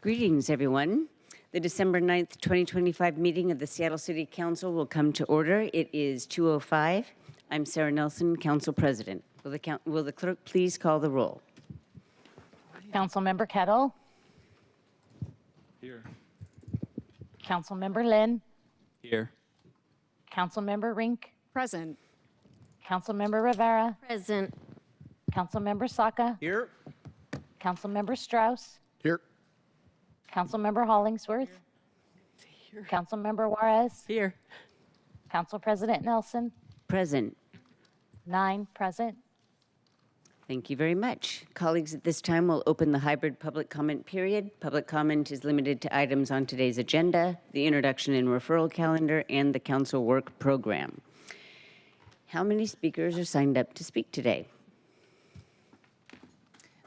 Greetings, everyone. The December 9th, 2025 meeting of the Seattle City Council will come to order. It is 2:05. I'm Sarah Nelson, Council President. Will the clerk please call the roll? Councilmember Kettle. Here. Councilmember Lynn. Here. Councilmember Rink. Present. Councilmember Rivera. Present. Councilmember Saka. Here. Councilmember Strauss. Here. Councilmember Hollingsworth. Here. Councilmember Juarez. Here. Council President Nelson. Present. 9 present. Thank you very much. Colleagues, at this time, we'll open the hybrid public comment period. Public comment is limited to items on today's agenda, the introduction and referral calendar, and the council work program. How many speakers are signed up to speak today?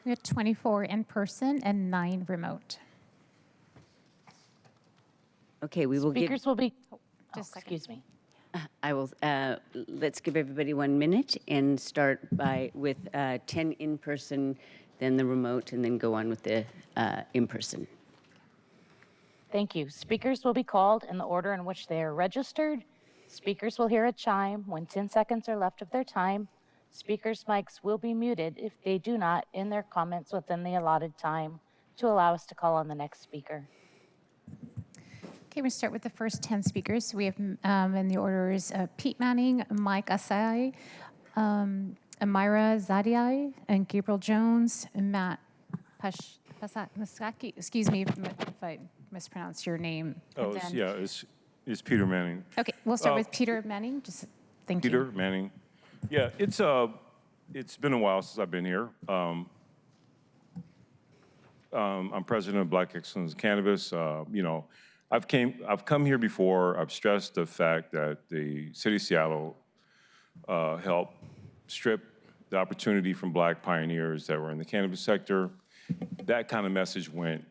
We have 24 in person and 9 remote. Okay, we will Speakers will be, Just a second. excuse me. I will, let's give everybody 1 minute and start with 10 in person, then the remote, and then go on with the in person. Thank you. Speakers will be called in the order in which they are registered. Speakers will hear a chime when 10 seconds are left of their time. Speakers' mics will be muted if they do not end their comments within the allotted time to allow us to call on the next speaker. Okay, we'll start with the first 10 speakers. We have in the orders Pete Manning, Mike Asai, Amira Zadiai, and Gabriel Jones, and Matt Pasaki. Excuse me if I mispronounced your name. Oh, it's Peter Manning. Okay, we'll start with Peter Manning. Just thank you. Peter Manning. Yeah, it's been a while since I've been here. I'm president of Black Excellence Cannabis. I've come here before. I've stressed the fact that the city of Seattle helped strip the opportunity from Black pioneers that were in the cannabis sector. That kind of message went.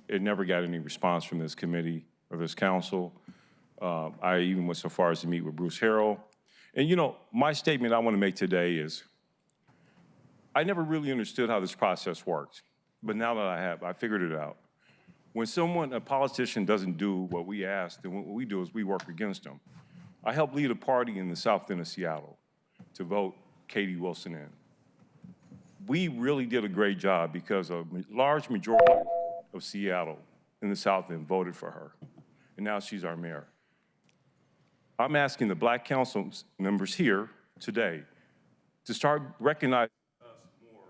It never got any response from this committee or this council. I even went so far as to meet with Bruce Harrell. And my statement I want to make today is, I never really understood how this process worked, but now that I have, I figured it out. When a politician doesn't do what we ask, then what we do is we work against them. I helped lead a party in the south end of Seattle to vote Katie Wilson in. We really did a great job because a large majority of Seattle in the south end voted for her, and now she's our mayor. I'm asking the Black council members here today to start recognizing us more,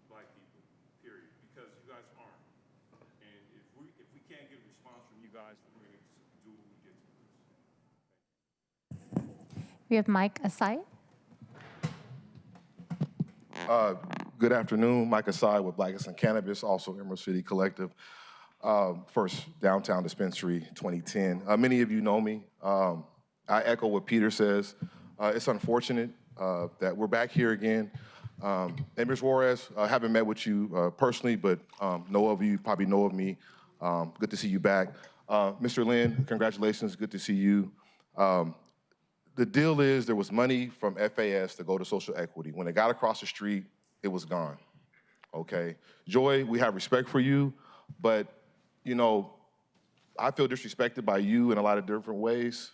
Black people, period, because you guys aren't. And if we can't get a response from you guys, then we're going to do what we get to do. We have Mike Asai. Good afternoon, Mike Asai with Black Excellence Cannabis, also Emerald City Collective. First downtown dispensary, 2010. Many of you know me. I echo what Peter says. It's unfortunate that we're back here again. And Ms. Juarez, I haven't met with you personally, but know of you, probably know of me. Good to see you back. Mr. Lynn, congratulations, good to see you. The deal is there was money from FAS to go to social equity. When it got across the street, it was gone, okay? Joy, we have respect for you, but I feel disrespected by you in a lot of different ways.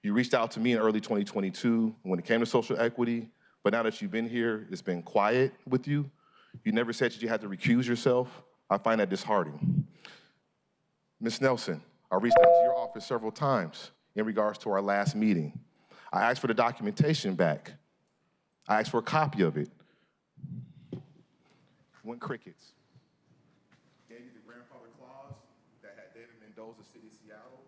You reached out to me in early 2022 when it came to social equity, but now that you've been here, it's been quiet with you. You never said that you had to recuse yourself. I find that disheartening. Ms. Nelson, I reached out to your office several times in regards to our last meeting. I asked for the documentation back. I asked for a copy of it. Went crickets. Gave you the grandfather clause that had David Mendoza, City of Seattle.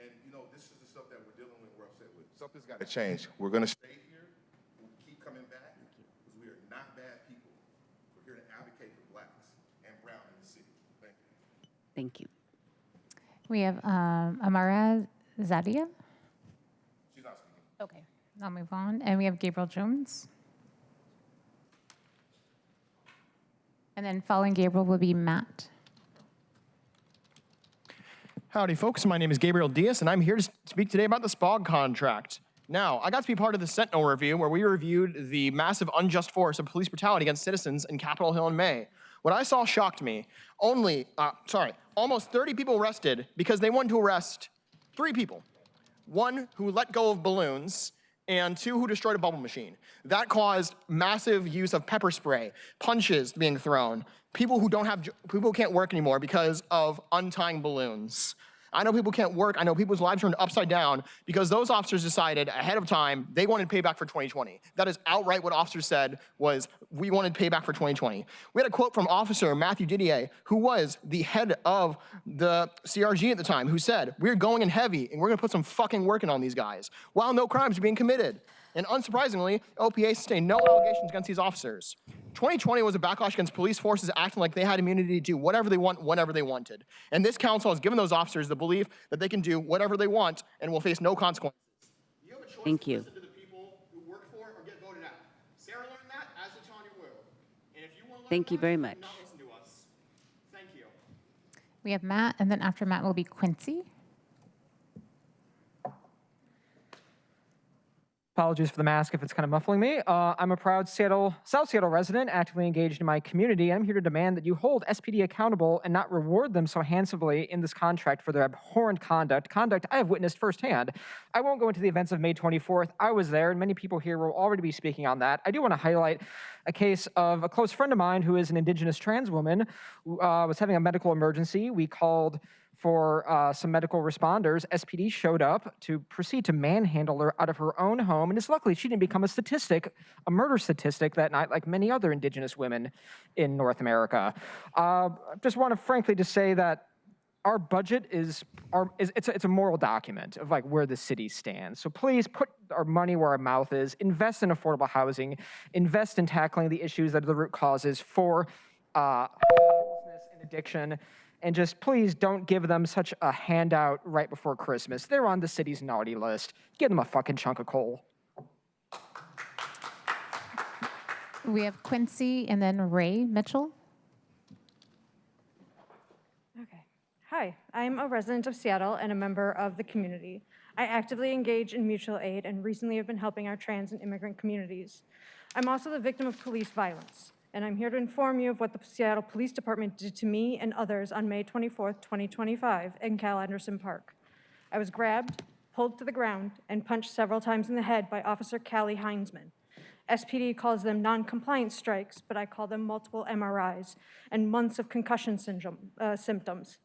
And this is the stuff that we're dealing with, we're upset with. Something's got to change. We're going to stay here. We'll keep coming back because we are not bad people. We're here to advocate for Blacks and brown in the city. Thank you. Thank you. We have Amira Zadia. She's not speaking. Okay, I'll move on. And we have Gabriel Jones. And then following Gabriel will be Matt. Howdy, folks. My name is Gabriel Diaz, and I'm here to speak today about the SPOG contract. Now, I got to be part of the Sentinel review, where we reviewed the massive unjust force of police brutality against citizens in Capitol Hill in May. What I saw shocked me. Almost 30 people arrested because they wanted to arrest 3 people. 1 who let go of balloons, and 2 who destroyed a bubble machine. That caused massive use of pepper spray, punches being thrown, people who can't work anymore because of untying balloons. I know people can't work. I know people's lives turned upside down because those officers decided ahead of time they wanted payback for 2020. That is outright what officers said was, we wanted payback for 2020. We had a quote from Officer Matthew Didier, who was the head of the CRG at the time, who said, "We're going in heavy and we're gonna put some fucking work in on these guys," while no crimes are being committed. And unsurprisingly, OPA sustained no allegations against these officers. 2020 was a backlash against police forces acting like they had immunity to do whatever they want, whenever they wanted. And this council has given those officers the belief that they can do whatever they want and will face no consequences. You have a choice Thank to you. listen to the people who work for or get voted out. Sarah learned that as a Tanya Wu. And if you want to learn Thank you very do much. not listen to us. Thank you. We have Matt, and then after Matt will be Quincy. Apologies for the mask if it's kind of muffling me. I'm a proud South Seattle resident, actively engaged in my community, and I'm here to demand that you hold SPD accountable and not reward them so handsomely in this contract for their abhorrent conduct I have witnessed firsthand. I won't go into the events of May 24th. I was there, and many people here will already be speaking on that. I do want to highlight a case of a close friend of mine who is an Indigenous trans woman who was having a medical emergency. We called for some medical responders. SPD showed up to proceed to manhandle her out of her own home, and it's luckily she didn't become a murder statistic that night like many other Indigenous women in North America. Just want to frankly just say that our budget it's a moral document of like where the city stands. So please put our money where our mouth is, invest in affordable housing, invest in tackling the issues that are the root causes for homelessness and addiction. And just please don't give them such a handout right before Christmas. They're on the city's naughty list. Give them a fucking chunk of coal. We have Quincy and then Ray Mitchell. Okay. Hi, I'm a resident of Seattle and a member of the community. I actively engage in mutual aid and recently have been helping our trans and immigrant communities. I'm also the victim of police violence, and I'm here to inform you of what the Seattle Police Department did to me and others on May 24th, 2025 in Cal Anderson Park. I was grabbed, pulled to the ground, and punched several times in the head by Officer Callie Heinzman. SPD calls them non-compliance strikes, but I call them multiple MRIs and months of concussion symptoms.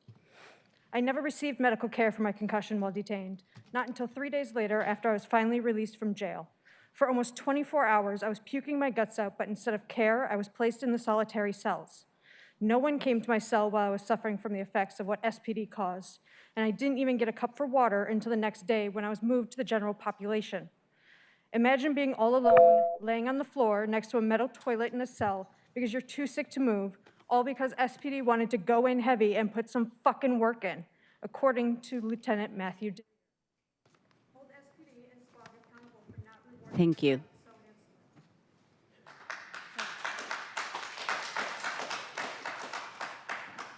I never received medical care for my concussion while detained, not until 3 days later after I was finally released from jail. For almost 24 hours, I was puking my guts out, but instead of care, I was placed in the solitary cells. No one came to my cell while I was suffering from the effects of what SPD caused, and I didn't even get a cup for water until the next day when I was moved to the general population. Imagine being all alone, laying on the floor next to a metal toilet in a cell because you're too sick to move, all because SPD wanted to go in heavy and put some fucking work in, according to Lieutenant Matthew D. Thank you.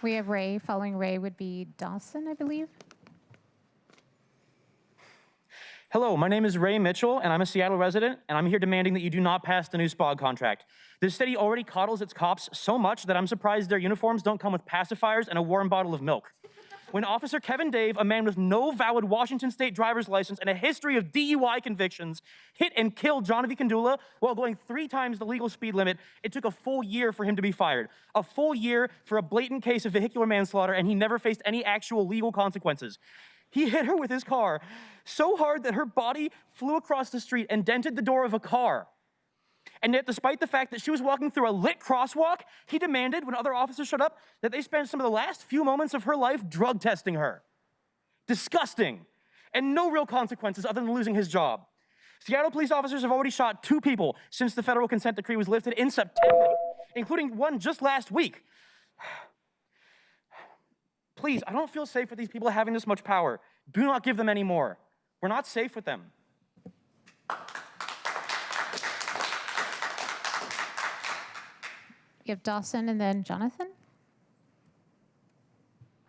We have Ray. Following Ray would be Dawson, I believe. Hello, my name is Ray Mitchell, and I'm a Seattle resident, and I'm here demanding that you do not pass the new SPOG contract. This city already coddles its cops so much that I'm surprised their uniforms don't come with pacifiers and a warm bottle of milk. When Officer Kevin Dave, a man with no valid Washington State driver's license and a history of DUI convictions, hit and killed John Vicandula while going 3 times the legal speed limit, it took a full year for him to be fired. A full year for a blatant case of vehicular manslaughter, and he never faced any actual legal consequences. He hit her with his car so hard that her body flew across the street and dented the door of a car. And yet, despite the fact that she was walking through a lit crosswalk, he demanded, when other officers showed up, that they spend some of the last few moments of her life drug testing her. Disgusting. And no real consequences other than losing his job. Seattle police officers have already shot 2 people since the federal consent decree was lifted in September, including one just last week. Please, I don't feel safe with these people having this much power. Do not give them any more. We're not safe with them. You have Dawson and then Jonathan.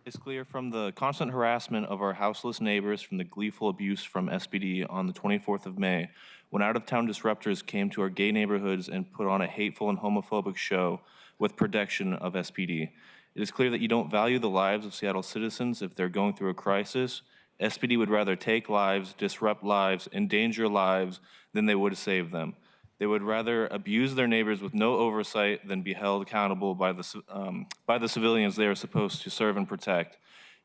It's clear from the constant harassment of our houseless neighbors, from the gleeful abuse from SPD on the 24th of May, when out-of-town disruptors came to our gay neighborhoods and put on a hateful and homophobic show, with protection of SPD. It is clear that you don't value the lives of Seattle citizens if they're going through a crisis. SPD would rather take lives, disrupt lives, endanger lives than they would save them. They would rather abuse their neighbors with no oversight than be held accountable by the civilians they are supposed to serve and protect.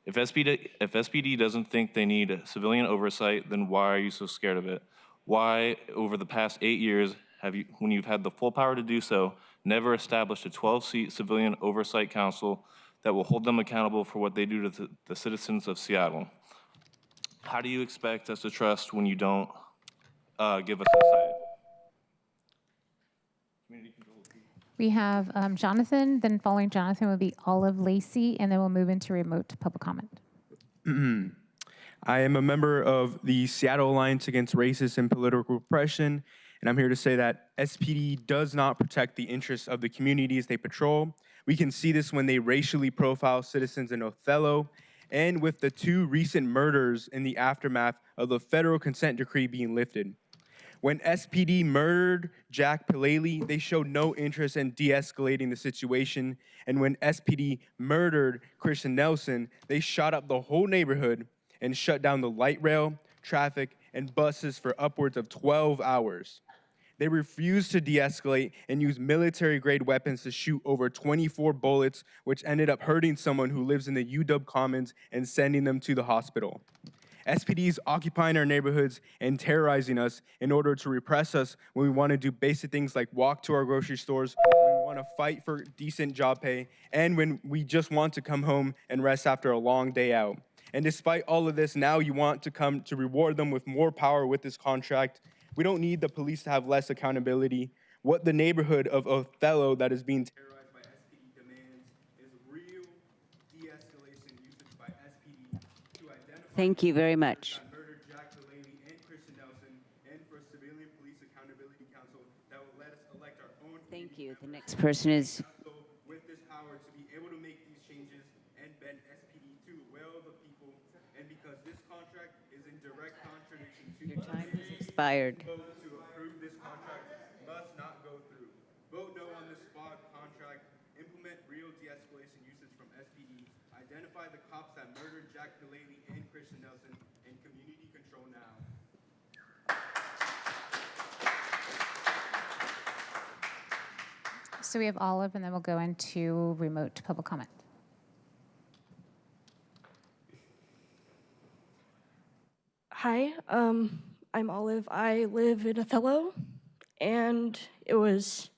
If SPD doesn't think they need civilian oversight, then why are you so scared of it? Why, over the past 8 years, have you, when you've had the full power to do so, never established a 12-seat civilian oversight council that will hold them accountable for what they do to the citizens of Seattle? How do you expect us to trust when you don't give us insight? We have Jonathan, then following Jonathan will be Olive Lacey, and then we'll move into remote public comment. I am a member of the Seattle Alliance Against Racist and Political Repression, and I'm here to say that SPD does not protect the interests of the communities they patrol. We can see this when they racially profile citizens in Othello, and with the 2 recent murders in the aftermath of the federal consent decree being lifted. When SPD murdered Jack Pilele, they showed no interest in de-escalating the situation. And when SPD murdered Christian Nelson, they shot up the whole neighborhood and shut down the light rail, traffic, and buses for upwards of 12 hours. They refused to de-escalate and used military-grade weapons to shoot over 24 bullets, which ended up hurting someone who lives in the UW Commons and sending them to the hospital. SPD is occupying our neighborhoods and terrorizing us in order to repress us when we want to do basic things like walk to our grocery stores, when we want to fight for decent job pay, and when we just want to come home and rest after a long day out. And despite all of this, now you want to come to reward them with more power with this contract. We don't need the police to have less accountability. What the neighborhood of Othello that is being terrorized by SPD demands is real de-escalation usage by SPD to identify Thank you very much. that murdered Jack Pilele and Christian Nelson, and for a civilian police accountability council that will let us elect our own. Thank you. The next person is Council with this power to be able to make these changes and bend SPD to the will of the people. And because this contract is in direct contradiction to your time has expired. vote to approve this contract must not go through. Vote no on this SPOG contract. Implement real de-escalation usage from SPD. Identify the cops that murdered Jack Pilele and Christian Nelson, and community control now. So we have Olive, and then we'll go into remote public comment. Hi, I'm Olive. I live in Othello, and it was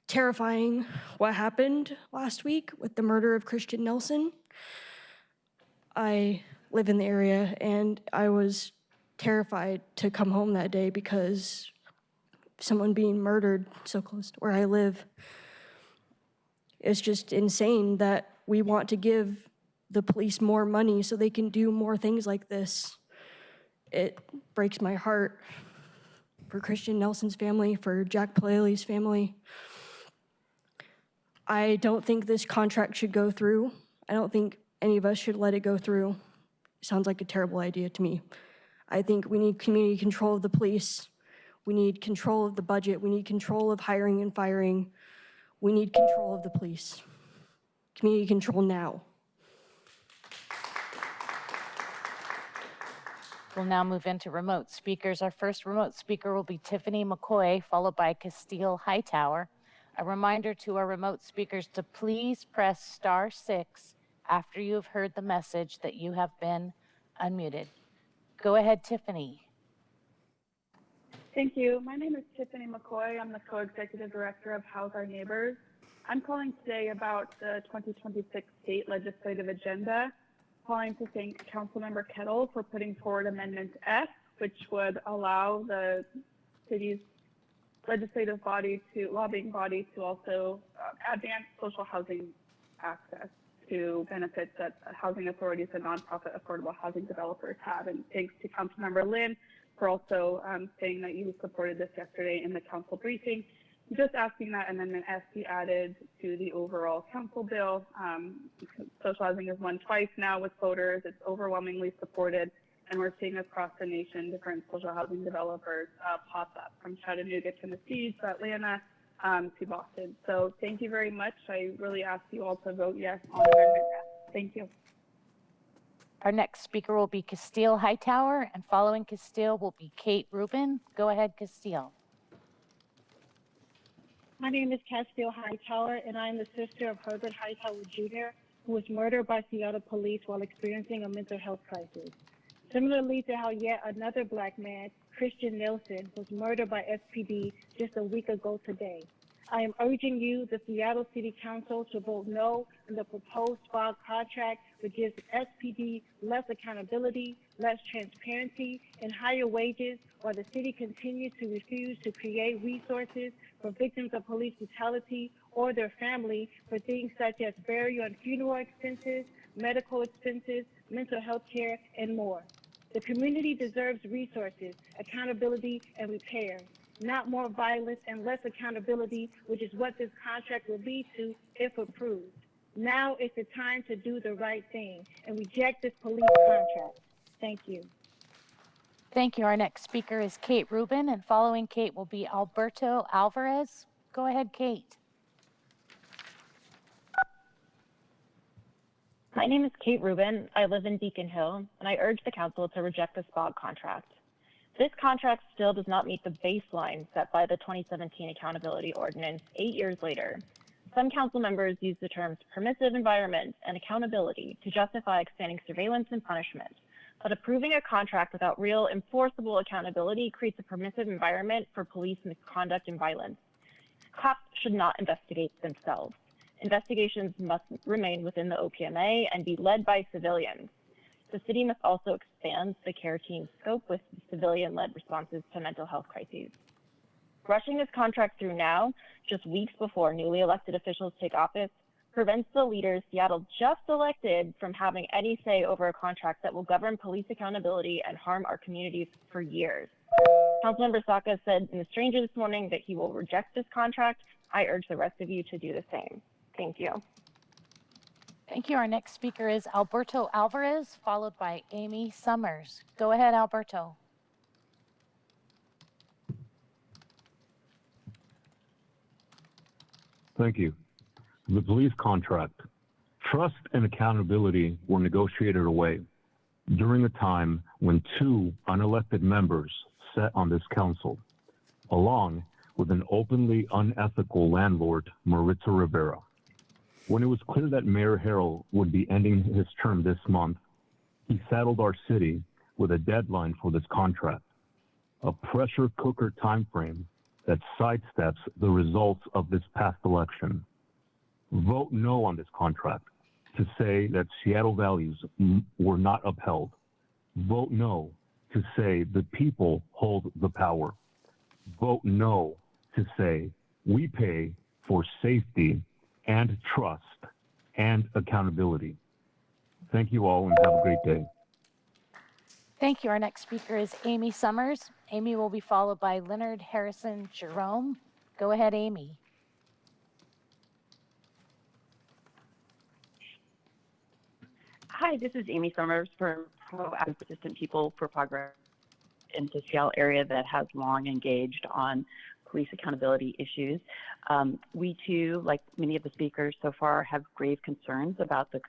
terrifying what happened last week with the murder of Christian Nelson. I live in the area, and I was terrified to come home that day because someone being murdered so close to where I live. It's just insane that we want to give the police more money so they can do more things like this. It breaks my heart for Christian Nelson's family, for Jack Pilele's family. I don't think this contract should go through. I don't think any of us should let it go through. Sounds like a terrible idea to me. I think we need community control of the police. We need control of the budget. We need control of hiring and firing. We need control of the police. Community control now. We'll now move into remote speakers. Our first remote speaker will be Tiffany McCoy, followed by Castile Hightower. A reminder to our remote speakers to please press *6 after you have heard the message that you have been unmuted. Go ahead, Tiffany. Thank you. My name is Tiffany McCoy. I'm the co-executive director of House Our Neighbors. I'm calling today about the 2026 state legislative agenda. Calling to thank Councilmember Kettle for putting forward Amendment F, which would allow the city's legislative body lobbying body to also advance social housing access to benefits that housing authorities and nonprofit affordable housing developers have. And thanks to Councilmember Lynn for also saying that you supported this yesterday in the council briefing. I'm just asking that Amendment F be added to the overall council bill. Social housing has won twice now with voters. It's overwhelmingly supported, and we're seeing across the nation different social housing developers pop up, from Chattanooga, Tennessee to Atlanta, to Boston. So thank you very much. I really ask you all to vote yes on Amendment F. Thank you. Our next speaker will be Castile Hightower, and following Castile will be Kate Rubin. Go ahead, Castile. My name is Castile Hightower, and I am the sister of Herbert Hightower Jr., who was murdered by Seattle police while experiencing a mental health crisis. Similarly to how yet another Black man, Christian Nelson, was murdered by SPD just a week ago today. I am urging you, the Seattle City Council, to vote no on the proposed SPOG contract, which gives SPD less accountability, less transparency, and higher wages, while the city continues to refuse to create resources for victims of police brutality or their family for things such as burial and funeral expenses, medical expenses, mental health care, and more. The community deserves resources, accountability, and repair, not more violence and less accountability, which is what this contract will lead to if approved. Now is the time to do the right thing and reject this police contract. Thank you. Thank you. Our next speaker is Kate Rubin, and following Kate will be Alberto Alvarez. Go ahead, Kate. My name is Kate Rubin. I live in Beacon Hill, and I urge the council to reject the SPOG contract. This contract still does not meet the baseline set by the 2017 Accountability Ordinance 8 years later. Some council members use the terms permissive environment and accountability to justify expanding surveillance and punishment. But approving a contract without real enforceable accountability creates a permissive environment for police misconduct and violence. Cops should not investigate themselves. Investigations must remain within the OPMA and be led by civilians. The city must also expand the care team's scope with civilian-led responses to mental health crises. Rushing this contract through now, just weeks before newly elected officials take office, prevents the leaders Seattle just elected from having any say over a contract that will govern police accountability and harm our communities for years. Councilmember Saka said in the Stranger this morning that he will reject this contract. I urge the rest of you to do the same. Thank you. Thank you. Our next speaker is Alberto Alvarez, followed by Amy Summers. Go ahead, Alberto. Thank you. The police contract. Trust and accountability were negotiated away during a time when 2 unelected members sat on this council, along with an openly unethical landlord, Maritza Rivera. When it was clear that Mayor Harrell would be ending his term this month, he saddled our city with a deadline for this contract, a pressure cooker timeframe that sidesteps the results of this past election. Vote no on this contract to say that Seattle values were not upheld. Vote no to say the people hold the power. Vote no to say we pay for safety and trust and accountability. Thank you all and have a great day. Thank you. Our next speaker is Amy Summers. Amy will be followed by Leonard Harrison Jerome. Go ahead, Amy. Hi, this is Amy Summers from Pro-Active Persistent People for Progress in the Seattle area that has long engaged on police accountability issues. We too, like many of the speakers so far, have grave concerns about the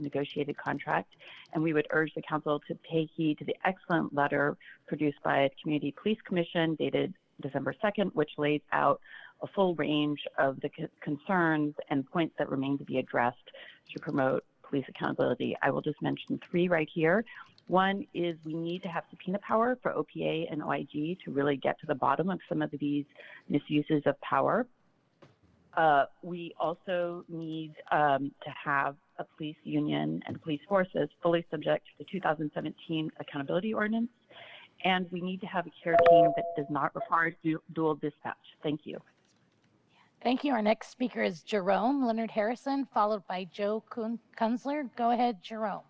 negotiated contract, and we would urge the council to pay heed to the excellent letter produced by the Community Police Commission dated December 2nd, which lays out a full range of the concerns and points that remain to be addressed to promote police accountability. I will just mention 3 right here. One is we need to have subpoena power for OPA and OIG to really get to the bottom of some of these misuses of power. We also need to have a police union and police forces fully subject to the 2017 Accountability Ordinance. And we need to have a care team that does not require dual dispatch. Thank you. Thank you. Our next speaker is Jerome Leonard Harrison, followed by Joe Kunzler. Go ahead, Jerome.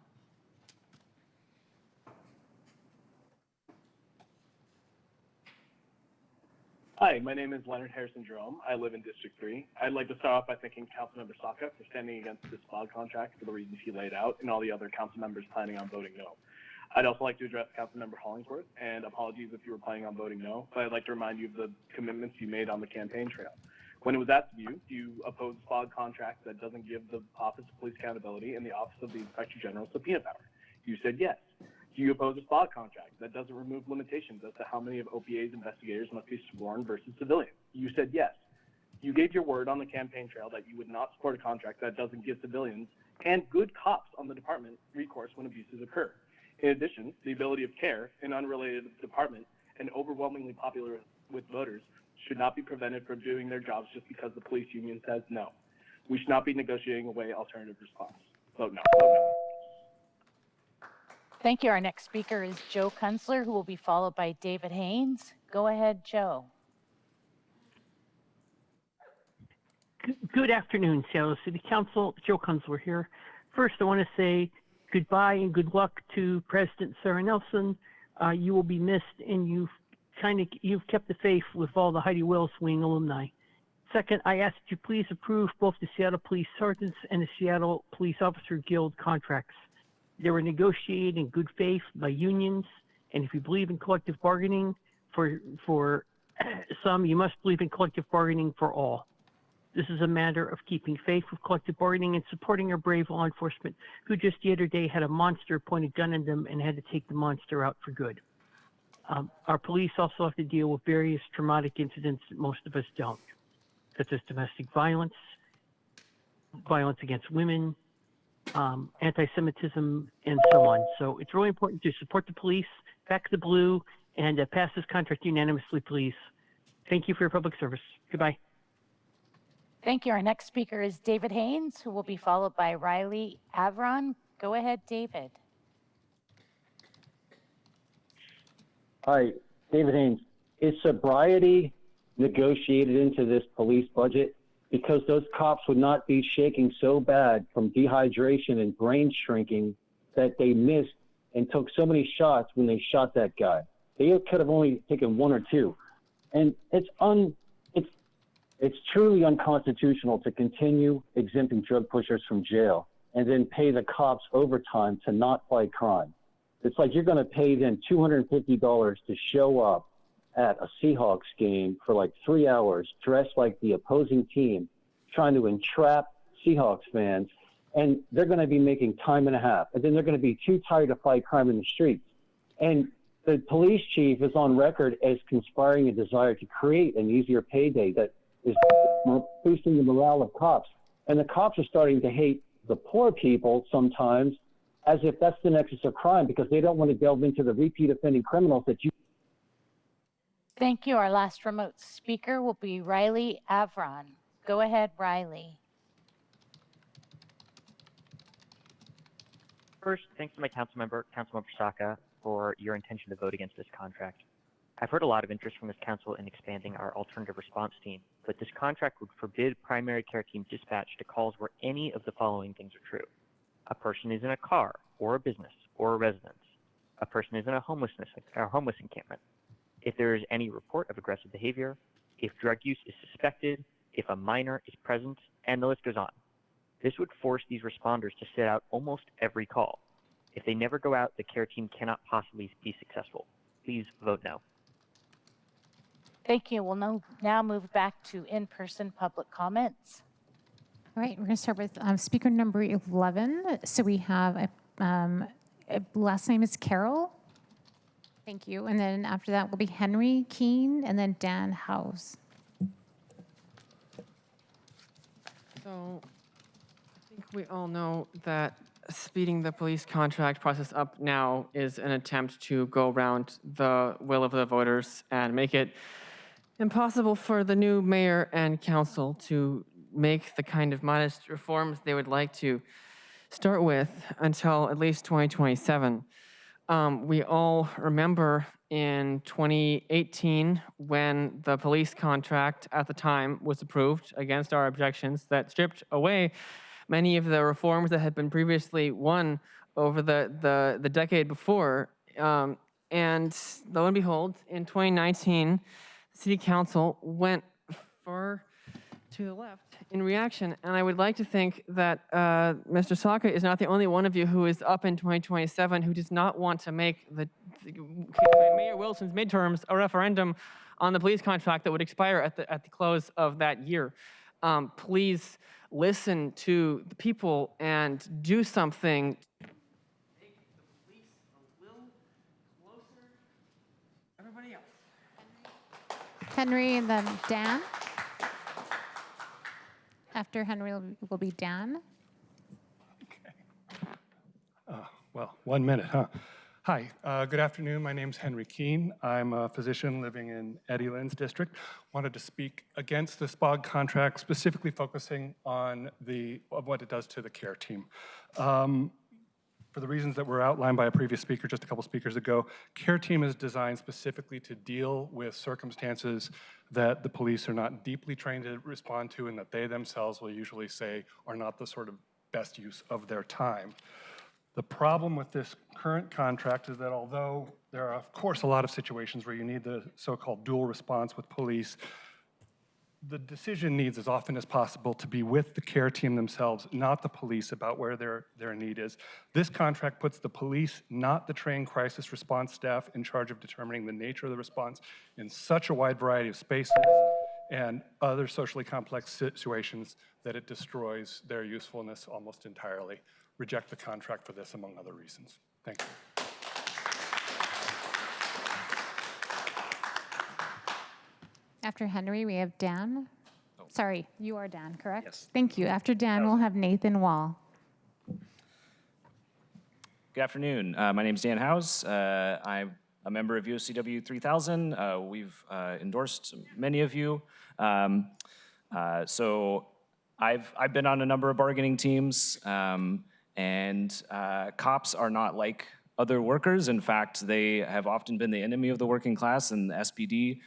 Hi, my name is Leonard Harrison Jerome. I live in District 3. I'd like to start off by thanking Councilmember Saka for standing against this SPOG contract for the reasons he laid out and all the other council members planning on voting no. I'd also like to address Councilmember Hollingsworth, and apologies if you were planning on voting no, but I'd like to remind you of the commitments you made on the campaign trail. When it was asked of you, do you oppose a SPOG contract that doesn't give the Office of Police Accountability and the Office of the Inspector General subpoena power? You said yes. Do you oppose a SPOG contract that doesn't remove limitations as to how many of OPA's investigators must be sworn versus civilian? You said yes. You gave your word on the campaign trail that you would not support a contract that doesn't give civilians and good cops on the department recourse when abuses occur. In addition, the ability of CARE, an unrelated department and overwhelmingly popular with voters, should not be prevented from doing their jobs just because the police union says no. We should not be negotiating away alternative response. Vote no. Vote no. Thank you. Our next speaker is Joe Kunzler, who will be followed by David Haynes. Go ahead, Joe. Good afternoon, Seattle City Council. Joe Kunzler here. First, I want to say goodbye and good luck to President Sarah Nelson. You will be missed, and you've kept the faith with all the Heidi Wells Wing alumni. Second, I ask that you please approve both the Seattle Police Sergeants and the Seattle Police Officer Guild contracts. They were negotiated in good faith by unions, and if you believe in collective bargaining for some, you must believe in collective bargaining for all. This is a matter of keeping faith with collective bargaining and supporting our brave law enforcement who just the other day had a monster point a gun at them and had to take the monster out for good. Our police also have to deal with various traumatic incidents that most of us don't, such as domestic violence, violence against women, anti-Semitism, and so on. So it's really important to support the police, back the blue, and pass this contract unanimously, please. Thank you for your public service. Goodbye. Thank you. Our next speaker is David Haynes, who will be followed by Riley Avron. Go ahead, David. Hi, David Haynes. Is sobriety negotiated into this police budget? Because those cops would not be shaking so bad from dehydration and brain shrinking that they missed and took so many shots when they shot that guy. They could have only taken one or two. And it's truly unconstitutional to continue exempting drug pushers from jail and then pay the cops overtime to not fight crime. It's like you're going to pay them $250 to show up at a Seahawks game for like 3 hours, dressed like the opposing team, trying to entrap Seahawks fans, and they're going to be making time and a half, and then they're going to be too tired to fight crime in the streets. And the police chief is on record as conspiring a desire to create an easier payday that is boosting the morale of cops. And the cops are starting to hate the poor people sometimes as if that's the nexus of crime because they don't want to delve into the repeat offending criminals that you. Thank you. Our last remote speaker will be Riley Avron. Go ahead, Riley. First, thanks to my Councilmember Saka, for your intention to vote against this contract. I've heard a lot of interest from this council in expanding our alternative response team, but this contract would forbid primary care team dispatch to calls where any of the following things are true. A person is in a car, or a business, or a residence. A person is in a homeless encampment. If there is any report of aggressive behavior, if drug use is suspected, if a minor is present, and the list goes on. This would force these responders to sit out almost every call. If they never go out, the care team cannot possibly be successful. Please vote no. Thank you. We'll now move back to in-person public comments. All right, we're going to start with speaker number 11. So we have, last name is Carol. Thank you. And then after that will be Henry Keene and then Dan House. So I think we all know that speeding the police contract process up now is an attempt to go around the will of the voters and make it impossible for the new mayor and council to make the kind of modest reforms they would like to start with until at least 2027. We all remember in 2018 when the police contract at the time was approved against our objections that stripped away many of the reforms that had been previously won over the decade before. And lo and behold, in 2019, the City Council went far to the left in reaction. And I would like to think that Mr. Saka is not the only one of you who is up in 2027 who does not want to make Mayor Wilson's midterms a referendum on the police contract that would expire at the close of that year. Please listen to the people and do something. Make the police a little closer to everybody else. Henry and then Dan. After Henry will be Dan. Well, 1 minute, huh? Hi, good afternoon. My name's Henry Keene. I'm a physician living in Eddie Lynn's district. Wanted to speak against the SPOG contract, specifically focusing on what it does to the care team. For the reasons that were outlined by a previous speaker just a couple speakers ago, care team is designed specifically to deal with circumstances that the police are not deeply trained to respond to and that they themselves will usually say are not the sort of best use of their time. The problem with this current contract is that although there are, of course, a lot of situations where you need the so-called dual response with police, the decision needs as often as possible to be with the care team themselves, not the police, about where their need is. This contract puts the police, not the trained crisis response staff, in charge of determining the nature of the response in such a wide variety of spaces and other socially complex situations that it destroys their usefulness almost entirely. Reject the contract for this, among other reasons. Thank you. After Henry, we have Dan. Sorry, you are Dan, correct? Yes. Thank you. After Dan, we'll have Nathan Wall. Good afternoon. My name is Dan Howes. I'm a member of USCW 3000. We've endorsed many of you. So I've been on a number of bargaining teams. And cops are not like other workers. In fact, they have often been the enemy of the working class, and the SPD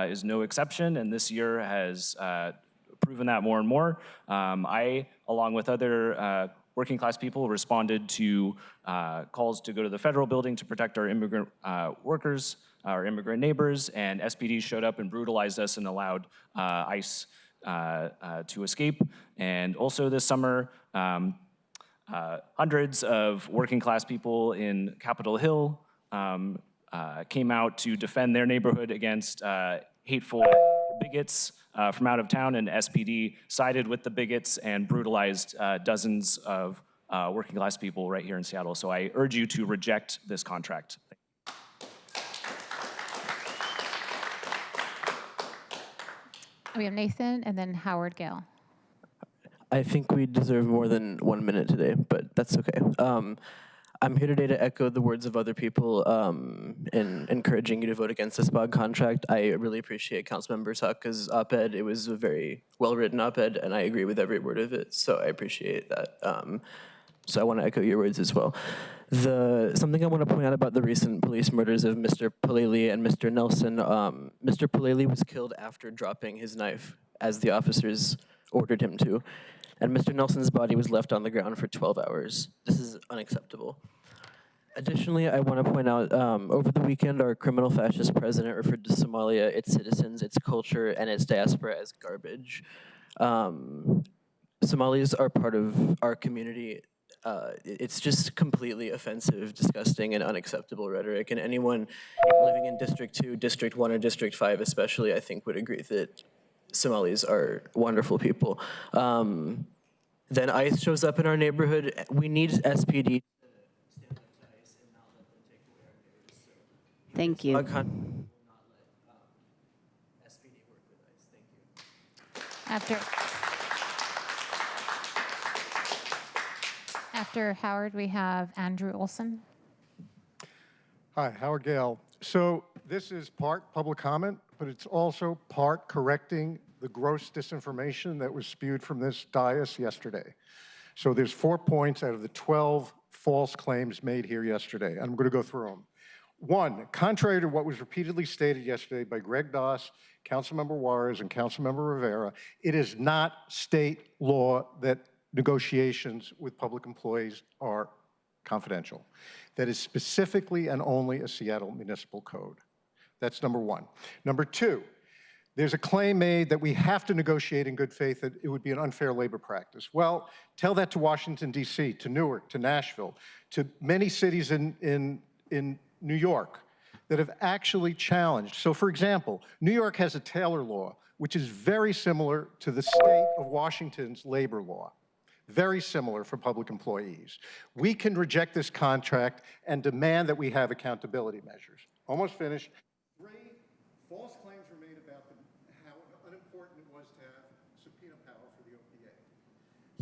is no exception, and this year has proven that more and more. I, along with other working class people, responded to calls to go to the federal building to protect our immigrant workers, our immigrant neighbors, and SPD showed up and brutalized us and allowed ICE to escape. And also this summer, hundreds of working class people in Capitol Hill came out to defend their neighborhood against hateful bigots from out of town, and SPD sided with the bigots and brutalized dozens of working class people right here in Seattle. So I urge you to reject this contract. We have Nathan and then Howard Gale. I think we deserve more than 1 minute today, but that's okay. I'm here today to echo the words of other people in encouraging you to vote against the SPOG contract. I really appreciate Councilmember Saka's op-ed. It was a very well-written op-ed, and I agree with every word of it, so I appreciate that. So I want to echo your words as well. Something I want to point out about the recent police murders of Mr. Paleli and Mr. Nelson. Mr. Paleli was killed after dropping his knife, as the officers ordered him to. And Mr. Nelson's body was left on the ground for 12 hours. This is unacceptable. Additionally, I want to point out, over the weekend, our criminal fascist president referred to Somalia, its citizens, its culture, and its diaspora as garbage. Somalis are part of our community. It's just completely offensive, disgusting, and unacceptable rhetoric. And anyone living in District 2, District 1, or District 5 especially, I think would agree that Somalis are wonderful people. Then ICE shows up in our neighborhood. We need SPD to stand up to ICE and not let them take away our neighbors. So thank you. Will not let SPD work with ICE. Thank you. After Howard, we have Andrew Olson. Hi, Howard Gale. So this is part public comment, but it's also part correcting the gross disinformation that was spewed from this dais yesterday. So there's 4 points out of the 12 false claims made here yesterday. I'm going to go through them. 1, contrary to what was repeatedly stated yesterday by Greg Doss, Councilmember Juarez, and Councilmember Rivera, it is not state law that negotiations with public employees are confidential. That is specifically and only a Seattle municipal code. That's number 1. Number 2, there's a claim made that we have to negotiate in good faith, that it would be an unfair labor practice. Well, tell that to Washington, D.C., to Newark, to Nashville, to many cities in New York. that have actually challenged. So for example, New York has a Taylor law, which is very similar to the state of Washington's labor law. Very similar for public employees. We can reject this contract and demand that we have accountability measures. Almost finished. 3 false claims were made about how unimportant it was to have subpoena power for the OPA.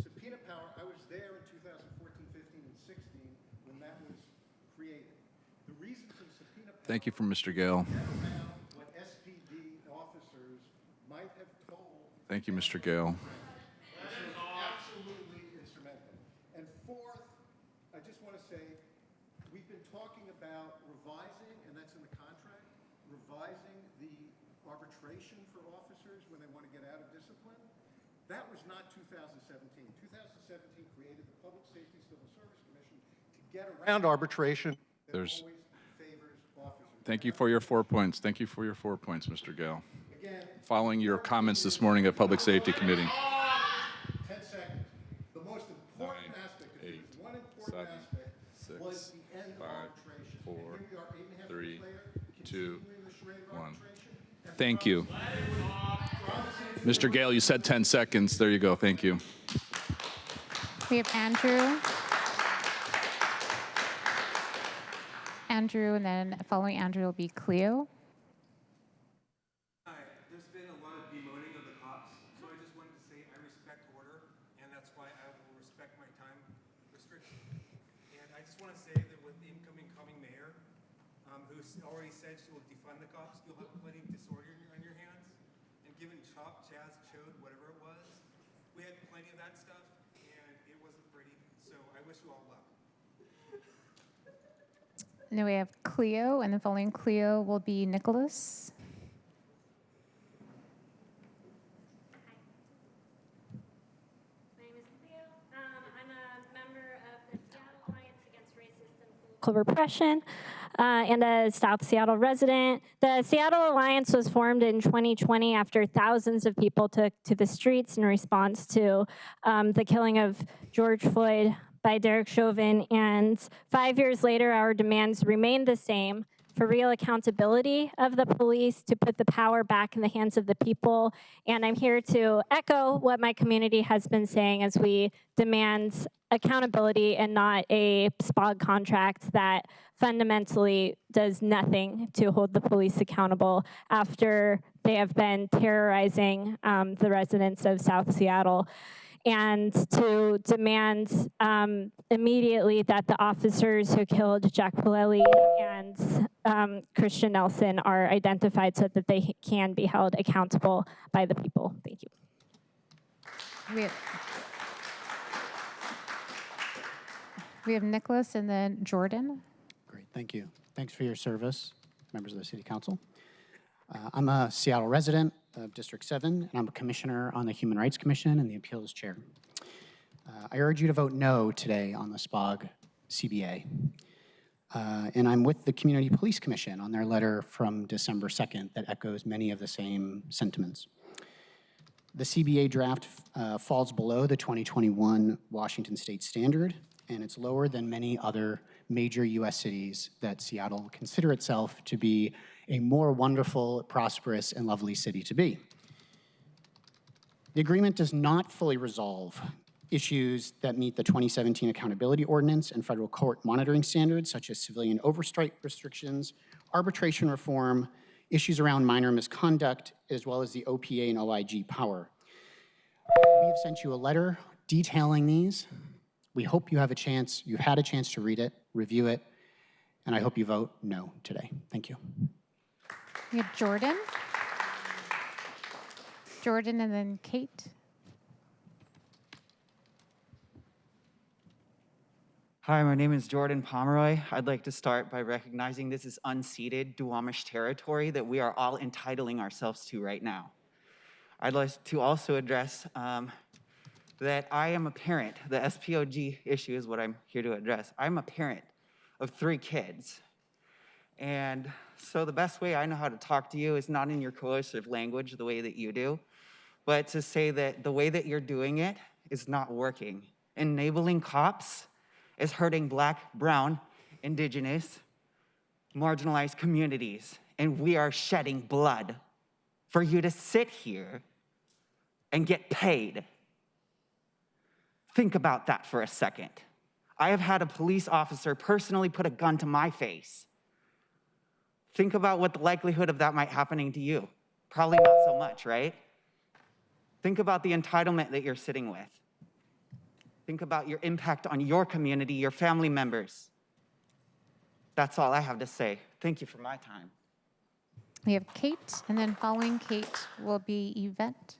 Subpoena power, I was there in 2014, 15, and 16 when that was created. The reason for the subpoena power— Thank you from Mr. Gale. What SPD officers might have told— Thank you, Mr. Gale. Absolutely instrumental. And fourth, I just want to say, we've been talking about revising, and that's in the contract, revising the arbitration for officers when they want to get out of discipline. That was not 2017. 2017 created the Public Safety Civil Service Commission to get around arbitration that always favors officers. Thank you for your 4 points. Thank you for your 4 points, Mr. Gale. Following your comments this morning at Public Safety Committee. 10 seconds. The most important aspect, if there's one important aspect, was the end of arbitration. 4, And here we are, 8.5 3, years later, 2, continuing the charade of 1. arbitration. Thank you. Mr. Gale, you said 10 seconds. There you go. Thank you. We have Andrew. Andrew, and then following Andrew will be Cleo. Hi, there's been a lot of bemoaning of the cops, so I just wanted to say I respect order, and that's why I will respect my time restriction. And I just want to say that with the incoming mayor, who's already said she will defund the cops, you'll have plenty of disorder on your hands. And given chop, chaz, chode, whatever it was, we had plenty of that stuff, and it wasn't pretty. So I wish you all luck. And then we have Cleo, and then following Cleo will be Nicholas. My name is Cleo. I'm a member of the Seattle Alliance Against Racist and Political Repression and a South Seattle resident. The Seattle Alliance was formed in 2020 after thousands of people took to the streets in response to the killing of George Floyd by Derek Chauvin, and 5 years later, our demands remain the same: for real accountability of the police, to put the power back in the hands of the people. And I'm here to echo what my community has been saying as we demand accountability and not a SPOG contract that fundamentally does nothing to hold the police accountable after they have been terrorizing the residents of South Seattle. And to demand immediately that the officers who killed Jack Palelli and Christian Nelson are identified so that they can be held accountable by the people. Thank you. We have Nicholas and then Jordan. Great, thank you. Thanks for your service, members of the City Council. I'm a Seattle resident of District 7, and I'm a commissioner on the Human Rights Commission and the Appeals Chair. I urge you to vote no today on the SPOG CBA. And I'm with the Community Police Commission on their letter from December 2nd that echoes many of the same sentiments. The CBA draft falls below the 2021 Washington State standard, and it's lower than many other major U.S. cities that Seattle consider itself to be a more wonderful, prosperous, and lovely city to be. The agreement does not fully resolve issues that meet the 2017 Accountability Ordinance and federal court monitoring standards, such as civilian overstrike restrictions, arbitration reform, issues around minor misconduct, as well as the OPA and OIG power. We've sent you a letter detailing these. We hope you've had a chance to read it, review it, and I hope you vote no today. Thank you. We have Jordan. Jordan and then Kate. Hi, my name is Jordan Pomeroy. I'd like to start by recognizing this is unceded Duwamish territory that we are all entitling ourselves to right now. I'd like to also address that I am a parent. The SPOG issue is what I'm here to address. I'm a parent of 3 kids. And so the best way I know how to talk to you is not in your coercive language the way that you do, but to say that the way that you're doing it is not working. Enabling cops is hurting Black, Brown, Indigenous, marginalized communities, and we are shedding blood for you to sit here and get paid. Think about that for a second. I have had a police officer personally put a gun to my face. Think about what the likelihood of that might happening to you. Probably not so much, right? Think about the entitlement that you're sitting with. Think about your impact on your community, your family members. That's all I have to say. Thank you for my time. We have Kate, and then following Kate will be Yvette.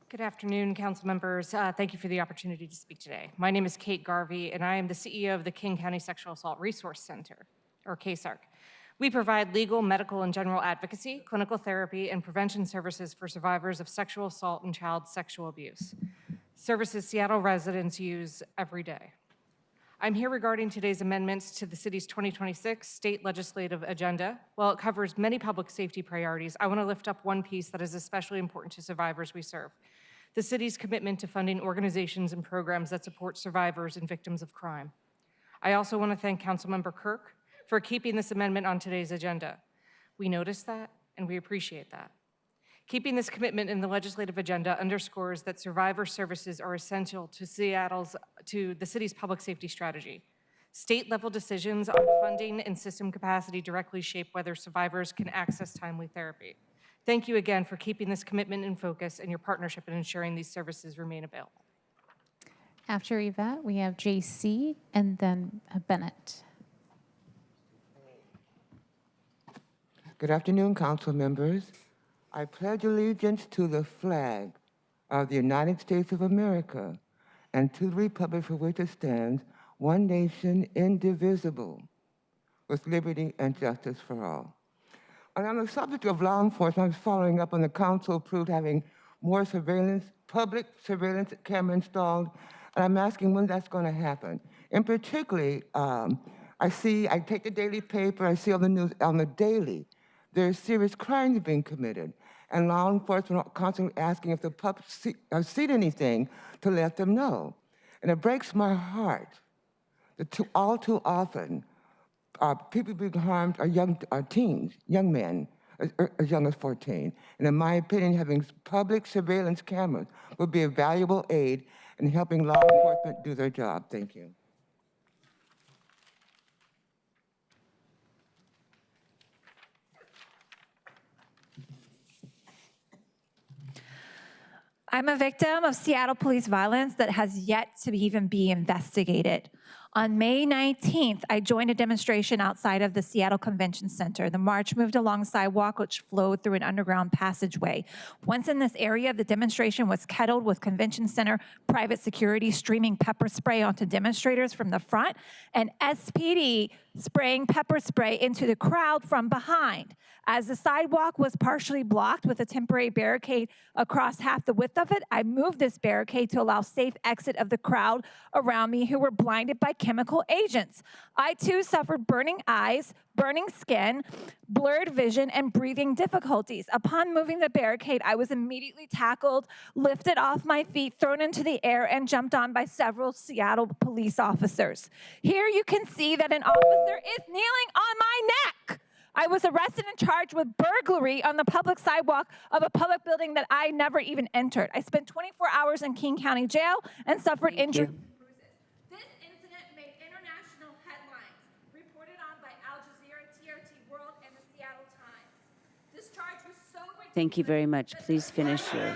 Good afternoon, council members. Thank you for the opportunity to speak today. My name is Kate Garvey, and I am the CEO of the King County Sexual Assault Resource Center, or KSARC. We provide legal, medical, and general advocacy, clinical therapy, and prevention services for survivors of sexual assault and child sexual abuse, services Seattle residents use every day. I'm here regarding today's amendments to the city's 2026 state legislative agenda. While it covers many public safety priorities, I want to lift up one piece that is especially important to survivors we serve: the city's commitment to funding organizations and programs that support survivors and victims of crime. I also want to thank Councilmember Kirk for keeping this amendment on today's agenda. We notice that, and we appreciate that. Keeping this commitment in the legislative agenda underscores that survivor services are essential to the city's public safety strategy. State-level decisions on funding and system capacity directly shape whether survivors can access timely therapy. Thank you again for keeping this commitment in focus and your partnership in ensuring these services remain available. After Yvette, we have JC and then Bennett. Good afternoon, council members. I pledge allegiance to the flag of the United States of America and to the republic for which it stands, one nation, indivisible, with liberty and justice for all. And on the subject of law enforcement, I'm following up on the council approved having more surveillance, public surveillance camera installed, and I'm asking when that's going to happen. In particularly, I take the daily paper, I see on the news, on the daily, there's serious crimes being committed, and law enforcement are constantly asking if the public seen anything to let them know. And it breaks my heart that all too often, people being harmed are teens, young men, as young as 14. And in my opinion, having public surveillance cameras would be a valuable aid in helping law enforcement do their job. Thank you. I'm a victim of Seattle police violence that has yet to even be investigated. On May 19th, I joined a demonstration outside of the Seattle Convention Center. The march moved along a sidewalk which flowed through an underground passageway. Once in this area, the demonstration was kettled with Convention Center private security streaming pepper spray onto demonstrators from the front and SPD spraying pepper spray into the crowd from behind. As the sidewalk was partially blocked with a temporary barricade across half the width of it, I moved this barricade to allow safe exit of the crowd around me who were blinded by chemical agents. I too suffered burning eyes, burning skin, blurred vision, and breathing difficulties. Upon moving the barricade, I was immediately tackled, lifted off my feet, thrown into the air, and jumped on by several Seattle police officers. Here you can see that an officer is kneeling on my neck. I was arrested and charged with burglary on the public sidewalk of a public building that I never even entered. I spent 24 hours in King County Jail and suffered injuries. This incident made international headlines, reported on by Al Jazeera, TRT World, and the Seattle Times. This charge was so ridiculous. Thank you very much. Please finish your...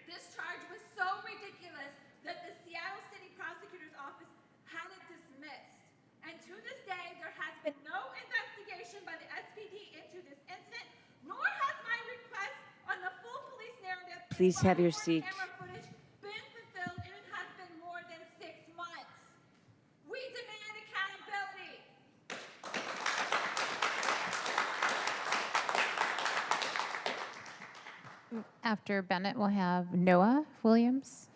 This charge was so ridiculous that the Seattle City Prosecutor's Office had it dismissed. And to this day, there has been no investigation by the SPD into this incident, nor has my request on the full police narrative. Please have your seat. Camera footage been fulfilled, and it has been more than 6 months. We demand accountability. After Bennett, we'll have Noah Williams.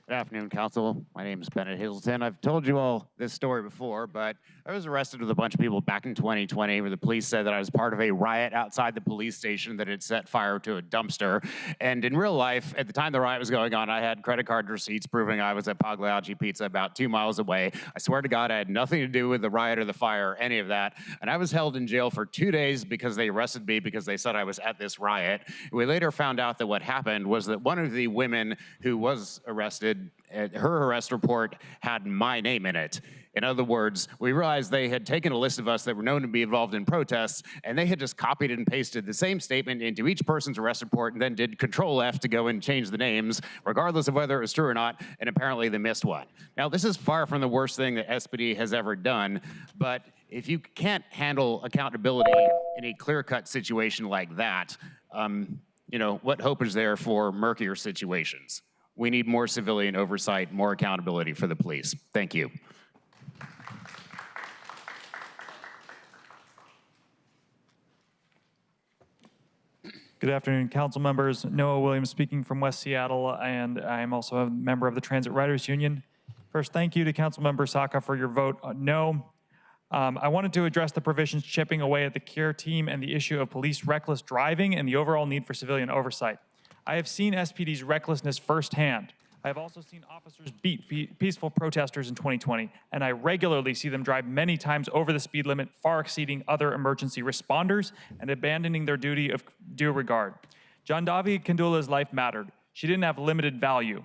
Good Good afternoon, Council. My name is Bennett Hazelton. I've told you all this story before, but I was arrested with a bunch of people back in 2020 where the police said that I was part of a riot outside the police station that had set fire to a dumpster. And in real life, at the time the riot was going on, I had credit card receipts proving I was at Pagliacci Pizza about 2 miles away. I swear to God, I had nothing to do with the riot or the fire or any of that. And I was held in jail for 2 days because they arrested me because they said I was at this riot. We later found out that what happened was that one of the women who was arrested, her arrest report had my name in it. In other words, we realized they had taken a list of us that were known to be involved in protests, and they had just copied and pasted the same statement into each person's arrest report and then did Control-F to go and change the names, regardless of whether it was true or not, and apparently they missed one. Now, this is far from the worst thing that SPD has ever done, but if you can't handle accountability in a clear-cut situation like that, you know, what hope is there for murkier situations? We need more civilian oversight, more accountability for the police. Thank you. Good afternoon, council members. Noah Williams speaking from West Seattle, and I'm also a member of the Transit Riders Union. First, thank you to Councilmember Saka for your vote no. I wanted to address the provisions chipping away at the CARE team and the issue of police reckless driving and the overall need for civilian oversight. I have seen SPD's recklessness firsthand. I have also seen officers beat peaceful protesters in 2020, and I regularly see them drive many times over the speed limit, far exceeding other emergency responders and abandoning their duty of due regard. John Davi Kandula's life mattered. She didn't have limited value.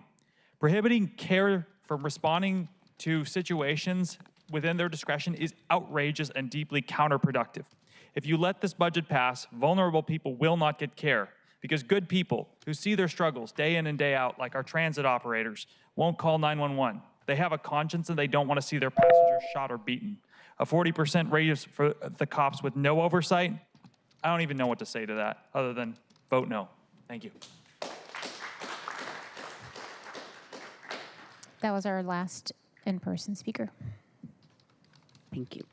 Prohibiting CARE from responding to situations within their discretion is outrageous and deeply counterproductive. If you let this budget pass, vulnerable people will not get care, because good people who see their struggles day in and day out, like our transit operators, won't call 911. They have a conscience and they don't want to see their passengers shot or beaten. A 40% raise for the cops with no oversight? I don't even know what to say to that other than vote no. Thank you. That was our last in-person speaker. Thank you.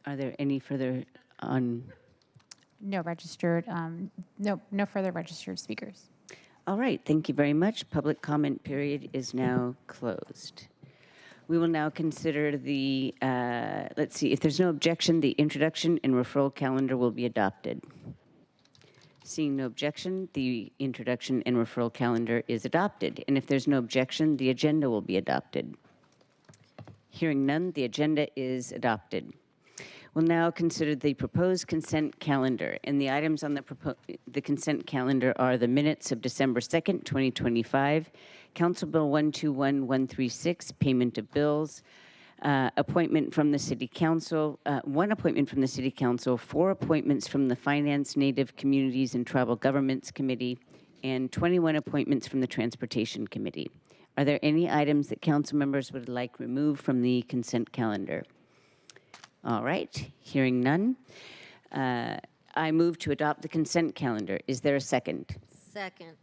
Are there any further on? No registered, no further registered speakers. All right, thank you very much. Public comment period is now closed. We will now consider the, let's see, if there's no objection, the introduction and referral calendar will be adopted. Seeing no objection, the introduction and referral calendar is adopted. And if there's no objection, the agenda will be adopted. Hearing none, the agenda is adopted. We'll now consider the proposed consent calendar. And the items on the consent calendar are the minutes of December 2nd, 2025, Council Bill 121136, payment of bills, appointment from the City Council, one appointment from the City Council, 4 appointments from the Finance, Native Communities, and Tribal Governments Committee, and 21 appointments from the Transportation Committee. Are there any items that council members would like removed from the consent calendar? All right, hearing none. I move to adopt the consent calendar. Is there a second? Second.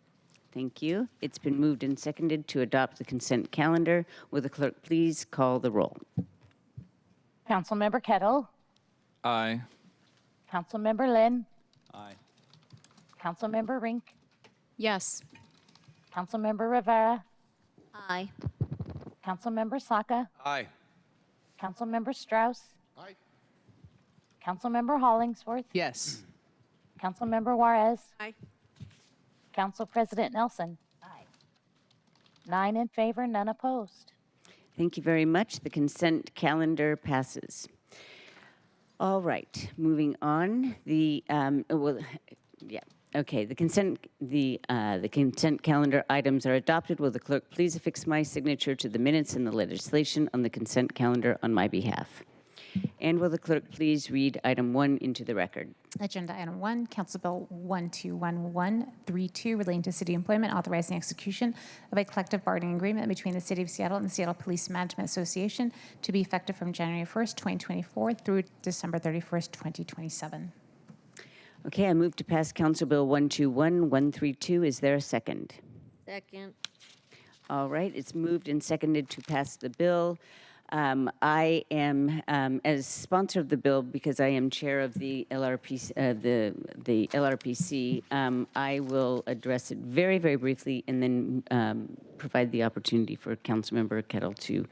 Thank you. It's been moved and seconded to adopt the consent calendar. Will the clerk please call the roll? Councilmember Kettle. Aye. Councilmember Lynn. Aye. Councilmember Rink. Yes. Councilmember Rivera. Aye. Councilmember Saka. Aye. Councilmember Strauss. Aye. Councilmember Hollingsworth. Yes. Councilmember Juarez. Aye. Council President Nelson. Aye. 9 in favor, none opposed. Thank you very much. The consent calendar passes. All right, moving on. The the consent calendar items are adopted. Will the clerk please affix my signature to the minutes and the legislation on the consent calendar on my behalf? And will the clerk please read item 1 into the record? Agenda item 1, Council Bill 121132, relating to city employment, authorizing execution of a collective bargaining agreement between the City of Seattle and the Seattle Police Management Association to be effective from January 1st, 2024 through December 31st, 2027. Okay, I move to pass Council Bill 121132. Is there a second? Second. All right, it's moved and seconded to pass the bill. I am, as sponsor of the bill, because I am chair of the LRPC, I will address it very, very briefly, and then provide the opportunity for Councilmember Kettle to,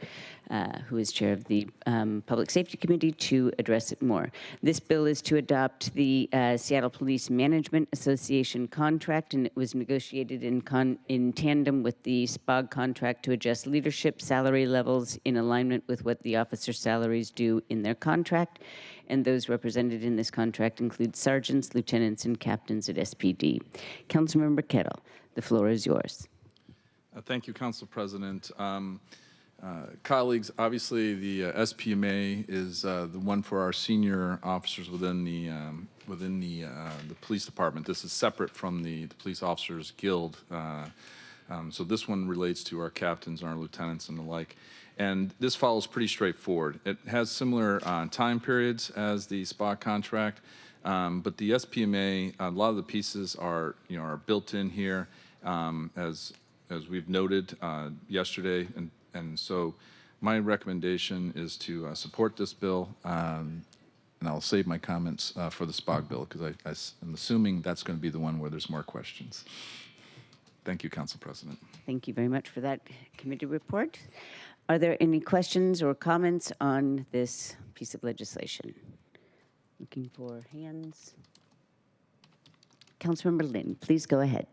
who is chair of the Public Safety Committee, to address it more. This bill is to adopt the Seattle Police Management Association contract, and it was negotiated in tandem with the SPOG contract to adjust leadership salary levels in alignment with what the officer salaries do in their contract. And those represented in this contract include sergeants, lieutenants, and captains at SPD. Councilmember Kettle, the floor is yours. Thank you, Council President. Colleagues, obviously the SPMA is the one for our senior officers within the police department. This is separate from the Police Officers Guild. So this one relates to our captains and our lieutenants and the like. And this follows pretty straightforward. It has similar time periods as the SPA contract, but the SPMA, a lot of the pieces are built in here, as we've noted yesterday, and so my recommendation is to support this bill, and I'll save my comments for the SPOG bill, because I'm assuming that's going to be the one where there's more questions. Thank you, Council President. Thank you very much for that committee report. Are there any questions or comments on this piece of legislation? Looking for hands. Councilmember Lynn, please go ahead.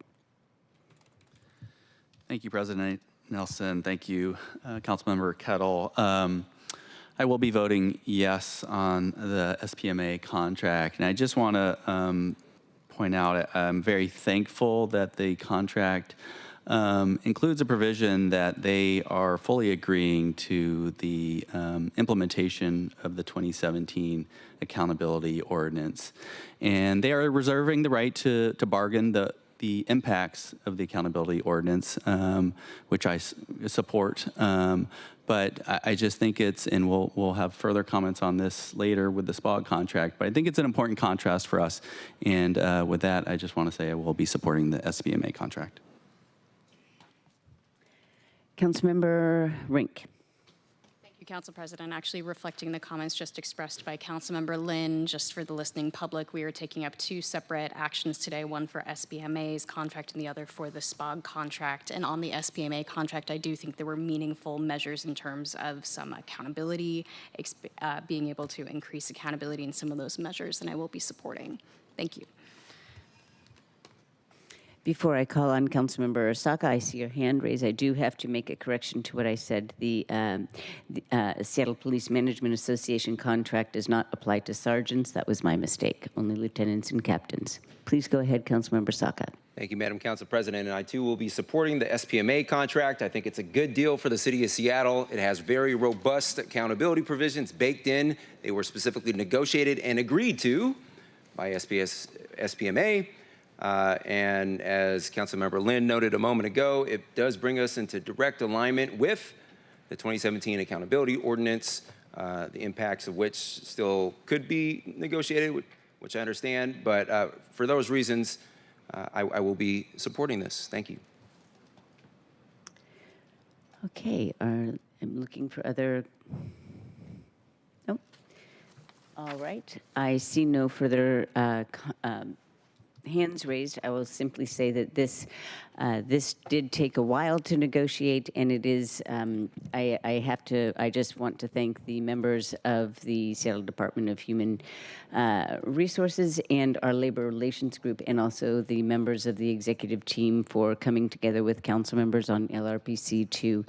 Thank you, President Nelson. Thank you, Councilmember Kettle. I will be voting yes on the SPMA contract, and I just want to point out I'm very thankful that the contract includes a provision that they are fully agreeing to the implementation of the 2017 Accountability Ordinance, and they are reserving the right to bargain the impacts of the Accountability Ordinance, which I support. But I just think and we'll have further comments on this later with the SPOG contract, but I think it's an important contrast for us. And with that, I just want to say I will be supporting the SPMA contract. Councilmember Rink. Thank you, Council President. Actually reflecting the comments just expressed by Councilmember Lynn, just for the listening public, we are taking up two separate actions today, one for SPMA's contract and the other for the SPOG contract. And on the SPMA contract, I do think there were meaningful measures in terms of some accountability, being able to increase accountability in some of those measures, and I will be supporting. Thank you. Before I call on Councilmember Osaka, I see your hand raised. I do have to make a correction to what I said. The Seattle Police Management Association contract does not apply to sergeants. That was my mistake. Only lieutenants and captains. Please go ahead, Councilmember Osaka. Thank you, Madam Council President. And I, too, will be supporting the SPMA contract. I think it's a good deal for the city of Seattle. It has very robust accountability provisions baked in. They were specifically negotiated and agreed to by SPMA. And as Councilmember Lynn noted a moment ago, it does bring us into direct alignment with the 2017 Accountability Ordinance, the impacts of which still could be negotiated, which I understand. But for those reasons, I will be supporting this. Thank you. Okay, I'm looking for other. Nope. All right. I see no further hands raised. I will simply say that this did take a while to negotiate, and it is. I just want to thank the members of the Seattle Department of Human Resources and our Labor Relations Group, and also the members of the executive team for coming together with council members on LRPC to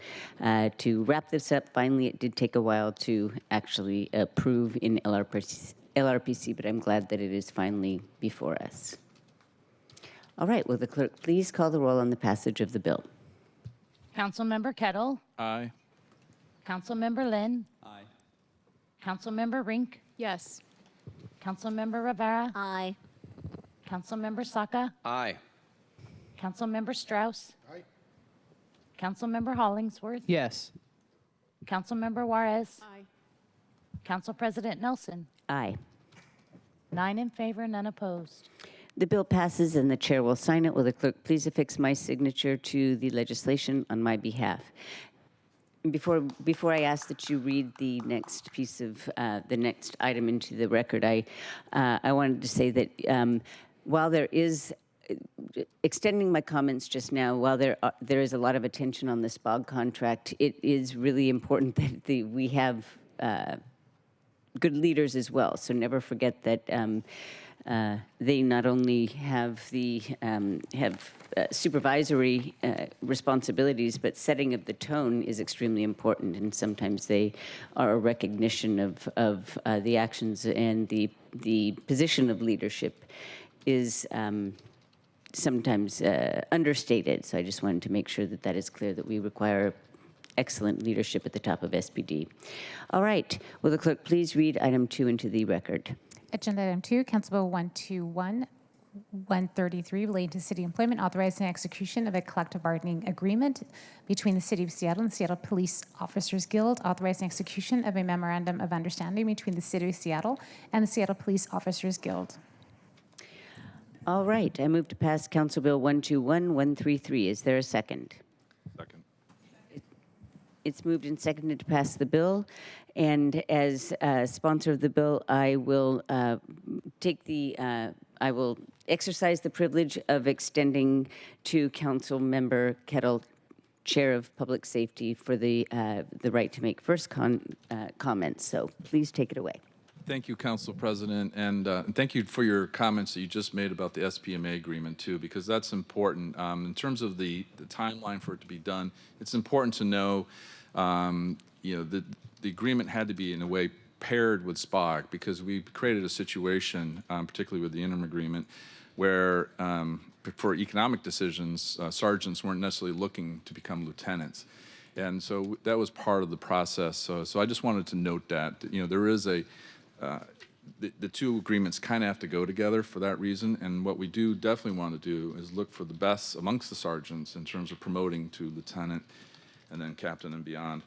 wrap this up. Finally, it did take a while to actually approve in LRPC, but I'm glad that it is finally before us. All right, will the clerk please call the roll on the passage of the bill? Councilmember Kettle. Aye. Councilmember Lynn. Aye. Councilmember Rink. Yes. Councilmember Rivera. Aye. Councilmember Saka. Aye. Councilmember Strauss. Aye. Councilmember Hollingsworth. Yes. Councilmember Juarez. Aye. Council President Nelson. Aye. 9 in favor, none opposed. The bill passes and the chair will sign it. Will the clerk please affix my signature to the legislation on my behalf? Before I ask that you read the next piece of the next item into the record, I wanted to say that while there is extending my comments just now, while there is a lot of attention on the SPOG contract, it is really important that we have good leaders as well. So never forget that they not only have the supervisory responsibilities, but setting of the tone is extremely important. And sometimes they are a recognition of the actions, and the position of leadership is sometimes understated. So I just wanted to make sure that that is clear, that we require excellent leadership at the top of SPD. All right. Will the clerk please read item 2 into the record? Agenda item 2, Council Bill 133, relating to city employment, authorizing execution of a collective bargaining agreement between the City of Seattle and the Seattle Police Officers Guild, authorizing execution of a memorandum of understanding between the City of Seattle and the Seattle Police Officers Guild. All right. I move to pass Council Bill 133. Is there a second? Second. It's moved and seconded to pass the bill. And as sponsor of the bill, I will I will exercise the privilege of extending to Council Member Kettle, Chair of Public Safety, for the right to make first comments. So please take it away. Thank you, Council President, and thank you for your comments that you just made about the SPMA agreement too, because that's important. In terms of the timeline for it to be done, it's important to know, that the agreement had to be in a way paired with SPOG, because we created a situation, particularly with the interim agreement, where for economic decisions, sergeants weren't necessarily looking to become lieutenants. And so that was part of the process. So I just wanted to note that, there is the two agreements kind of have to go together for that reason. And what we do definitely want to do is look for the best amongst the sergeants in terms of promoting to lieutenant and then captain and beyond.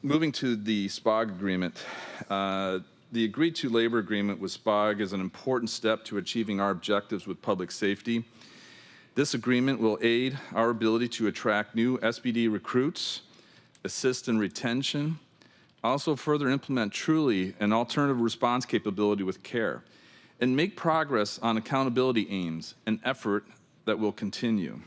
Moving to the SPOG agreement, the agreed to labor agreement with SPOG is an important step to achieving our objectives with public safety. This agreement will aid our ability to attract new SPD recruits, assist in retention, also further implement truly an alternative response capability with care, and make progress on accountability aims, an effort that will continue.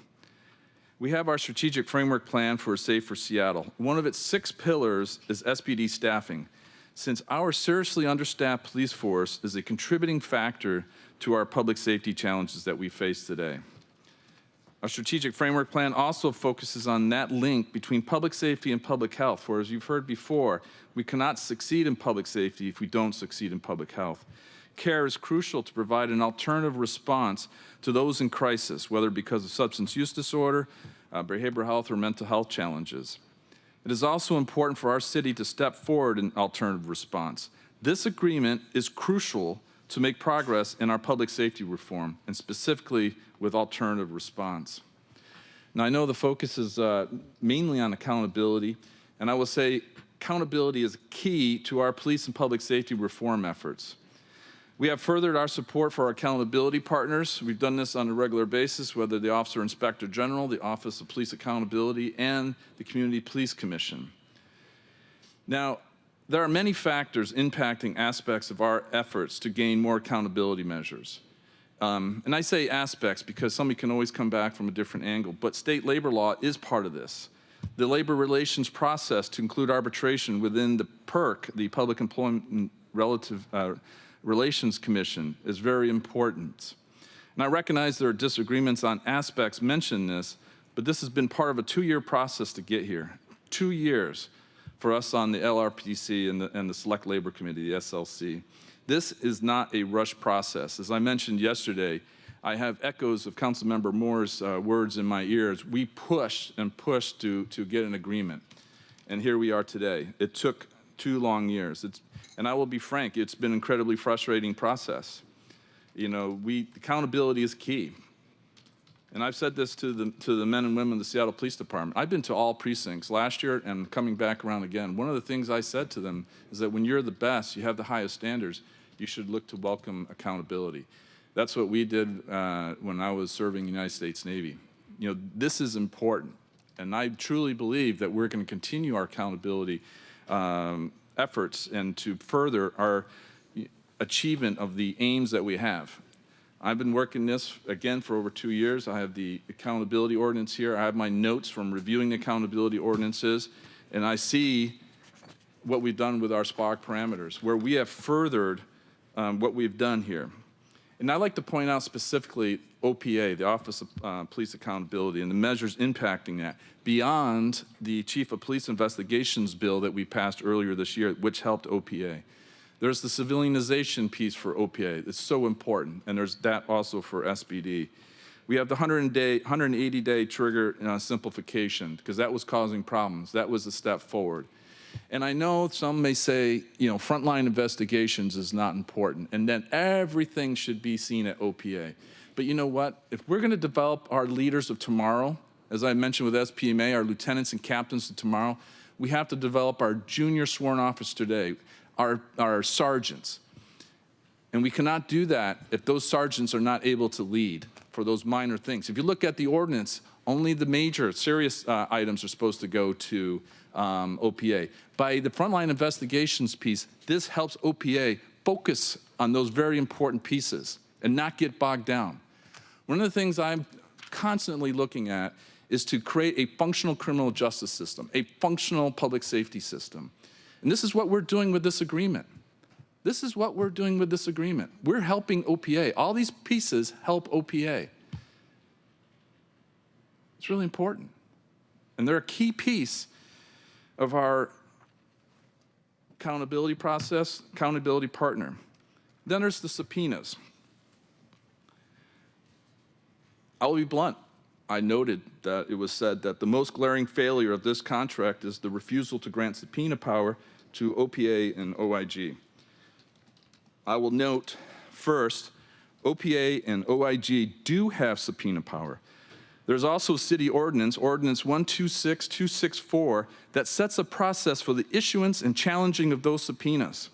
We have our strategic framework plan for a safer Seattle. One of its 6 pillars is SPD staffing, since our seriously understaffed police force is a contributing factor to our public safety challenges that we face today. Our strategic framework plan also focuses on that link between public safety and public health, for as you've heard before, we cannot succeed in public safety if we don't succeed in public health. Care is crucial to provide an alternative response to those in crisis, whether because of substance use disorder, behavioral health, or mental health challenges. It is also important for our city to step forward in alternative response. This agreement is crucial to make progress in our public safety reform, and specifically with alternative response. Now, I know the focus is mainly on accountability, and I will say accountability is key to our police and public safety reform efforts. We have furthered our support for our accountability partners. We've done this on a regular basis, whether the Officer Inspector General, the Office of Police Accountability, and the Community Police Commission. Now, there are many factors impacting aspects of our efforts to gain more accountability measures. And I say aspects because somebody can always come back from a different angle, but state labor law is part of this. The labor relations process to include arbitration within the PERC, the Public Employment Relations Commission, is very important. And I recognize there are disagreements on aspects mentioned in this, but this has been part of a 2-year process to get here. 2 years for us on the LRPC and the Select Labor Committee, the SLC. This is not a rush process. As I mentioned yesterday, I have echoes of Councilmember Moore's words in my ears. We pushed and pushed to get an agreement, and here we are today. It took 2 long years. And I will be frank, it's been an incredibly frustrating process. Accountability is key. And I've said this to the men and women of the Seattle Police Department. I've been to all precincts last year and coming back around again. One of the things I said to them is that when you're the best, you have the highest standards, you should look to welcome accountability. That's what we did when I was serving the United States Navy. This is important. And I truly believe that we're going to continue our accountability efforts and to further our achievement of the aims that we have. I've been working this, again, for over 2 years. I have the accountability ordinance here. I have my notes from reviewing the accountability ordinances, and I see what we've done with our SPOG parameters, where we have furthered what we've done here. And I'd like to point out specifically OPA, the Office of Police Accountability, and the measures impacting that, beyond the Chief of Police Investigations bill that we passed earlier this year, which helped OPA. There's the civilianization piece for OPA. It's so important, and there's that also for SBD. We have the 180-day trigger simplification, because that was causing problems. That was a step forward. And I know some may say, you know, frontline investigations is not important, and then everything should be seen at OPA. But you know what? If we're going to develop our leaders of tomorrow, as I mentioned with SPMA, our lieutenants and captains of tomorrow, we have to develop our junior sworn officers today, our sergeants. And we cannot do that if those sergeants are not able to lead for those minor things. If you look at the ordinance, only the major, serious items are supposed to go to OPA. By the frontline investigations piece, this helps OPA focus on those very important pieces and not get bogged down. One of the things I'm constantly looking at is to create a functional criminal justice system, a functional public safety system. And this is what we're doing with this agreement. This is what we're doing with this agreement. We're helping OPA. All these pieces help OPA. It's really important. And they're a key piece of our accountability process, accountability partner. Then there's the subpoenas. I'll be blunt. I noted that it was said that the most glaring failure of this contract is the refusal to grant subpoena power to OPA and OIG. I will note first, OPA and OIG do have subpoena power. There's also city ordinance, Ordinance 126264, that sets a process for the issuance and challenging of those subpoenas.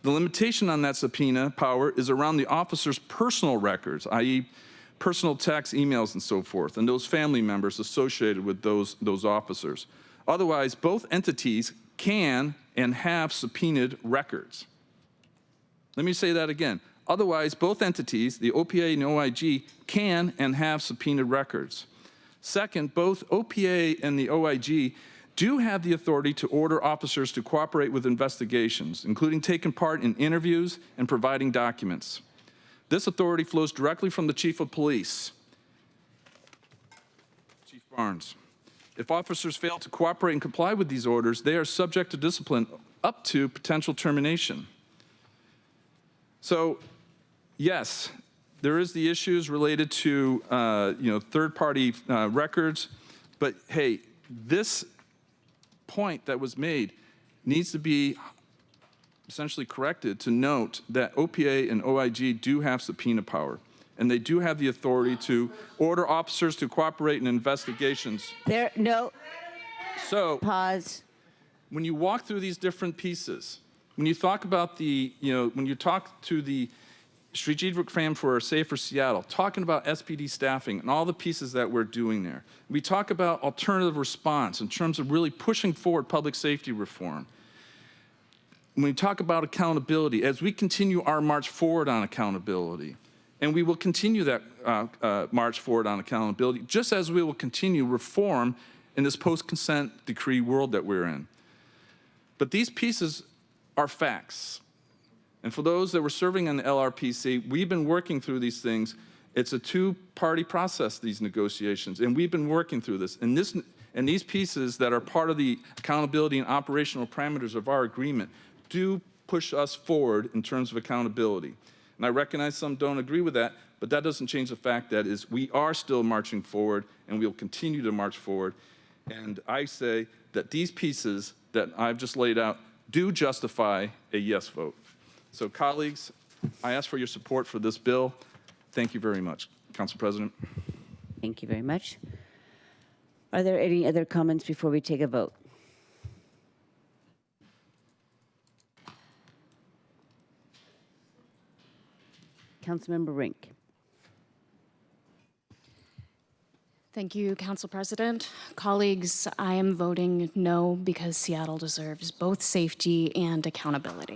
The limitation on that subpoena power is around the officer's personal records, i.e. personal text, emails, and so forth, and those family members associated with those officers. Otherwise, both entities can and have subpoenaed records. Let me say that again. Otherwise, both entities, the OPA and OIG, can and have subpoenaed records. Second, both OPA and the OIG do have the authority to order officers to cooperate with investigations, including taking part in interviews and providing documents. This authority flows directly from the Chief of Police, Chief Barnes. If officers fail to cooperate and comply with these orders, they are subject to discipline up to potential termination. So, yes, there is the issues related to third-party records, but hey, this point that was made needs to be essentially corrected to note that OPA and OIG do have subpoena power, and they do have the authority to order officers to cooperate in investigations. So, pause. When you walk through these different pieces, when you talk about when you talk to the strategic plan for a safer Seattle, talking about SPD staffing and all the pieces that we're doing there. We talk about alternative response in terms of really pushing forward public safety reform. When we talk about accountability, as we continue our march forward on accountability, and we will continue that march forward on accountability, just as we will continue reform in this post-consent decree world that we're in. But these pieces are facts. And for those that were serving on the LRPC, we've been working through these things. It's a two-party process, these negotiations, and we've been working through this. And these pieces that are part of the accountability and operational parameters of our agreement do push us forward in terms of accountability. And I recognize some don't agree with that, but that doesn't change the fact that we are still marching forward, and we will continue to march forward. And I say that these pieces that I've just laid out do justify a yes vote. So colleagues, I ask for your support for this bill. Thank you very much, Council President. Thank you very much. Are there any other comments before we take a vote? Councilmember Rink. Thank you, Council President. Colleagues, I am voting no because Seattle deserves both safety and accountability.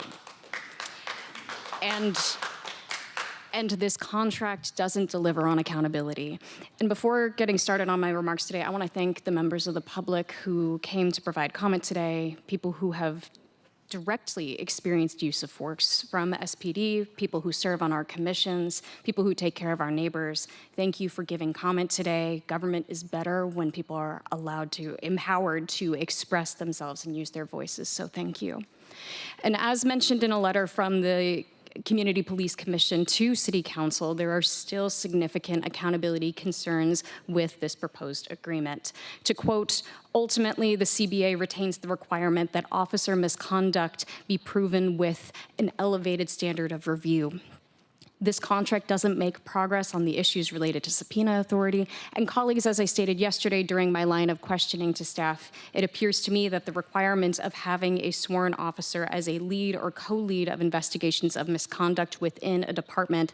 And this contract doesn't deliver on accountability. And before getting started on my remarks today, I want to thank the members of the public who came to provide comment today, people who have directly experienced use of force from SPD, people who serve on our commissions, people who take care of our neighbors. Thank you for giving comment today. Government is better when people are empowered to express themselves and use their voices, so thank you. And as mentioned in a letter from the Community Police Commission to City Council, there are still significant accountability concerns with this proposed agreement. To quote, ultimately, the CBA retains the requirement that officer misconduct be proven with an elevated standard of review. This contract doesn't make progress on the issues related to subpoena authority. And colleagues, as I stated yesterday during my line of questioning to staff, it appears to me that the requirement of having a sworn officer as a lead or co-lead of investigations of misconduct within a department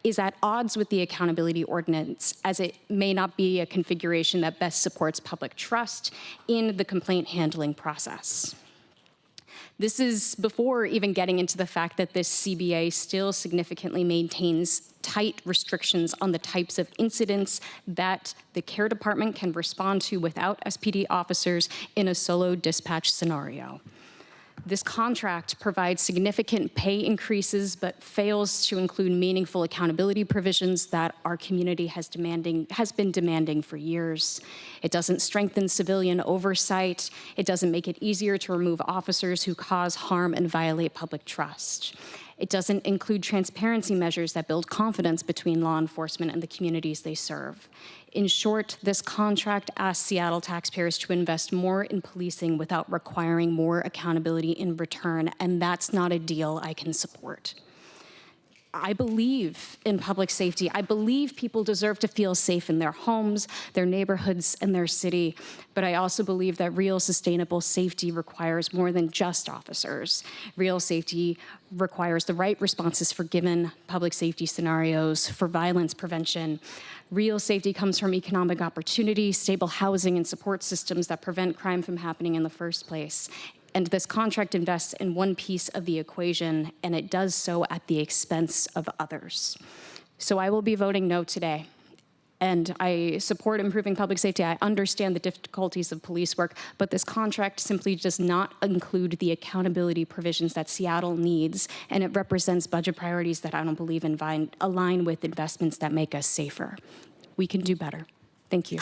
is at odds with the accountability ordinance, as it may not be a configuration that best supports public trust in the complaint handling process. This is before even getting into the fact that this CBA still significantly maintains tight restrictions on the types of incidents that the care department can respond to without SPD officers in a solo dispatch scenario. This contract provides significant pay increases, but fails to include meaningful accountability provisions that our community has been demanding for years. It doesn't strengthen civilian oversight. It doesn't make it easier to remove officers who cause harm and violate public trust. It doesn't include transparency measures that build confidence between law enforcement and the communities they serve. In short, this contract asks Seattle taxpayers to invest more in policing without requiring more accountability in return, and that's not a deal I can support. I believe in public safety. I believe people deserve to feel safe in their homes, their neighborhoods, and their city. But I also believe that real sustainable safety requires more than just officers. Real safety requires the right responses for given public safety scenarios, for violence prevention. Real safety comes from economic opportunity, stable housing, and support systems that prevent crime from happening in the first place. And this contract invests in one piece of the equation, and it does so at the expense of others. So I will be voting no today. And I support improving public safety. I understand the difficulties of police work, but this contract simply does not include the accountability provisions that Seattle needs, and it represents budget priorities that I don't believe align with investments that make us safer. We can do better. Thank you.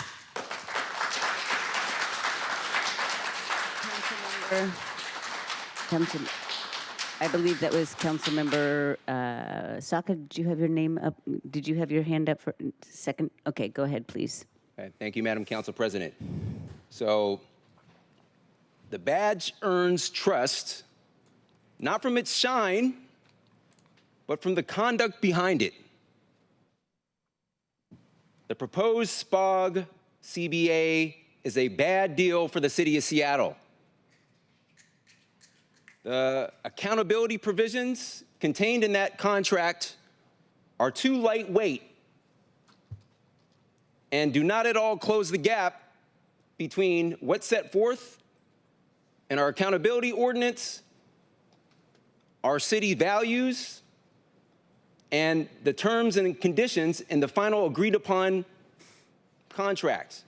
I believe that was Councilmember Saka. Did you have your name up? Did you have your hand up for a second? Okay, go ahead, please. Okay, thank you, Madam Council President. So the badge earns trust, not from its shine, but from the conduct behind it. The proposed SPOG CBA is a bad deal for the city of Seattle. The accountability provisions contained in that contract are too lightweight and do not at all close the gap between what's set forth in our accountability ordinance, our city values, and the terms and conditions in the final agreed upon contracts.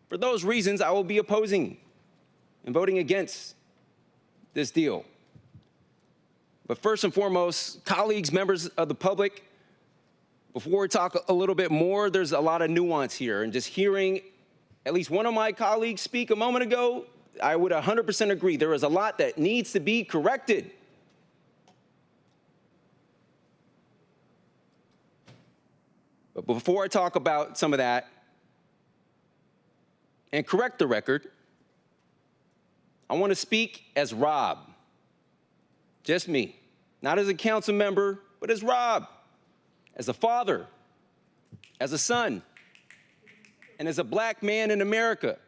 For those reasons, I will be opposing and voting against this deal. But first and foremost, colleagues, members of the public, before we talk a little bit more, there's a lot of nuance here. And just hearing at least one of my colleagues speak a moment ago, I would 100% agree. There is a lot that needs to be corrected. But before I talk about some of that and correct the record, I want to speak as Rob. Just me, not as a council member, but as Rob, as a father, as a son, and as a black man in America.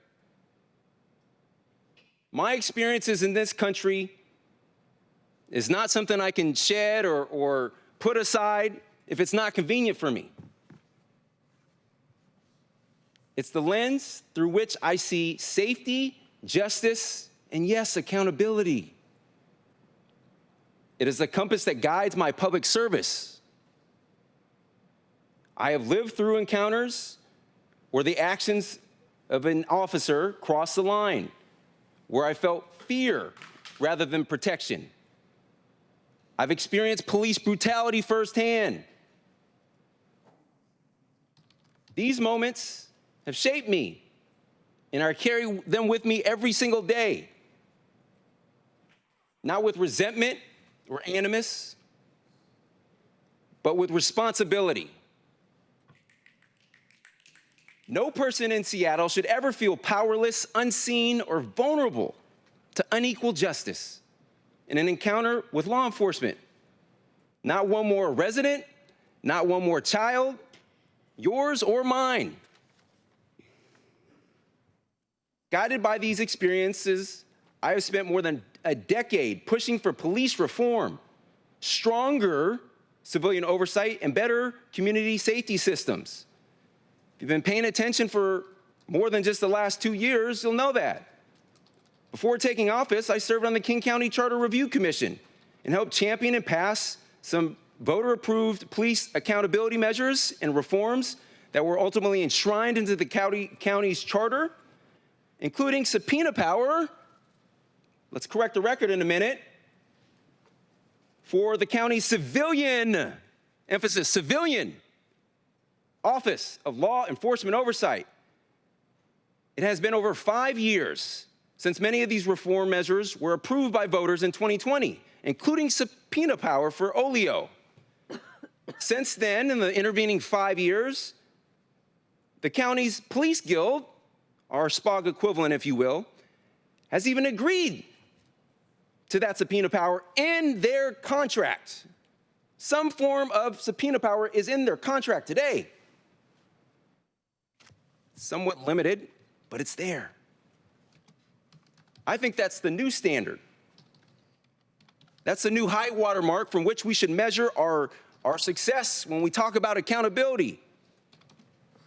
My experiences in this country is not something I can shed or put aside if it's not convenient for me. It's the lens through which I see safety, justice, and yes, accountability. It is the compass that guides my public service. I have lived through encounters where the actions of an officer crossed the line, where I felt fear rather than protection. I've experienced police brutality firsthand. These moments have shaped me, and I carry them with me every single day. Not with resentment or animus, but with responsibility. No person in Seattle should ever feel powerless, unseen, or vulnerable to unequal justice in an encounter with law enforcement. Not one more resident, not one more child, yours or mine. Guided by these experiences, I have spent more than a decade pushing for police reform, stronger civilian oversight, and better community safety systems. If you've been paying attention for more than just the last 2 years, you'll know that. Before taking office, I served on the King County Charter Review Commission and helped champion and pass some voter-approved police accountability measures and reforms that were ultimately enshrined into the county's charter, including subpoena power, let's correct the record in a minute, for the county's civilian, emphasis, civilian, Office of Law Enforcement Oversight. It has been over 5 years since many of these reform measures were approved by voters in 2020, including subpoena power for Olio. Since then, in the intervening 5 years, the county's police guild, our SPOG equivalent, if you will, has even agreed to that subpoena power in their contract. Some form of subpoena power is in their contract today. Somewhat limited, but it's there. I think that's the new standard. That's the new high water mark from which we should measure our success when we talk about accountability.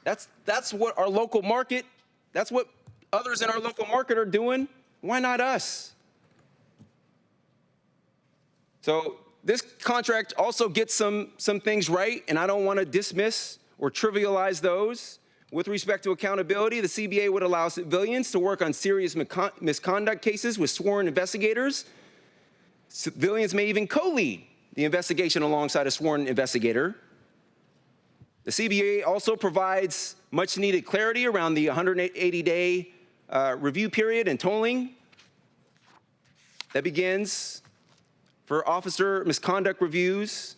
That's what our local market, that's what others in our local market are doing. Why not us? So this contract also gets some things right, and I don't want to dismiss or trivialize those. With respect to accountability, the CBA would allow civilians to work on serious misconduct cases with sworn investigators. Civilians may even co-lead the investigation alongside a sworn investigator. The CBA also provides much needed clarity around the 180-day review period and tolling that begins for officer misconduct reviews.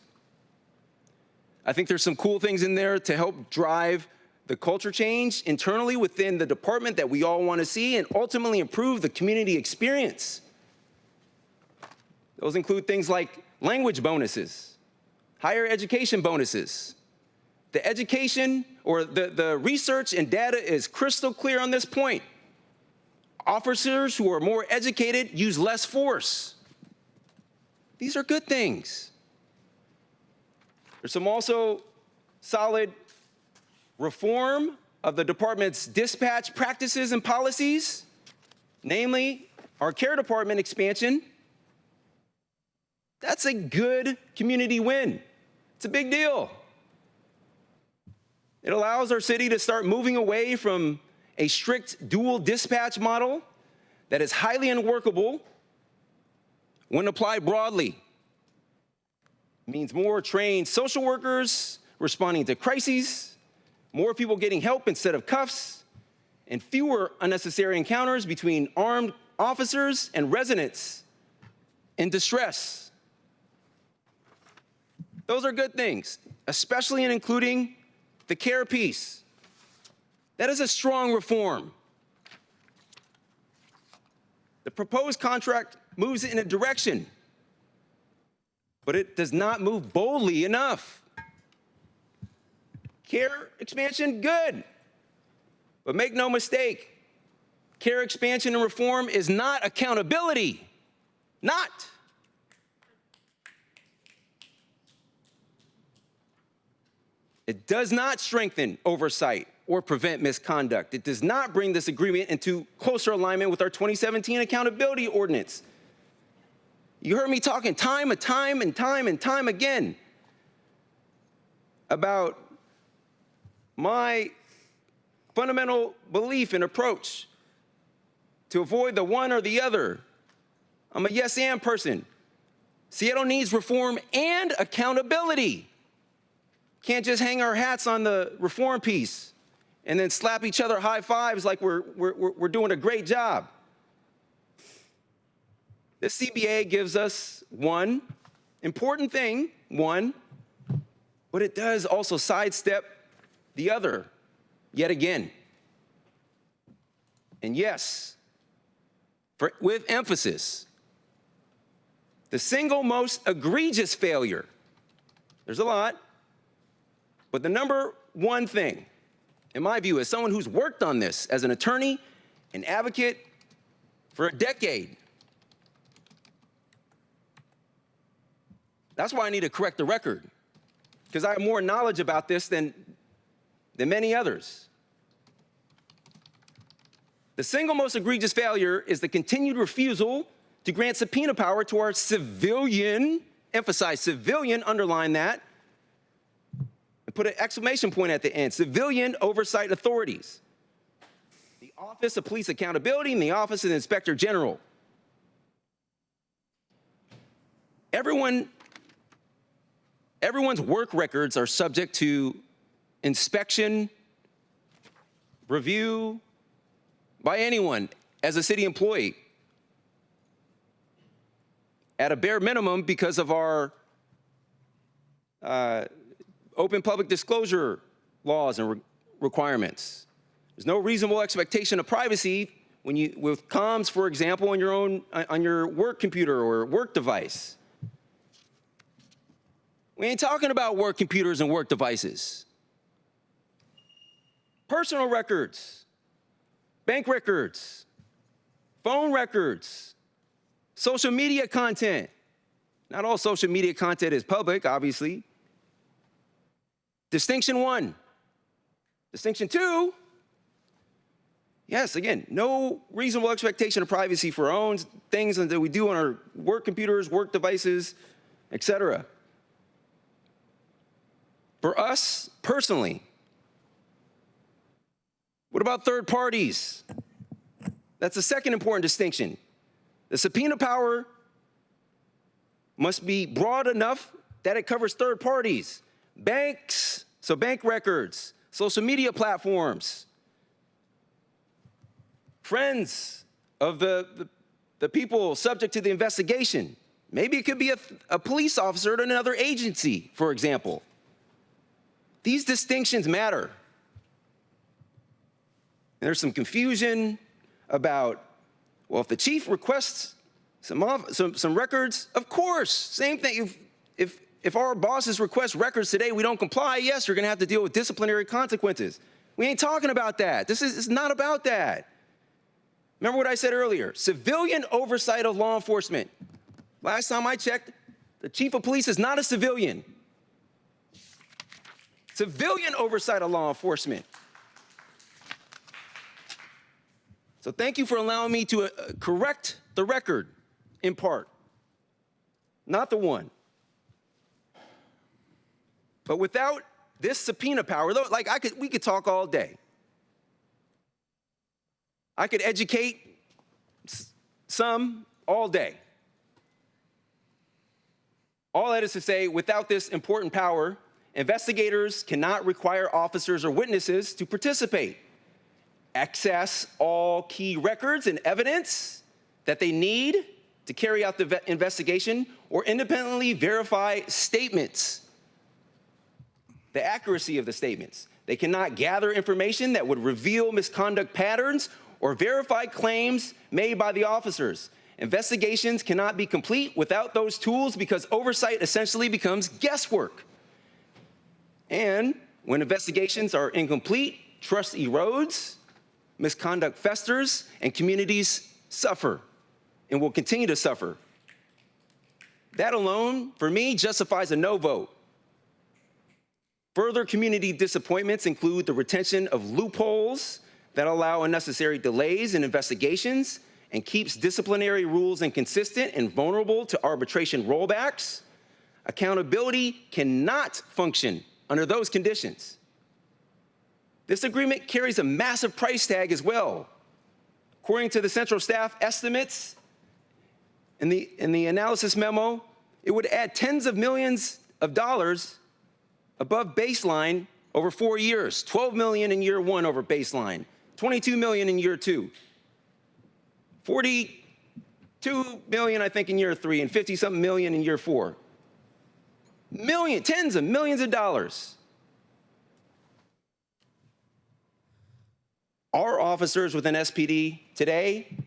I think there's some cool things in there to help drive the culture change internally within the department that we all want to see and ultimately improve the community experience. Those include things like language bonuses, higher education bonuses. The education or the research and data is crystal clear on this point. Officers who are more educated use less force. These are good things. There's some also solid reform of the department's dispatch practices and policies, namely our care department expansion. That's a good community win. It's a big deal. It allows our city to start moving away from a strict dual dispatch model that is highly unworkable when applied broadly. It means more trained social workers responding to crises, more people getting help instead of cuffs, and fewer unnecessary encounters between armed officers and residents in distress. Those are good things, especially in including the care piece. That is a strong reform. The proposed contract moves in a direction, but it does not move boldly enough. Care expansion, good. But make no mistake, care expansion and reform is not accountability. Not. It does not strengthen oversight or prevent misconduct. It does not bring this agreement into closer alignment with our 2017 Accountability Ordinance. You heard me talking time and time again about my fundamental belief and approach to avoid the one or the other. I'm a yes and person. Seattle needs reform and accountability. Can't just hang our hats on the reform piece and then slap each other high fives like we're doing a great job. This CBA gives us one important thing, but it does also sidestep the other yet again. And yes, with emphasis, the single most egregious failure, there's a lot, but the number one thing, in my view, as someone who's worked on this as an attorney, an advocate for a decade, that's why I need to correct the record, because I have more knowledge about this than many others. The single most egregious failure is the continued refusal to grant subpoena power to our civilian, emphasize civilian, underline that, and put an exclamation point at the end, civilian oversight authorities. The Office of Police Accountability and the Office of the Inspector General. Everyone's work records are subject to inspection, review by anyone as a city employee. At a bare minimum, because of our open public disclosure laws and requirements. There's no reasonable expectation of privacy when with comms, for example, on your work computer or work device. We ain't talking about work computers and work devices. Personal records, bank records, phone records, social media content. Not all social media content is public, obviously. Distinction one. Distinction two, yes, again, no reasonable expectation of privacy for our own things that we do on our work computers, work devices, etc. For us, personally, what about third parties? That's the second important distinction. The subpoena power must be broad enough that it covers third parties. Banks, so bank records, social media platforms, friends of the people subject to the investigation. Maybe it could be a police officer at another agency, for example. These distinctions matter. And there's some confusion about, well, if the chief requests some records, of course, same thing. If our bosses request records today, we don't comply, yes, you're gonna have to deal with disciplinary consequences. We ain't talking about that. This is not about that. Remember what I said earlier, civilian oversight of law enforcement. Last time I checked, the chief of police is not a civilian. Civilian oversight of law enforcement. So thank you for allowing me to correct the record in part, not the one. But without this subpoena power, like we could talk all day. I could educate some all day. All that is to say, without this important power, investigators cannot require officers or witnesses to participate, access all key records and evidence that they need to carry out the investigation, or independently verify statements, the accuracy of the statements. They cannot gather information that would reveal misconduct patterns or verify claims made by the officers. Investigations cannot be complete without those tools because oversight essentially becomes guesswork. And when investigations are incomplete, trust erodes, misconduct festers, and communities suffer and will continue to suffer. That alone, for me, justifies a no vote. Further community disappointments include the retention of loopholes that allow unnecessary delays in investigations and keeps disciplinary rules inconsistent and vulnerable to arbitration rollbacks. Accountability cannot function under those conditions. This agreement carries a massive price tag as well. According to the central staff estimates in the analysis memo, it would add tens of millions of dollars above baseline over 4 years, 12 million in year 1 over baseline, 22 million in year 2, 42 million, I think, in year 3, and 50-something million in year 4. Tens of millions of dollars. Our officers within SPD today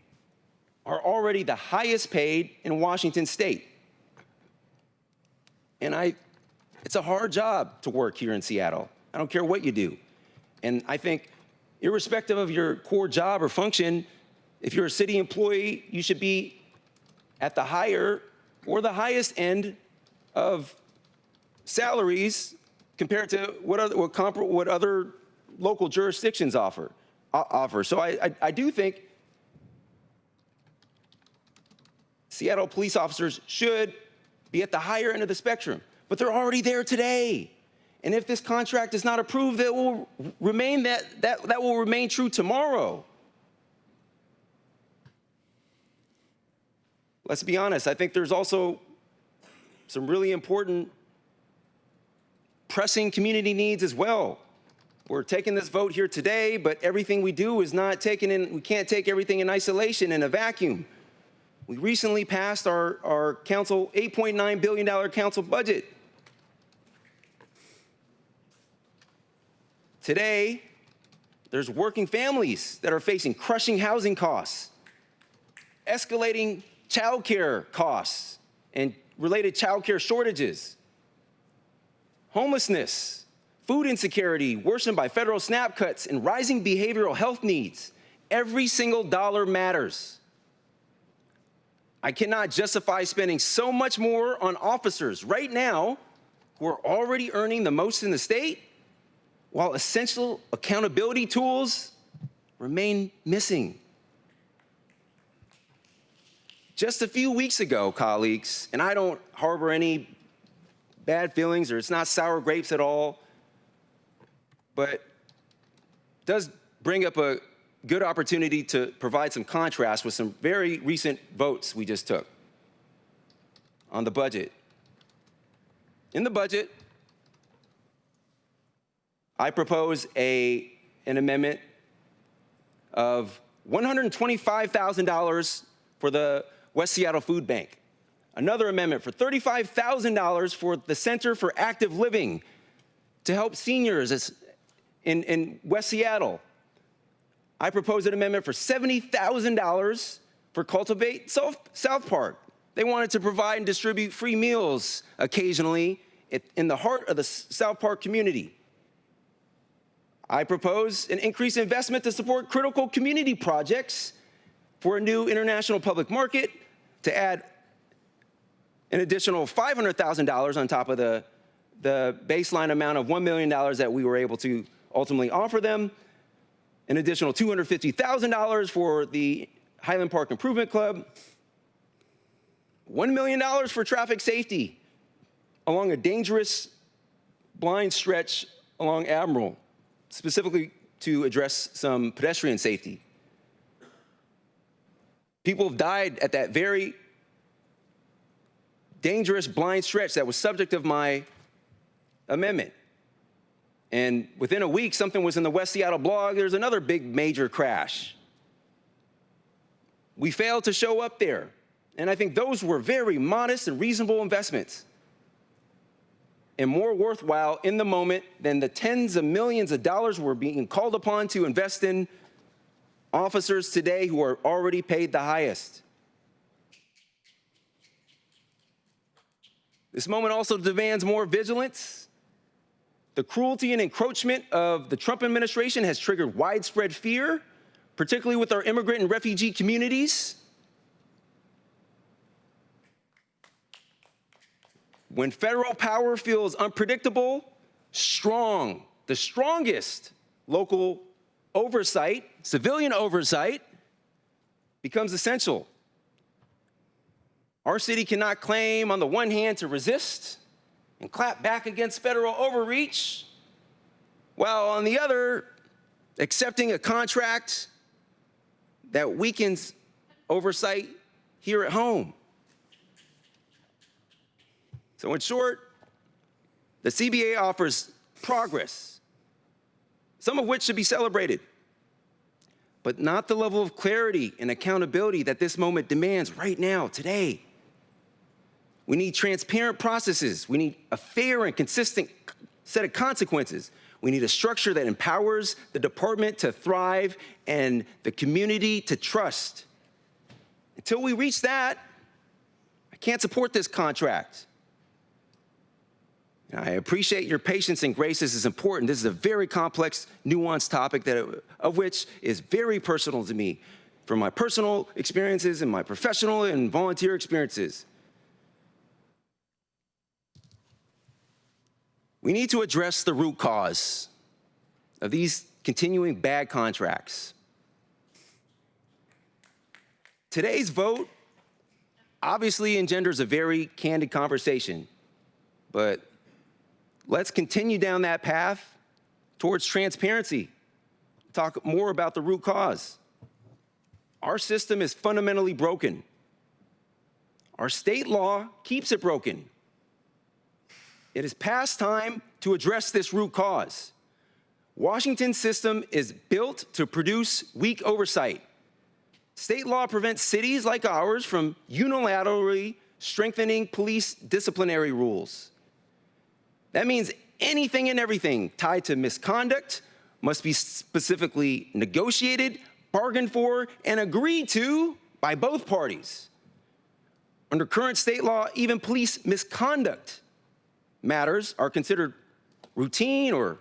are already the highest paid in Washington state. And it's a hard job to work here in Seattle. I don't care what you do. And I think irrespective of your core job or function, if you're a city employee, you should be at the higher or the highest end of salaries compared to what other local jurisdictions offer. So I do think Seattle police officers should be at the higher end of the spectrum, but they're already there today. And if this contract is not approved, that will remain will remain true tomorrow. Let's be honest, I think there's also some really important pressing community needs as well. We're taking this vote here today, but everything we do is not taken in, we can't take everything in isolation, in a vacuum. We recently passed our council $8.9 billion council budget. Today, there's working families that are facing crushing housing costs, escalating childcare costs and related childcare shortages, homelessness, food insecurity worsened by federal SNAP cuts, and rising behavioral health needs. Every single dollar matters. I cannot justify spending so much more on officers right now who are already earning the most in the state, while essential accountability tools remain missing. Just a few weeks ago, colleagues, and I don't harbor any bad feelings, or it's not sour grapes at all, but does bring up a good opportunity to provide some contrast with some very recent votes we just took on the budget. In the budget, I propose an amendment of $125,000 for the West Seattle Food Bank. Another amendment for $35,000 for the Center for Active Living to help seniors in West Seattle. I propose an amendment for $70,000 for Cultivate South Park. They wanted to provide and distribute free meals occasionally in the heart of the South Park community. I propose an increased investment to support critical community projects for a new international public market, to add an additional $500,000 on top of the baseline amount of $1 million that we were able to ultimately offer them, an additional $250,000 for the Highland Park Improvement Club, $1 million for traffic safety along a dangerous blind stretch along Admiral, specifically to address some pedestrian safety. People have died at that very dangerous blind stretch that was subject of my amendment. And within a week, something was in the West Seattle blog, there's another big major crash. We failed to show up there. And I think those were very modest and reasonable investments, and more worthwhile in the moment than the tens of millions of dollars we're being called upon to invest in officers today who are already paid the highest. This moment also demands more vigilance. The cruelty and encroachment of the Trump administration has triggered widespread fear, particularly with our immigrant and refugee communities. When federal power feels unpredictable, the strongest local oversight, civilian oversight, becomes essential. Our city cannot claim, on the one hand, to resist and clap back against federal overreach, while on the other, accepting a contract that weakens oversight here at home. So in short, the CBA offers progress, some of which should be celebrated, but not the level of clarity and accountability that this moment demands right now, today. We need transparent processes. We need a fair and consistent set of consequences. We need a structure that empowers the department to thrive and the community to trust. Until we reach that, I can't support this contract. I appreciate your patience and grace. This is important. This is a very complex, nuanced topic of which is very personal to me, from my personal experiences and my professional and volunteer experiences. We need to address the root cause of these continuing bad contracts. Today's vote obviously engenders a very candid conversation, but let's continue down that path towards transparency. Talk more about the root cause. Our system is fundamentally broken. Our state law keeps it broken. It is past time to address this root cause. Washington's system is built to produce weak oversight. State law prevents cities like ours from unilaterally strengthening police disciplinary rules. That means anything and everything tied to misconduct must be specifically negotiated, bargained for, and agreed to by both parties. Under current state law, even police misconduct matters are considered routine or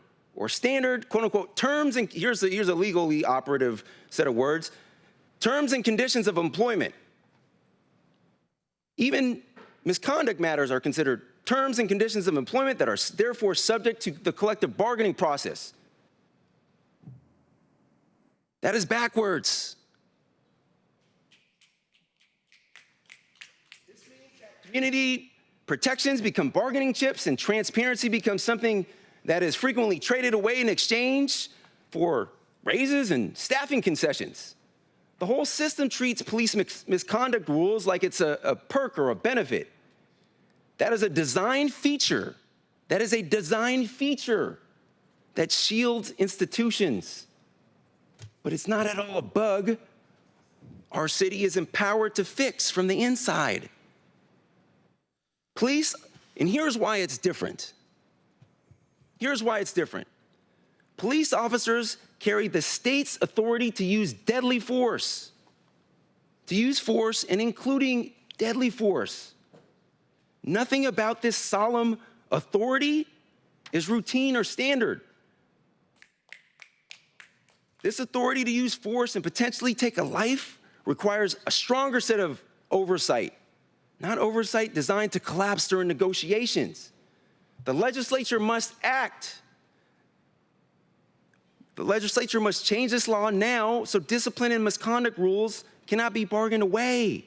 standard, quote unquote, terms, and here's a legally operative set of words, terms and conditions of employment. Even misconduct matters are considered terms and conditions of employment that are therefore subject to the collective bargaining process. That is backwards. This means that community protections become bargaining chips and transparency becomes something that is frequently traded away in exchange for raises and staffing concessions. The whole system treats police misconduct rules like it's a perk or a benefit. That is a design feature. That is a design feature that shields institutions. But it's not at all a bug our city is empowered to fix from the inside. Police, and here's why it's different. Here's why it's different. Police officers carry the state's authority to use deadly force. To use force and including deadly force. Nothing about this solemn authority is routine or standard. This authority to use force and potentially take a life requires a stronger set of oversight, not oversight designed to collapse during negotiations. The legislature must act. The legislature must change this law now so discipline and misconduct rules cannot be bargained away.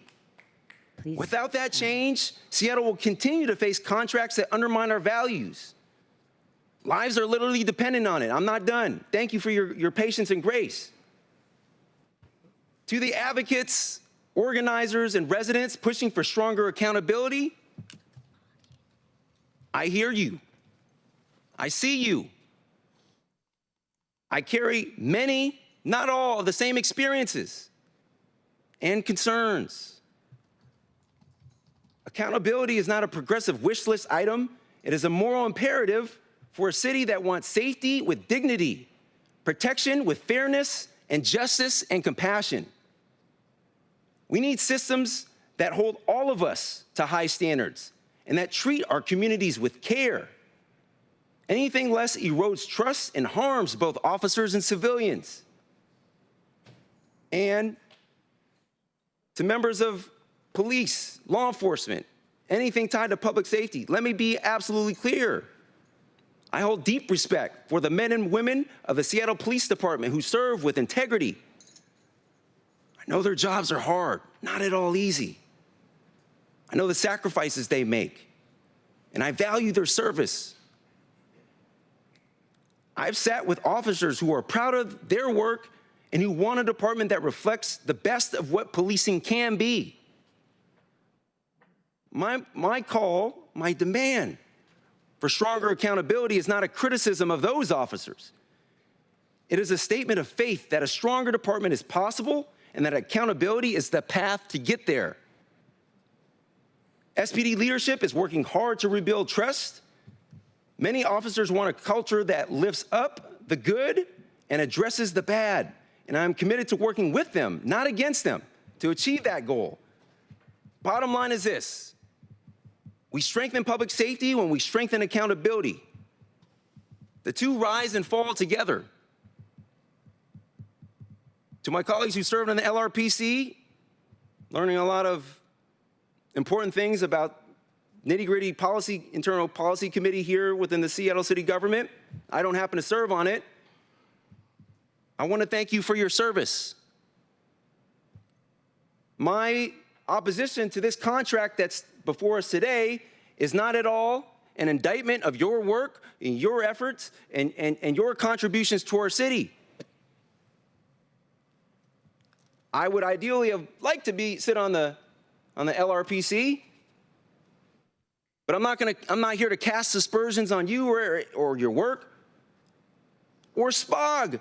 Please. Without that change, Seattle will continue to face contracts that undermine our values. Lives are literally dependent on it. I'm not done. Thank you for your patience and grace. To the advocates, organizers, and residents pushing for stronger accountability, I hear you. I see you. I carry many, not all, of the same experiences and concerns. Accountability is not a progressive wish list item. It is a moral imperative for a city that wants safety with dignity, protection with fairness, and justice and compassion. We need systems that hold all of us to high standards and that treat our communities with care. Anything less erodes trust and harms both officers and civilians. And to members of police, law enforcement, anything tied to public safety, let me be absolutely clear. I hold deep respect for the men and women of the Seattle Police Department who serve with integrity. I know their jobs are hard, not at all easy. I know the sacrifices they make, and I value their service. I've sat with officers who are proud of their work and who want a department that reflects the best of what policing can be. My call, my demand for stronger accountability is not a criticism of those officers. It is a statement of faith that a stronger department is possible and that accountability is the path to get there. SPD leadership is working hard to rebuild trust. Many officers want a culture that lifts up the good and addresses the bad. And I'm committed to working with them, not against them, to achieve that goal. Bottom line is this: we strengthen public safety when we strengthen accountability. The two rise and fall together. To my colleagues who served in the LRPC, learning a lot of important things about nitty-gritty policy, internal policy committee here within the Seattle City government. I don't happen to serve on it. I want to thank you for your service. My opposition to this contract that's before us today is not at all an indictment of your work and your efforts and your contributions to our city. I would ideally have liked to sit on the LRPC, but I'm not here to cast aspersions on you or your work or SPOG.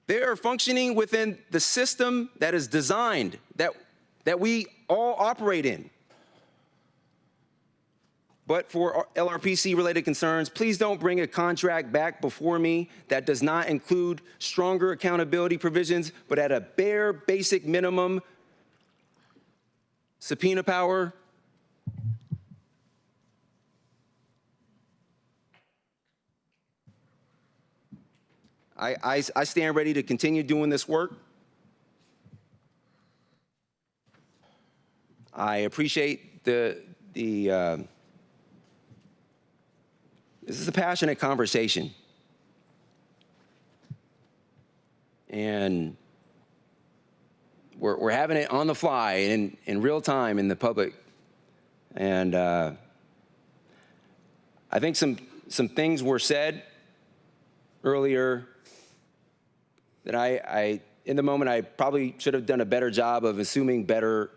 They are functioning within the system that is designed, that we all operate in. But for LRPC-related concerns, please don't bring a contract back before me that does not include stronger accountability provisions, but at a bare basic minimum, subpoena power. I stand ready to continue doing this work. I appreciate this is a passionate conversation. And we're having it on the fly in real time in the public. And I think some things were said earlier that in the moment, I probably should have done a better job of assuming better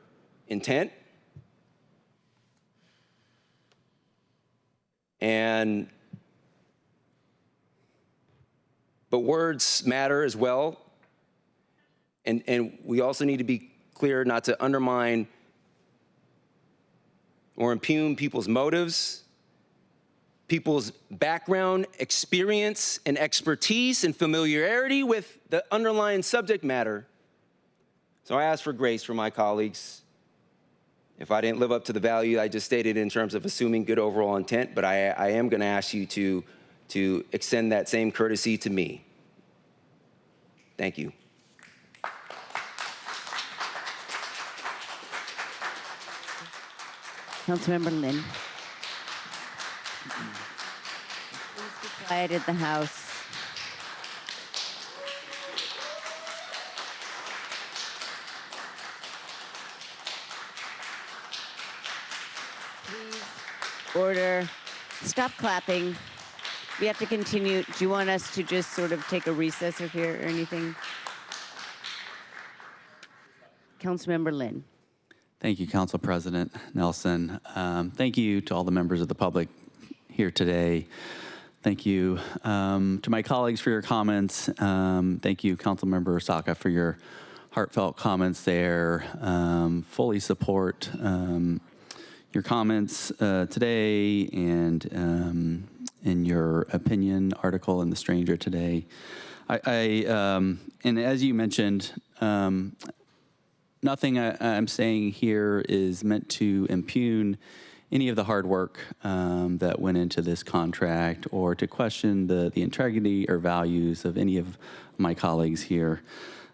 intent. But words matter as well. And we also need to be clear not to undermine or impugn people's motives, people's background, experience, and expertise and familiarity with the underlying subject matter. So I ask for grace from my colleagues if I didn't live up to the value I just stated in terms of assuming good overall intent, but I am going to ask you to extend that same courtesy to me. Thank you. Councilmember Lynn. Please be quiet in the House. Please, order. Stop clapping. We have to continue. Do you want us to just sort of take a recess or here or anything? Councilmember Lynn. Thank you, Council President Nelson. Thank you to all the members of the public here today. Thank you to my colleagues for your comments. Thank you, Councilmember Saka, for your heartfelt comments there. Fully support your comments today and in your opinion article in The Stranger today. And as you mentioned, nothing I'm saying here is meant to impugn any of the hard work that went into this contract or to question the integrity or values of any of my colleagues here.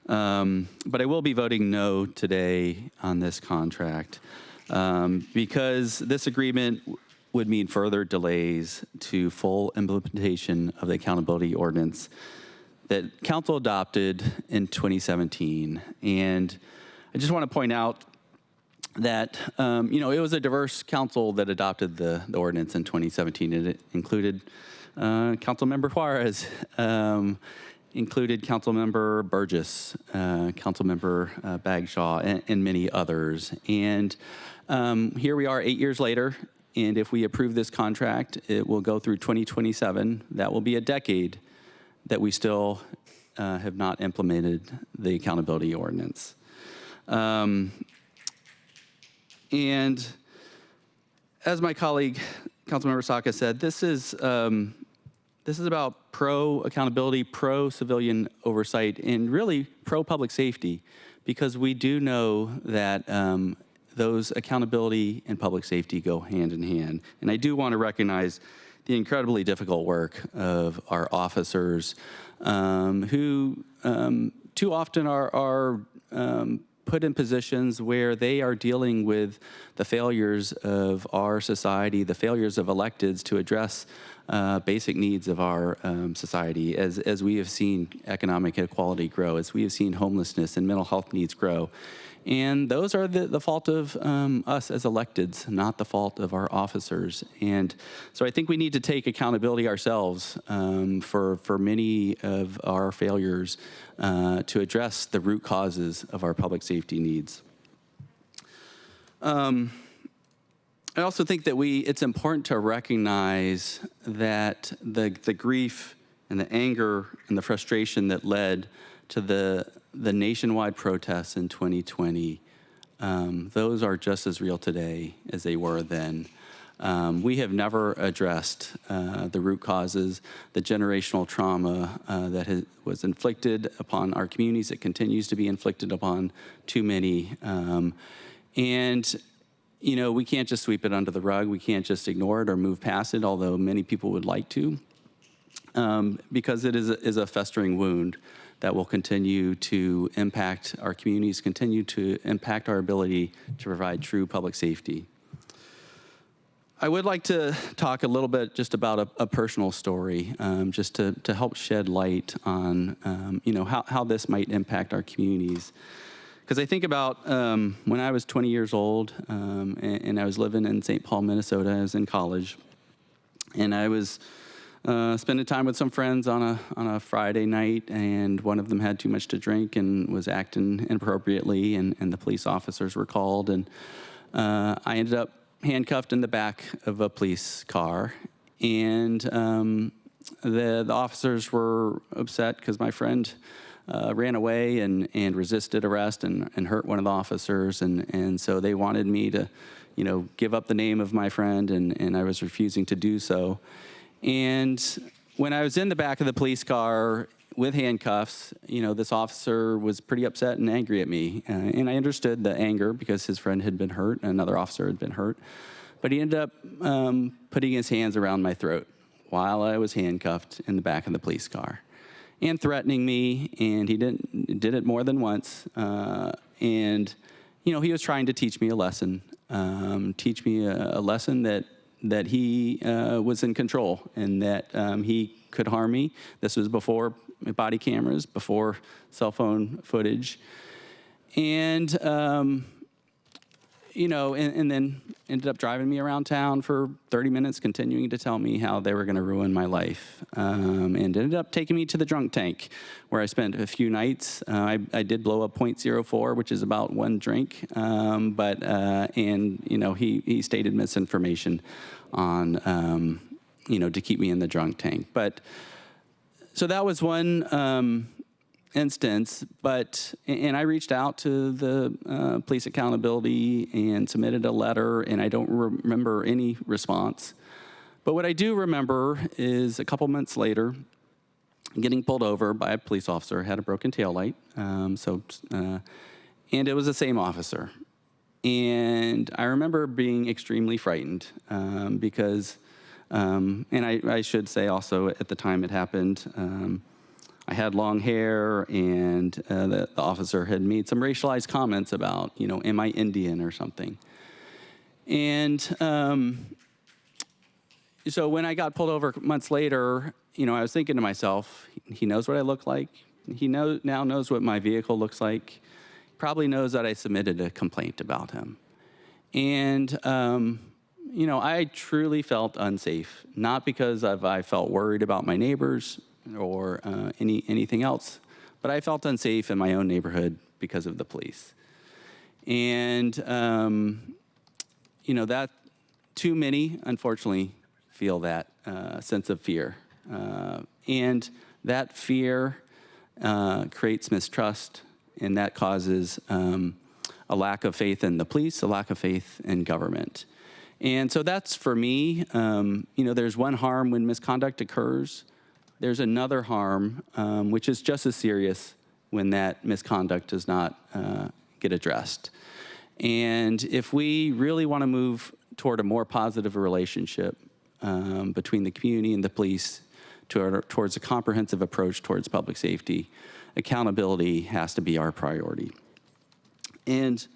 But I will be voting no today on this contract because this agreement would mean further delays to full implementation of the accountability ordinance that council adopted in 2017. And I just want to point out that, it was a diverse council that adopted the ordinance in 2017, and it included Councilmember Juarez, included Councilmember Burgess, Councilmember Bagshaw, and many others. And here we are 8 years later, and if we approve this contract, it will go through 2027. That will be a decade that we still have not implemented the accountability ordinance. And as my colleague, Councilmember Saka said, this is about pro-accountability, pro-civilian oversight, and really pro-public safety, because we do know that those accountability and public safety go hand in hand. And I do want to recognize the incredibly difficult work of our officers who too often are put in positions where they are dealing with the failures of our society, the failures of electeds to address basic needs of our society, as we have seen economic inequality grow, as we have seen homelessness and mental health needs grow. And those are the fault of us as electeds, not the fault of our officers. And so I think we need to take accountability ourselves for many of our failures to address the root causes of our public safety needs. I also think that it's important to recognize that the grief and the anger and the frustration that led to the nationwide protests in 2020, those are just as real today as they were then. We have never addressed the root causes, the generational trauma that was inflicted upon our communities. It continues to be inflicted upon too many. And we can't just sweep it under the rug. We can't just ignore it or move past it, although many people would like to, because it is a festering wound that will continue to impact our communities, continue to impact our ability to provide true public safety. I would like to talk a little bit just about a personal story, just to help shed light on how this might impact our communities. Because I think about when I was 20 years old and I was living in St. Paul, Minnesota. I was in college, and I was spending time with some friends on a Friday night, and one of them had too much to drink and was acting inappropriately, and the police officers were called, and I ended up handcuffed in the back of a police car, and the officers were upset because my friend ran away and resisted arrest and hurt one of the officers, and so they wanted me to give up the name of my friend, and I was refusing to do so. And when I was in the back of the police car with handcuffs, this officer was pretty upset and angry at me. And I understood the anger because his friend had been hurt, and another officer had been hurt. But he ended up putting his hands around my throat while I was handcuffed in the back of the police car and threatening me. And he did it more than once. And he was trying to teach me a lesson, a lesson that he was in control and that he could harm me. This was before body cameras, before cell phone footage. And, and then ended up driving me around town for 30 minutes, continuing to tell me how they were going to ruin my life. And ended up taking me to the drunk tank, where I spent a few nights. I did blow up .04, which is about one drink. He stated misinformation on, to keep me in the drunk tank. So that was one instance, and I reached out to the police accountability and submitted a letter, and I don't remember any response. But what I do remember is a couple months later, getting pulled over by a police officer, had a broken taillight, and it was the same officer. And I remember being extremely frightened because, and I should say also at the time it happened, I had long hair, and the officer had made some racialized comments about, am I Indian or something? And so when I got pulled over months later, I was thinking to myself, he knows what I look like. He now knows what my vehicle looks like. Probably knows that I submitted a complaint about him. And, I truly felt unsafe, not because I felt worried about my neighbors or anything else, but I felt unsafe in my own neighborhood because of the police. And, that too many, unfortunately, feel that sense of fear. And that fear creates mistrust, and that causes a lack of faith in the police, a lack of faith in government. And so that's for me, there's one harm when misconduct occurs. There's another harm, which is just as serious when that misconduct does not get addressed. And if we really want to move toward a more positive relationship between the community and the police towards a comprehensive approach towards public safety, accountability has to be our priority. And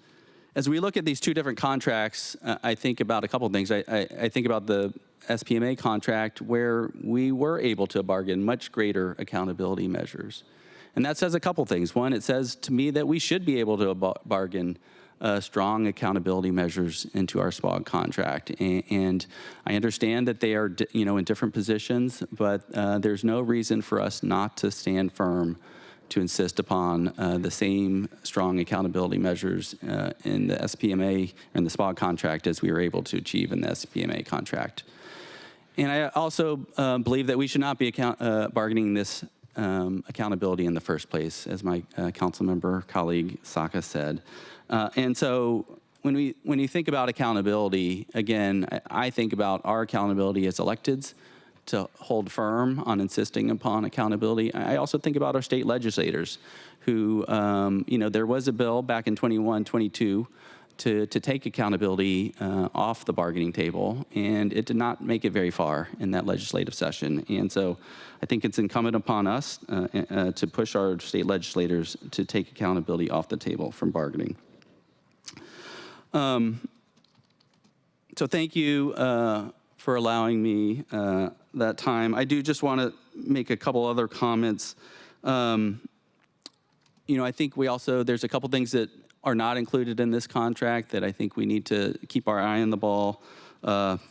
as we look at these two different contracts, I think about a couple of things. I think about the SPMA contract where we were able to bargain much greater accountability measures. And that says a couple things. One, it says to me that we should be able to bargain strong accountability measures into our SPOG contract. And I understand that they are, in different positions, but there's no reason for us not to stand firm to insist upon the same strong accountability measures in the SPMA and the SPOG contract as we were able to achieve in the SPMA contract. And I also believe that we should not be bargaining this accountability in the first place, as my council member colleague Saka said. And so when you think about accountability, again, I think about our accountability as electeds to hold firm on insisting upon accountability. I also think about our state legislators who, there was a bill back in 21-22 to take accountability off the bargaining table, and it did not make it very far in that legislative session. And so I think it's incumbent upon us to push our state legislators to take accountability off the table from bargaining. So thank you for allowing me that time. I do just want to make a couple other comments. I think there's a couple things that are not included in this contract that I think we need to keep our eye on the ball.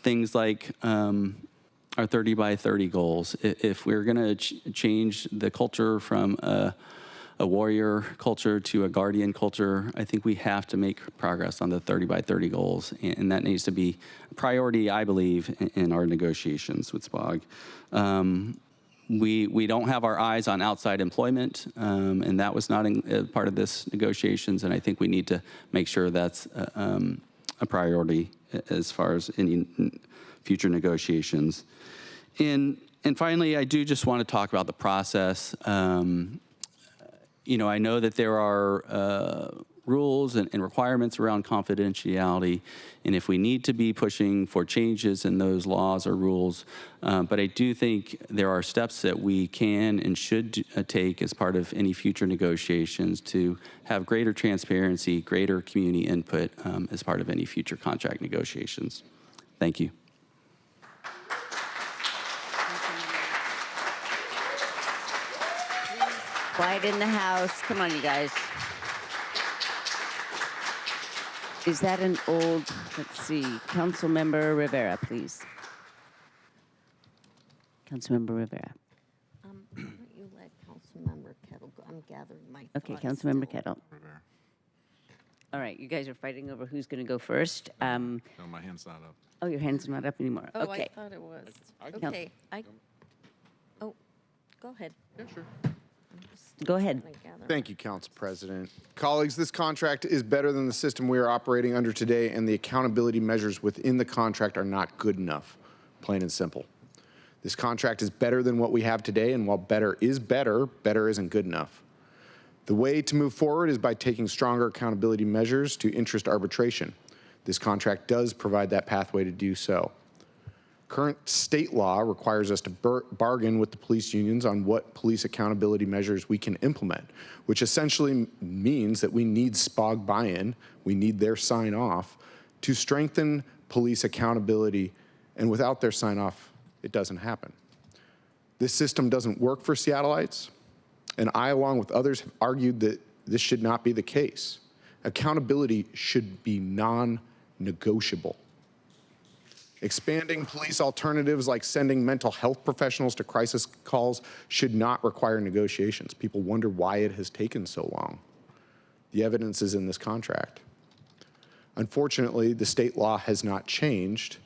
Things like our 30 by 30 goals. If we're going to change the culture from a warrior culture to a guardian culture, I think we have to make progress on the 30 by 30 goals, and that needs to be a priority, I believe, in our negotiations with SPOG. We don't have our eyes on outside employment, and that was not part of this negotiations, and I think we need to make sure that's a priority as far as any future negotiations. And finally, I do just want to talk about the process. I know that there are rules and requirements around confidentiality, and if we need to be pushing for changes in those laws or rules, but I do think there are steps that we can and should take as part of any future negotiations to have greater transparency, greater community input as part of any future contract negotiations. Thank you. Quiet in the house. Come on, you guys. Is that an old, let's see, Councilmember Rivera, please. Councilmember Rivera. Why don't you let Councilmember Kettle go? I'm gathering my Okay, thoughts Councilmember still. Kettle. All right, you guys are fighting over who's going to go first. No, my hand's not up. Oh, your hand's not up anymore. Oh, Okay. I thought it was. can- Okay, oh, go ahead. Yeah, sure. Go ahead. Thank you, Council President. Colleagues, this contract is better than the system we are operating under today, and the accountability measures within the contract are not good enough, plain and simple. This contract is better than what we have today, and while better is better, better isn't good enough. The way to move forward is by taking stronger accountability measures to interest arbitration. This contract does provide that pathway to do so. Current state law requires us to bargain with the police unions on what police accountability measures we can implement, which essentially means that we need SPOG buy-in, we need their sign-off to strengthen police accountability, and without their sign-off, it doesn't happen. This system doesn't work for Seattleites, and I, along with others, have argued that this should not be the case. Accountability should be non-negotiable. Expanding police alternatives like sending mental health professionals to crisis calls should not require negotiations. People wonder why it has taken so long. The evidence is in this contract. Unfortunately, the state law has not changed,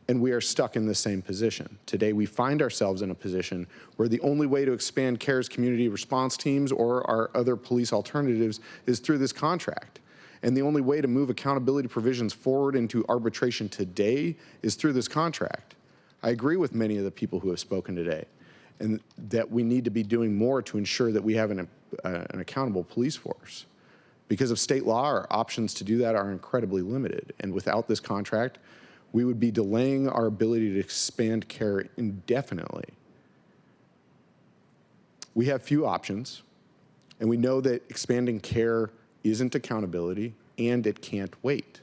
and we are stuck in the same position. Today, we find ourselves in a position where the only way to expand CARE's community response teams or our other police alternatives is through this contract. And the only way to move accountability provisions forward into arbitration today is through this contract. I agree with many of the people who have spoken today, and that we need to be doing more to ensure that we have an accountable police force. Because of state law, our options to do that are incredibly limited. And without this contract, we would be delaying our ability to expand CARE indefinitely. We have few options, and we know that expanding CARE isn't accountability, and it can't wait.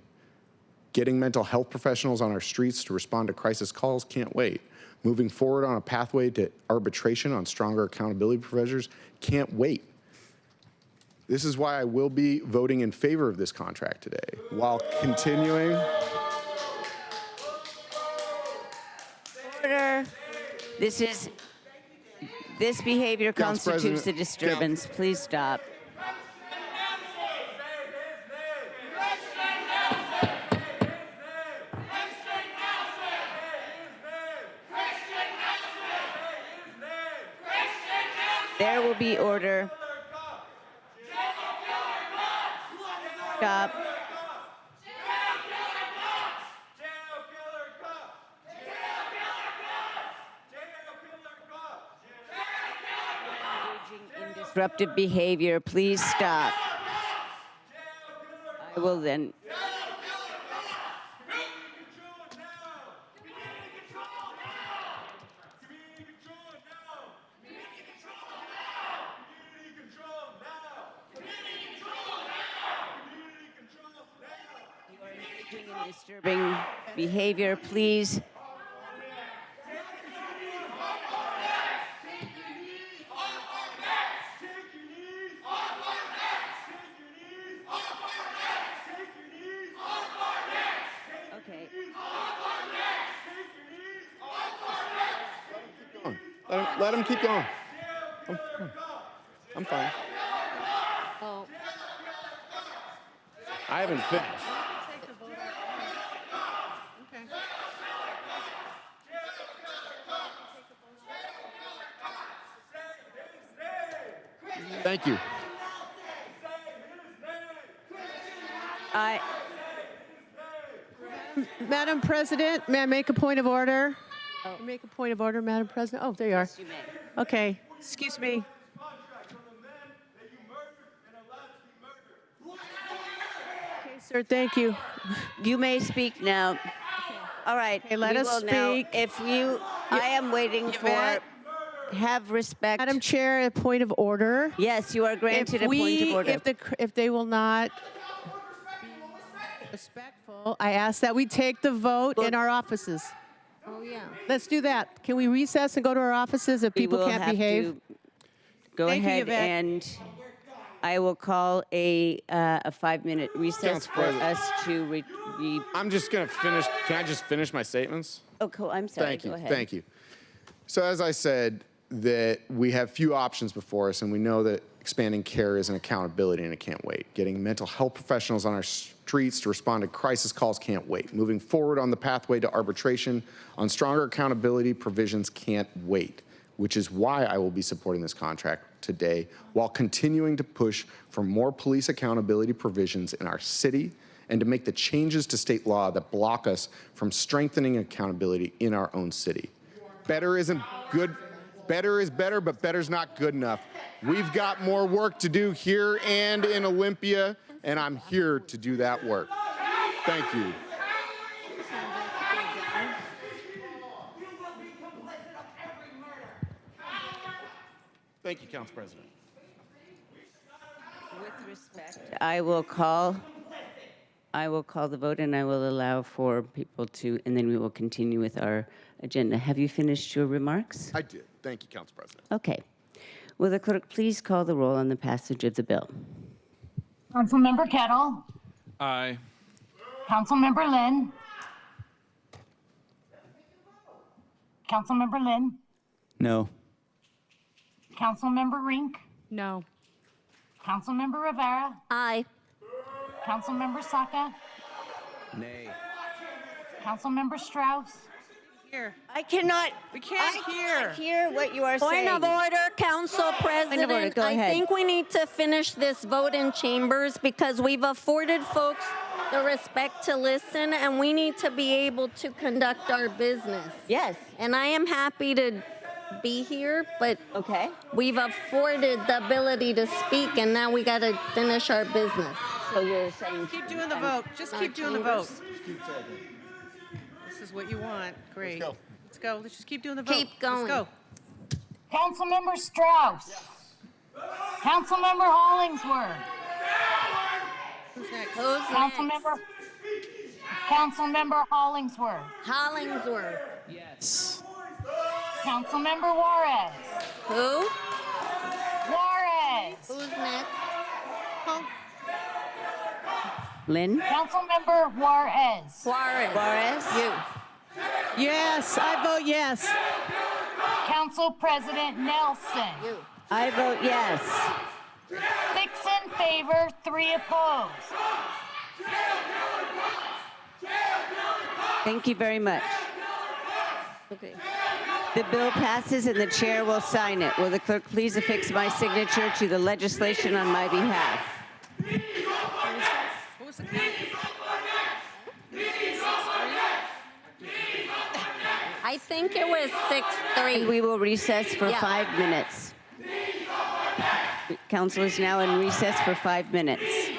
Getting mental health professionals on our streets to respond to crisis calls can't wait. Moving forward on a pathway to arbitration on stronger accountability provisions can't wait. This is why I will be voting in favor of this contract today, while continuing. Order. This behavior Council constitutes a President, disturbance. Please stop. There will be order. Stop. Engaging in disruptive behavior, please stop. I will then. Disturbing behavior, please. Okay. Let him keep going. I'm fine. Oh. I haven't finished. Thank you. Madam President, may I make a point of order? Make a point of order, Madam President. Oh, there you are. Yes, you may. Okay, excuse me. Okay, sir, thank you. You may speak now. All right. Okay, let we us will now- speak. I am waiting for. Have respect. Madam Chair, a point of order. Yes, you are granted a point of order. If they will not be respectful, I ask that we take the vote in our offices. Oh, yeah. Let's do that. Can we recess and go to our offices if people We will can't have behave? to go Thank you, ahead Yvette. and I will call a 5-minute recess Council for President. us to I'm just going to finish. Can I just finish my statements? Oh, cool. I'm sorry. Thank you. Go ahead. Thank you. So as I said, that we have few options before us, and we know that expanding CARE is an accountability, and it can't wait. Getting mental health professionals on our streets to respond to crisis calls can't wait. Moving forward on the pathway to arbitration on stronger accountability provisions can't wait, which is why I will be supporting this contract today while continuing to push for more police accountability provisions in our city and to make the changes to state law that block us from strengthening accountability in our own city. Better isn't good. Better is better, but better's not good enough. We've got more work to do here and in Olympia, and I'm here to do that work. Thank you. Thank you, Council President. With respect, I will call I will call the vote and I will allow for people to, and then we will continue with our agenda. Have you finished your remarks? I did. Thank you, Council President. Okay. Will the clerk please call the roll on the passage of the bill? Councilmember Kettle. Aye. Councilmember Lynn. Councilmember Lynn. No. Councilmember Rink. No. Councilmember Rivera. Aye. Councilmember Saka. Nay. Councilmember Strauss. Here. I cannot. We can't hear what you are saying. Point of order, Council President. order, go I ahead. think we need to finish this vote in chambers because we've afforded folks the respect to listen, and we need to be able to conduct our business. Yes. And I am happy to be here, but okay, we've afforded the ability to speak, and now we got to finish our business. So you're saying Keep doing the vote. Just keep doing the vote. This is what you want. Great. Let's go. Let's just keep doing the vote. Keep going. Let's go. Councilmember Strauss. Councilmember Hollingsworth. Who's next? Who's Councilmember. Councilmember Hollingsworth. Hollingsworth. Yes. Councilmember Juarez. Who? Juarez. Who's next? Lynn? Councilmember Juarez. Juarez. Juarez? You. Yes, I vote yes. Council President Nelson. You. I vote yes. 6 in favor, 3 opposed. Thank you very much. Okay. The bill passes and the chair will sign it. Will the clerk please affix my signature to the legislation on my behalf? What was the count? I think it was 6-3. We will recess for Yeah. 5 minutes. Council is now in recess for 5 minutes. Recess.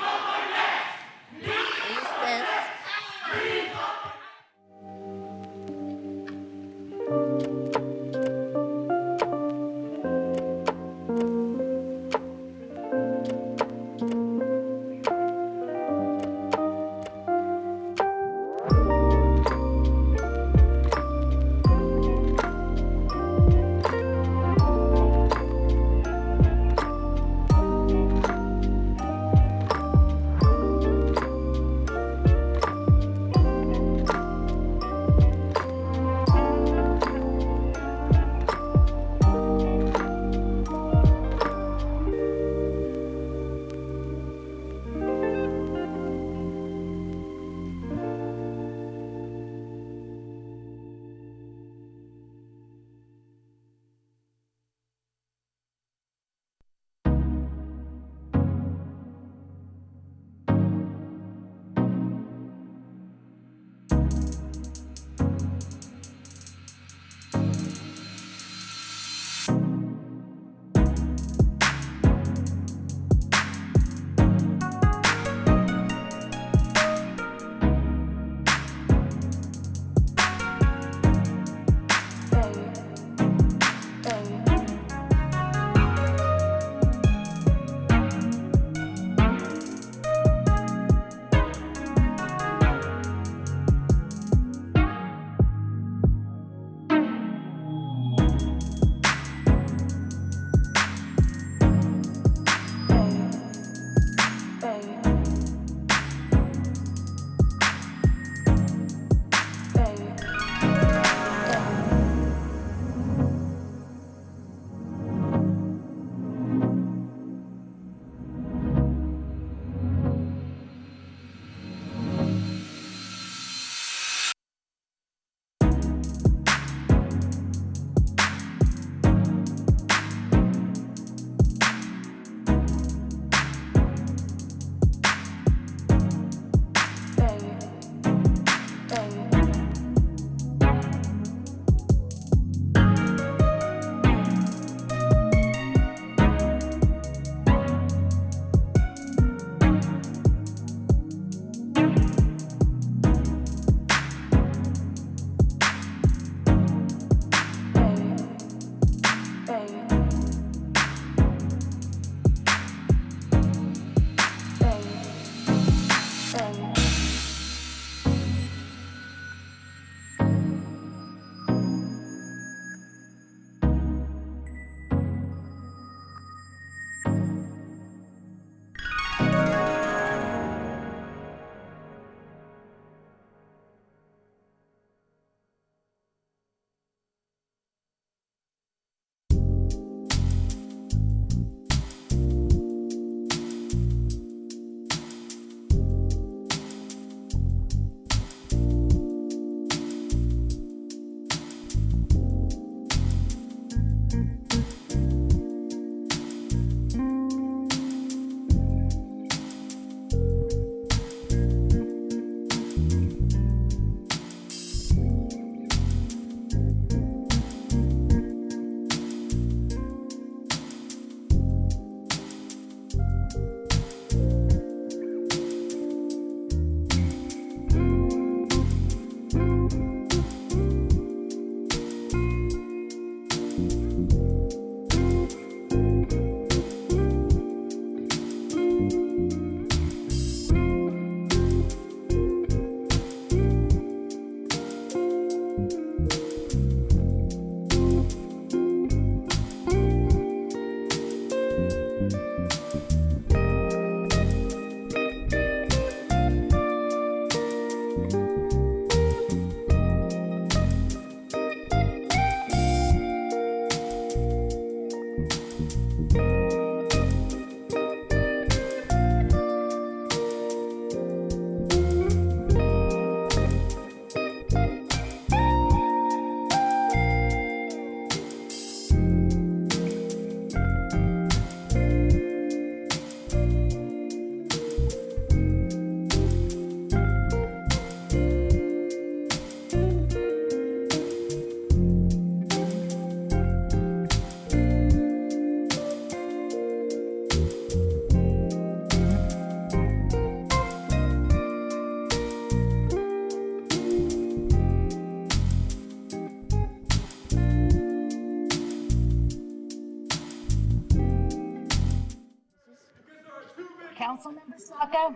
Councilmember Saka,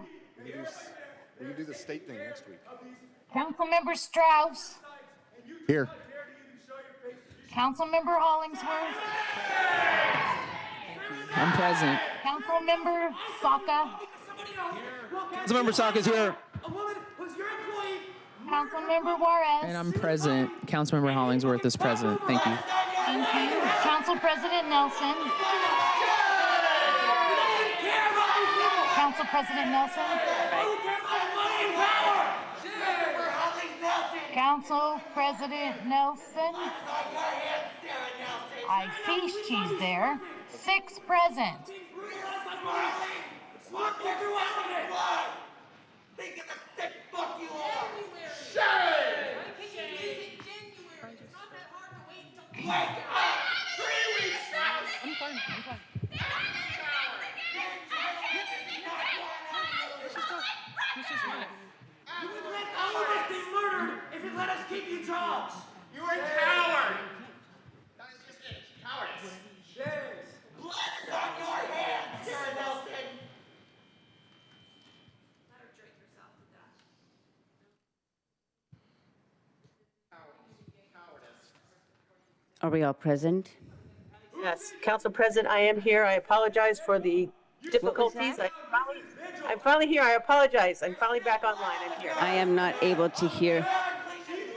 We can do the state thing next week. Councilmember Strauss, Here. Councilmember Hollingsworth, I'm present. Councilmember Saka, Councilmember Saka's here. Councilmember Juarez. And I'm present. Councilmember Hollingsworth is present. Thank you. Thank you. Council President Nelson. Council President Nelson. Council President Nelson. I see she's there. 6 present. You would let all of us be murdered if it let us keep you jobs. You're a coward. That is just it. Cowardice. Yes. Blood is on your hands, Sarah Nelson. Let her drink herself to death. Are we all present? Yes, Council President, I am here. I apologize for the difficulties. I'm finally here. I apologize. I'm finally back online. I'm here. I am not able to hear.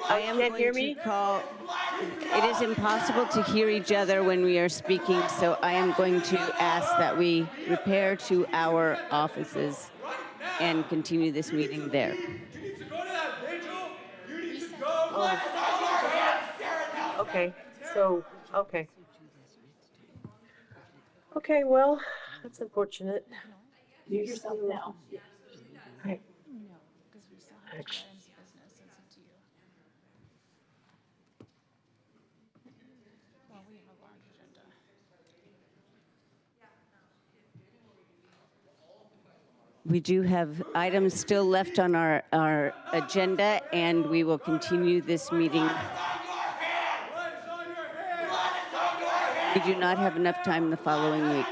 I am Can't going hear to me? call. It is impossible to hear each other when we are speaking, so I am going to ask that we repair to our offices and continue this meeting there. Okay, so, okay. Okay, well, that's unfortunate. Mute yourself now. Right. We do have items still left on our agenda, and we will continue this meeting. We do not have enough time the following week.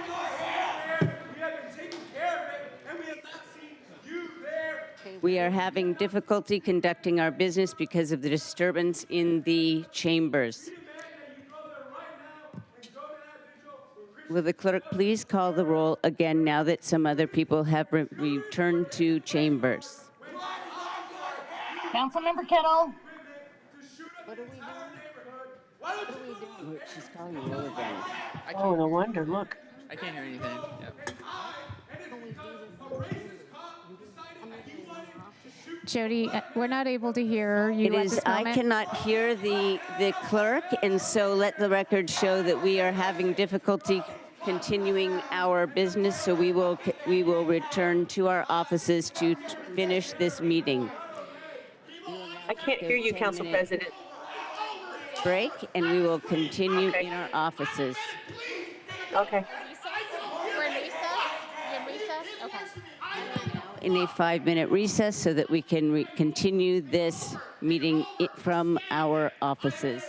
We are having difficulty conducting our business because of the disturbance in the chambers. Will the clerk please call the roll again now that some other people have returned to chambers? Councilmember Kettle. She's calling the roll again. Oh, no wonder, look. I can't hear anything. Yep. Jody, we're not able to hear you It at is, this moment. I cannot hear the clerk, and so let the record show that we are having difficulty continuing our business, so we will return to our offices to finish this meeting. I can't hear you, Council President. Break, and we will continue in our offices. Okay. We're in recess? You're in recess? Okay. In a 5-minute recess so that we can continue this meeting from our offices.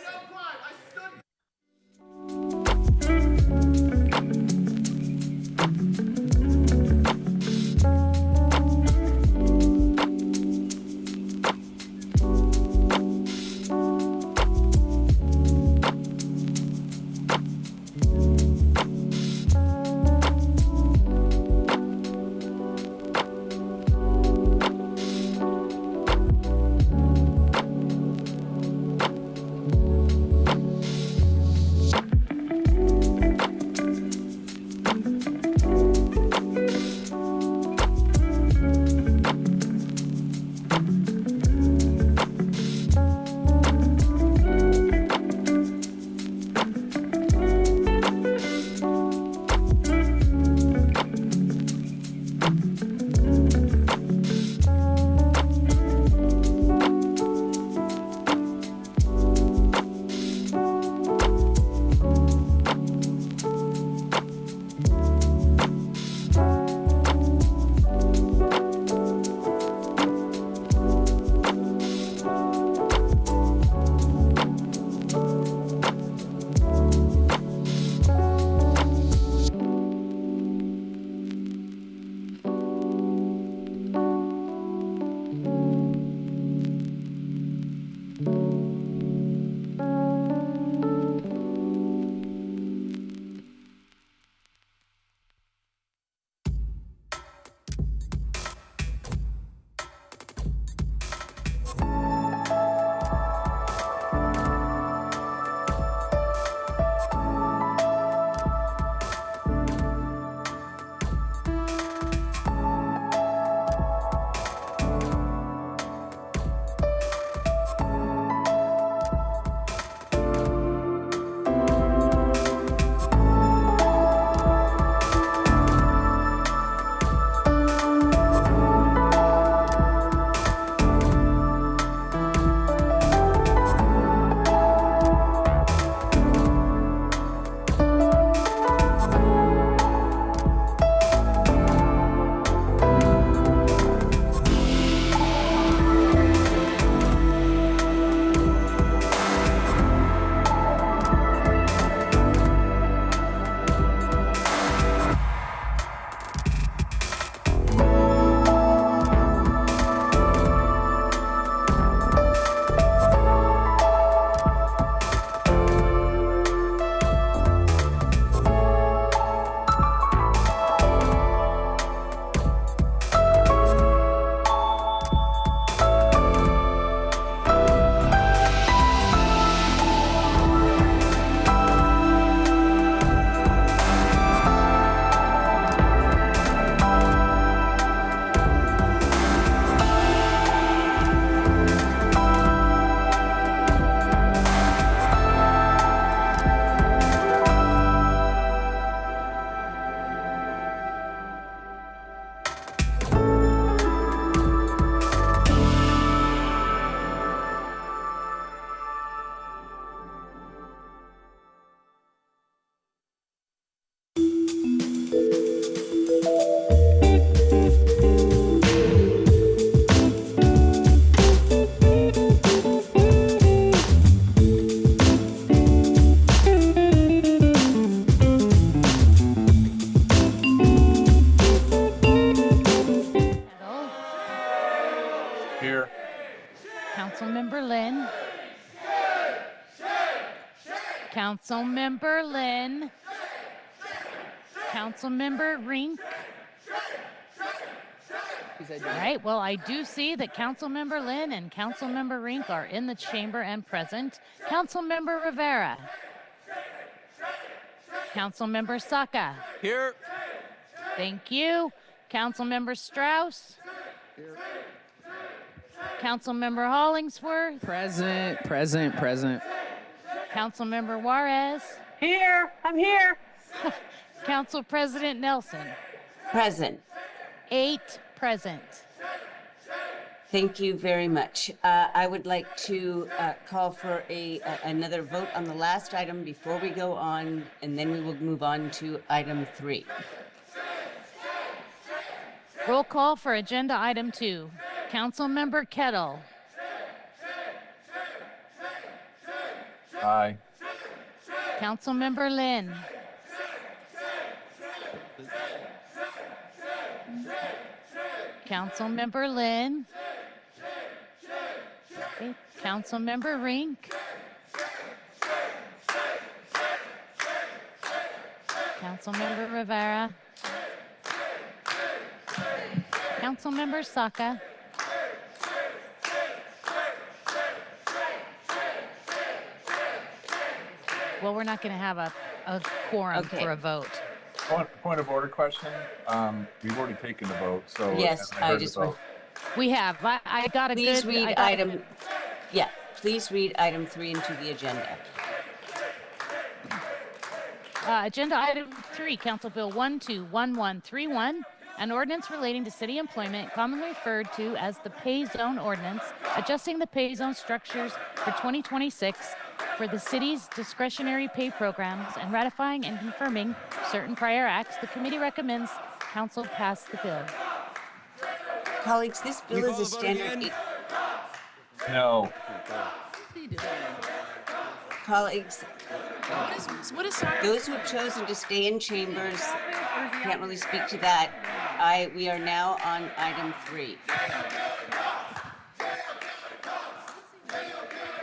Councilmember Lynn. Councilmember Rink. All right, well, I do see that Councilmember Lynn and Councilmember Rink are in the chamber and present. Councilmember Rivera. Councilmember Saka. Here. Thank you. Councilmember Strauss. Here. Councilmember Hollingsworth. Present, present, present. Councilmember Juarez. Here, I'm here. Council President Nelson. Present. 8 present. Thank you very much. I would like to call for another vote on the last item before we go on, and then we will move on to item 3. Roll call for agenda item 2. Councilmember Kettle. Aye. Councilmember Lynn. Councilmember Lynn. Okay. Councilmember Rink. Councilmember Rivera. Councilmember Saka. Well, we're not going to have a quorum for a vote. Point of order question. We've already taken the vote, so. Yes, I just want. We have. I got a Please good. read item. Yeah, please read item 3 into the agenda. Agenda item 3, Council Bill 121131, an ordinance relating to city employment, commonly referred to as the Pay Zone Ordinance, adjusting the pay zone structures for 2026 for the city's discretionary pay programs and ratifying and confirming certain prior acts. The committee recommends council pass the bill. Colleagues, this bill is a standard. No. Colleagues, What is those who have chosen to stay in chambers can't really speak to that. We are now on item 3.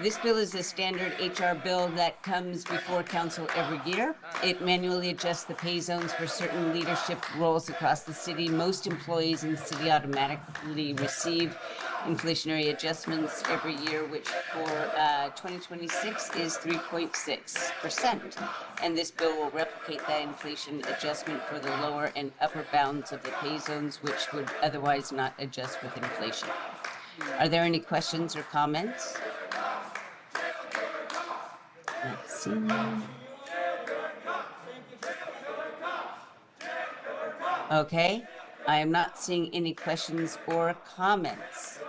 This bill is a standard HR bill that comes before council every year. It manually adjusts the pay zones for certain leadership roles across the city. Most employees in the city automatically receive inflationary adjustments every year, which for 2026 is 3.6%. And this bill will replicate that inflation adjustment for the lower and upper bounds of the pay zones, which would otherwise not adjust with inflation. Are there any questions or comments? Let's see. Okay, I am not seeing any questions or comments.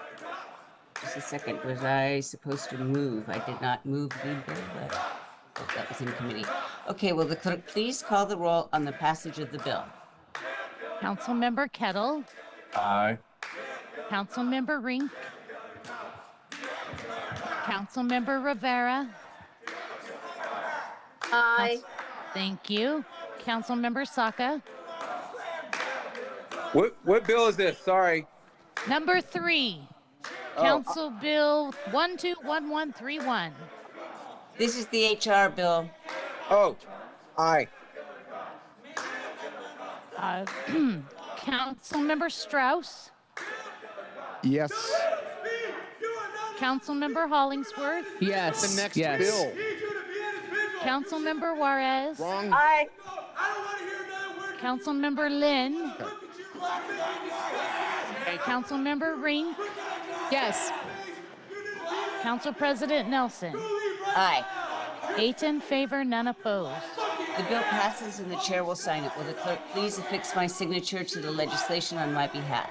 Just a second, was I supposed to move? I did not move the bill, but that was in committee. Okay, will the clerk please call the roll on the passage of the bill? Councilmember Kettle. Aye. Councilmember Rink. Councilmember Rivera. Aye. Thank you. Councilmember Saka. What bill is this? Sorry. Number 3, Council Bill 121131. This is the HR bill. Oh, aye. Councilmember Strauss. Yes. Councilmember Hollingsworth. Yes. The next yes. bill. Councilmember Juarez. Wrong. Aye. Councilmember Lynn. Councilmember Rink. Yes. Council President Nelson. Aye. 8 in favor, none opposed. The bill passes and the chair will sign it. Will the clerk please affix my signature to the legislation on my behalf?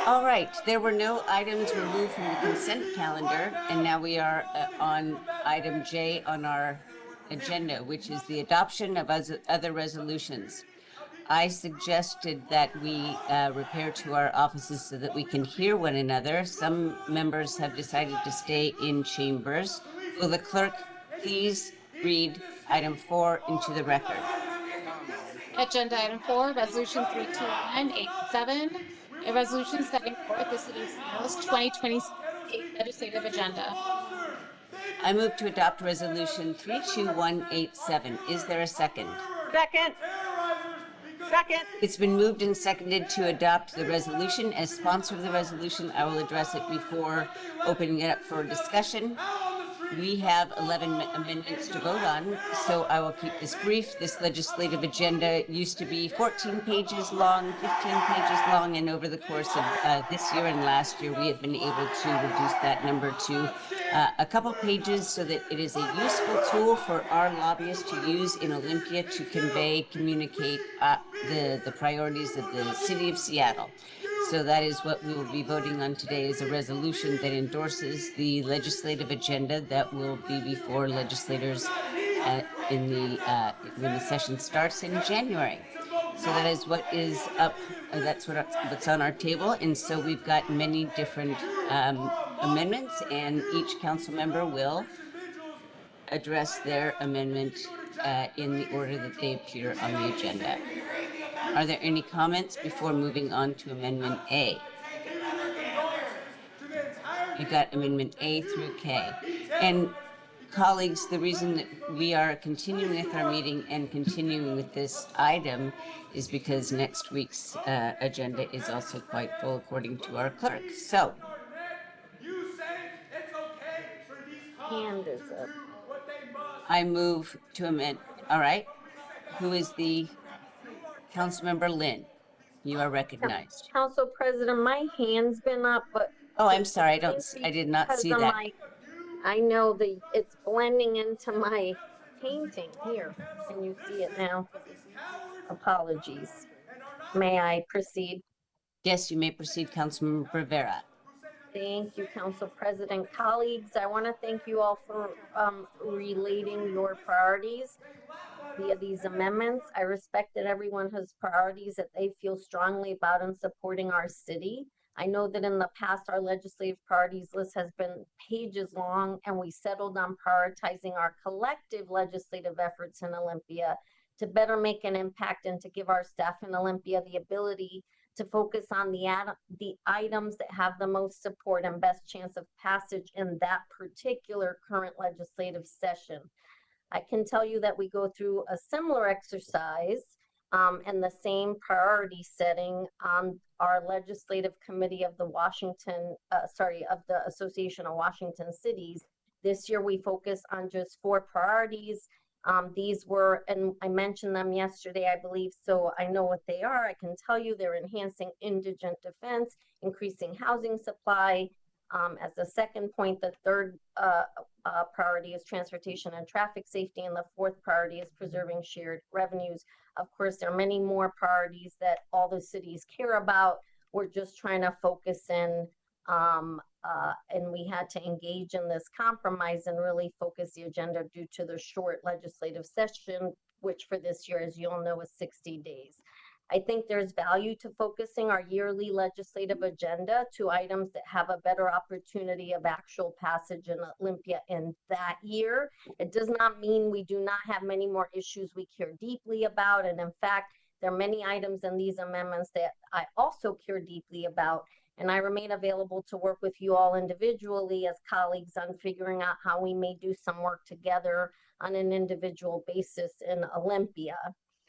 All right, there were no items removed from the consent calendar, and now we are on item J on our agenda, which is the adoption of other resolutions. I suggested that we repair to our offices so that we can hear one another. Some members have decided to stay in chambers. Will the clerk please read item 4 into the record? Agenda item 4, resolution 32187, a resolution setting forth the city of Seattle's 2026 legislative agenda. I move to adopt Resolution 32187. Is there a second? Second. Second. It's been moved and seconded to adopt the resolution. As sponsor of the resolution, I will address it before opening it up for discussion. We have 11 amendments to vote on, so I will keep this brief. This legislative agenda used to be 14 pages long, 15 pages long, and over the course of this year and last year, we have been able to reduce that number to a couple pages so that it is a useful tool for our lobbyists to use in Olympia to convey, communicate the priorities of the city of Seattle. So that is what we will be voting on today, is a resolution that endorses the legislative agenda that will be before legislators when the session starts in January. So that is what is up, what's on our table. And so we've got many different amendments, and each council member will address their amendment in the order that they appear on the agenda. Are there any comments before moving on to Amendment A? You've got Amendment A through K. And colleagues, the reason that we are continuing with our meeting and continuing with this item is because next week's agenda is also quite full, according to our clerk. So, Hand is up. I move to amend. All right. Who is the Councilmember Lynn? You are recognized. Council President, my hand's been up, but Oh, I'm sorry. I did not see that. I know that it's blending into my painting here. Can you see it now? Apologies. May I proceed? Yes, you may proceed, Councilmember Rivera. Thank you, Council President. Colleagues, I want to thank you all for relating your priorities via these amendments. I respect that everyone has priorities that they feel strongly about in supporting our city. I know that in the past, our legislative priorities list has been pages long, and we settled on prioritizing our collective legislative efforts in Olympia to better make an impact and to give our staff in Olympia the ability to focus on the items that have the most support and best chance of passage in that particular current legislative session. I can tell you that we go through a similar exercise and the same priority setting on our legislative committee of the of the Association of Washington Cities. This year we focus on just 4 priorities. These were, and I mentioned them yesterday, I believe, so I know what they are. I can tell you they're enhancing indigent defense, increasing housing supply. As a second point, the third priority is transportation and traffic safety, and the fourth priority is preserving shared revenues. Of course, there are many more priorities that all the cities care about. We're just trying to focus in, and we had to engage in this compromise and really focus the agenda due to the short legislative session, which for this year, as you all know, is 60 days. I think there's value to focusing our yearly legislative agenda to items that have a better opportunity of actual passage in Olympia in that year. It does not mean we do not have many more issues we care deeply about. And in fact, there are many items in these amendments that I also care deeply about. And I remain available to work with you all individually as colleagues on figuring out how we may do some work together on an individual basis in Olympia.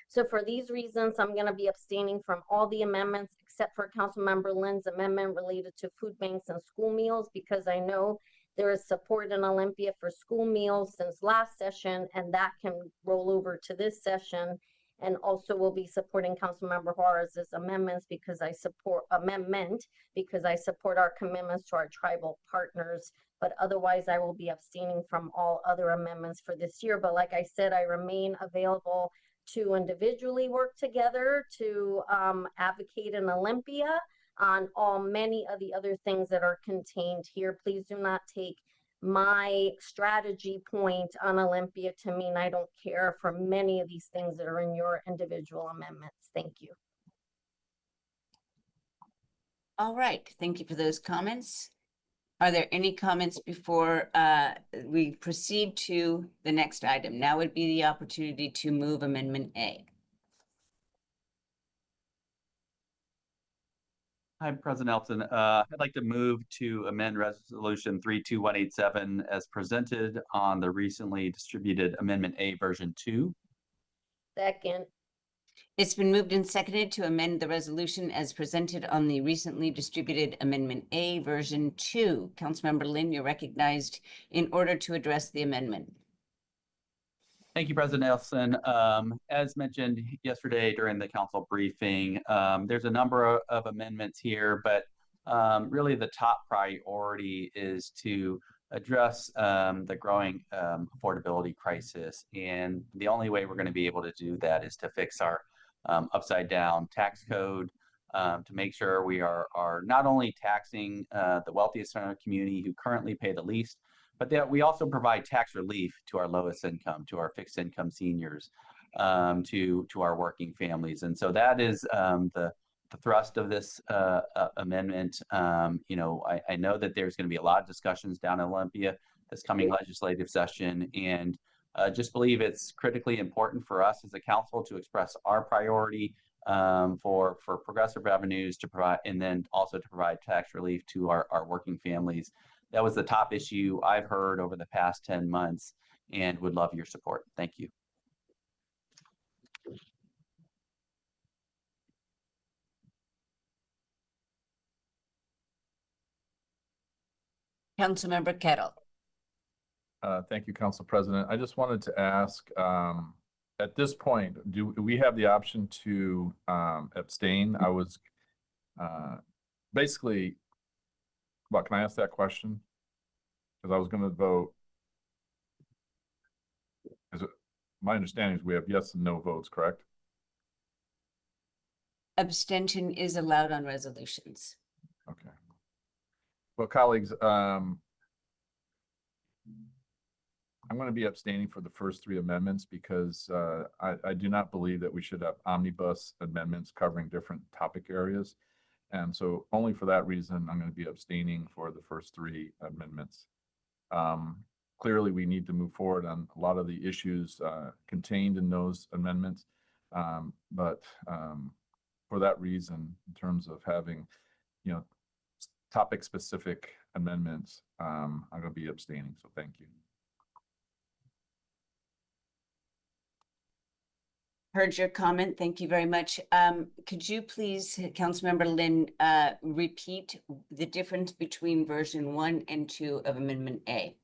So for these reasons, I'm going to be abstaining from all the amendments except for Councilmember Lynn's amendment related to food banks and school meals, because I know there is support in Olympia for school meals since last session, and that can roll over to this session. And also will be supporting Councilmember Juarez's amendments because I support our commitments to our tribal partners. But otherwise, I will be abstaining from all other amendments for this year. But like I said, I remain available to individually work together to advocate in Olympia on many of the other things that are contained here. Please do not take my strategy point on Olympia to mean I don't care for many of these things that are in your individual amendments. Thank you. All right, thank you for those comments. Are there any comments before we proceed to the next item? Now would be the opportunity to move Amendment A. Hi, President Nelson. I'd like to move to amend Resolution 32187 as presented on the recently distributed Amendment A version 2. Second. It's been moved and seconded to amend the resolution as presented on the recently distributed Amendment A version 2. Councilmember Lynn, you're recognized in order to address the amendment. Thank you, President Nelson. As mentioned yesterday during the council briefing, there's a number of amendments here, but really the top priority is to address the growing affordability crisis. And the only way we're going to be able to do that is to fix our upside down tax code to make sure we are not only taxing the wealthiest in our community who currently pay the least, but that we also provide tax relief to our lowest income, to our fixed income seniors, to our working families. And so that is the thrust of this amendment. You know, I know that there's going to be a lot of discussions down in Olympia this coming legislative session, and just believe it's critically important for us as a council to express our priority for progressive revenues to provide, and then also to provide tax relief to our working families. That was the top issue I've heard over the past 10 months and would love your support. Thank you. Councilmember Kettle. Thank you, Council President. I just wanted to ask, at this point, do we have the option to abstain? I was basically, well, can I ask that question? Because I was going to vote. My understanding is we have yes and no votes, correct? Abstention is allowed on resolutions. Okay. Well, colleagues, I'm going to be abstaining for the first 3 amendments because I do not believe that we should have omnibus amendments covering different topic areas. And so only for that reason, I'm going to be abstaining for the first 3 amendments. Clearly, we need to move forward on a lot of the issues contained in those amendments. But for that reason, in terms of having, you know, topic-specific amendments, I'm going to be abstaining. So thank you. Heard your comment. Thank you very much. Could you please, Councilmember Lynn, repeat the difference between version 1 and 2 of Amendment A?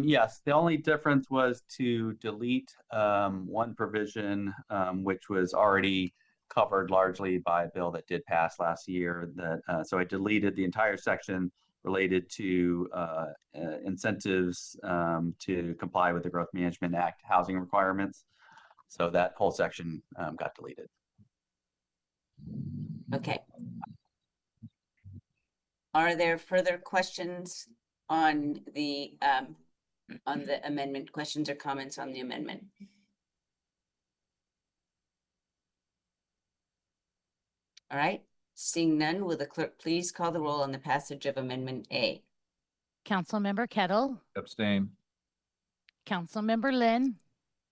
Yes, the only difference was to delete one provision, which was already covered largely by a bill that did pass last year. So I deleted the entire section related to incentives to comply with the Growth Management Act housing requirements. So that whole section got deleted. Okay. Are there further questions on the amendment? Questions or comments on the amendment? All right. Seeing none, will the clerk please call the roll on the passage of Amendment A? Councilmember Kettle. Abstain. Councilmember Lynn.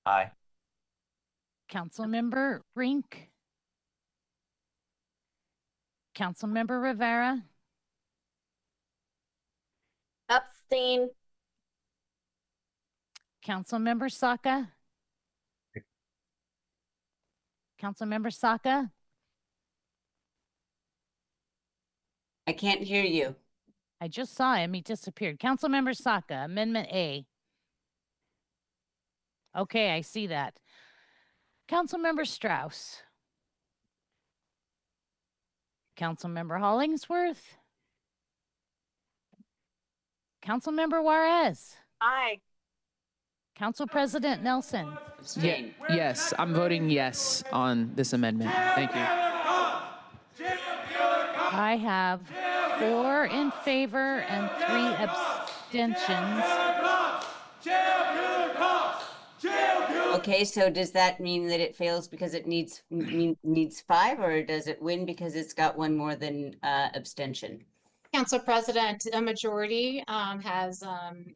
Aye. Councilmember Rink. Councilmember Rivera. Abstain. Councilmember Saka. Councilmember Saka. I can't hear you. I just saw him. He disappeared. Councilmember Saka, Amendment A. Okay, I see that. Councilmember Strauss. Councilmember Hollingsworth. Councilmember Juarez. Aye. Council President Nelson. Yes, I'm voting yes on this amendment. Thank you. I have 4 in favor and 3 abstentions. Okay, so does that mean that it fails because it needs 5, or does it win because it's got 1 more than abstention? Council President, a majority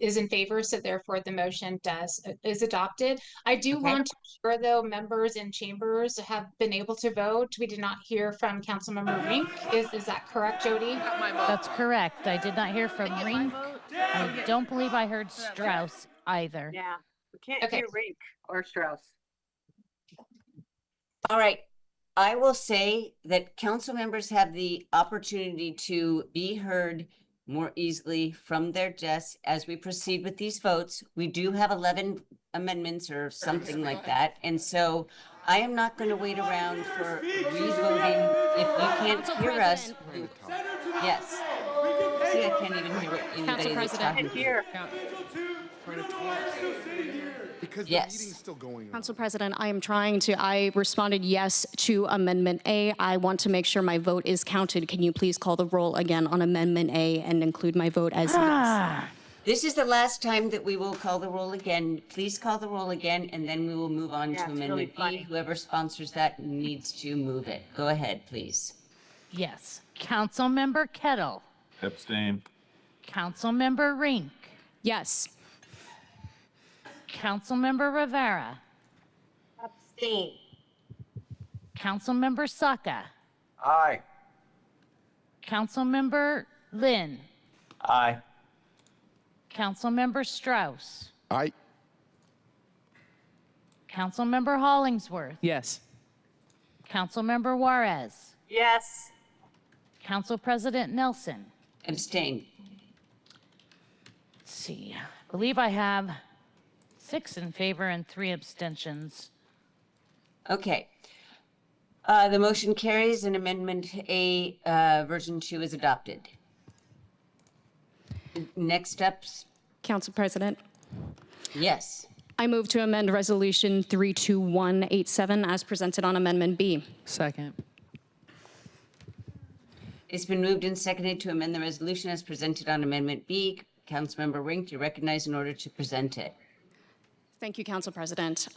is in favor, so therefore the motion is adopted. I do want to ensure, though, members in chambers have been able to vote. We did not hear from Councilmember Rink. Is that correct, Jody? That's correct. I did not hear from Rink. I don't believe I heard Strauss either. Yeah, we can't hear Rink or Strauss. All right. I will say that council members have the opportunity to be heard more easily from their desks as we proceed with these votes. We do have 11 amendments or something like that. And so I am not going to wait around for re-voting. If you can't hear us, yes. See, I can't even hear anybody that's talking. Because the Yes. meeting's still going on. Council President, I responded yes to Amendment A. I want to make sure my vote is counted. Can you please call the roll again on Amendment A and include my vote as yes? This is the last time that we will call the roll again. Please call the roll again, and then we will move on to Amendment B. Whoever sponsors that needs to move it. Go ahead, please. Yes. Councilmember Kettle. Abstain. Councilmember Rink. Yes. Councilmember Rivera. Abstain. Councilmember Saka. Aye. Councilmember Lynn. Aye. Councilmember Strauss. Aye. Councilmember Hollingsworth. Yes. Councilmember Juarez. Yes. Council President Nelson. Abstain. Let's see. I believe I have 6 in favor and 3 abstentions. Okay. The motion carries and Amendment A, version 2 is adopted. Next steps? Council President, Yes. I move to amend Resolution 32187 as presented on Amendment B. Second. It's been moved and seconded to amend the resolution as presented on Amendment B. Councilmember Rink, you're recognized in order to present it. Thank you, Council President.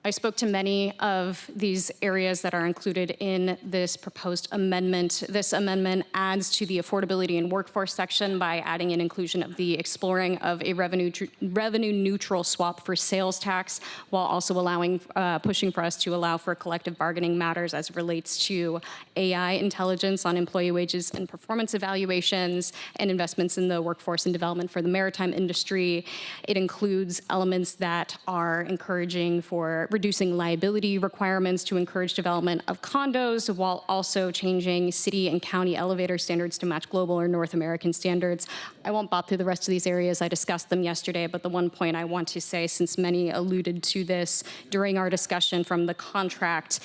I spoke to many of these areas that are included in this proposed amendment. This amendment adds to the affordability and workforce section by adding an inclusion of the exploring of a revenue neutral swap for sales tax, while also allowing, pushing for us to allow for collective bargaining matters as it relates to AI intelligence on employee wages and performance evaluations and investments in the workforce and development for the maritime industry. It includes elements that are encouraging for reducing liability requirements to encourage development of condos, while also changing city and county elevator standards to match global or North American standards. I won't bop through the rest of these areas. I discussed them yesterday, but the one point I want to say, since many alluded to this during our discussion from the contract,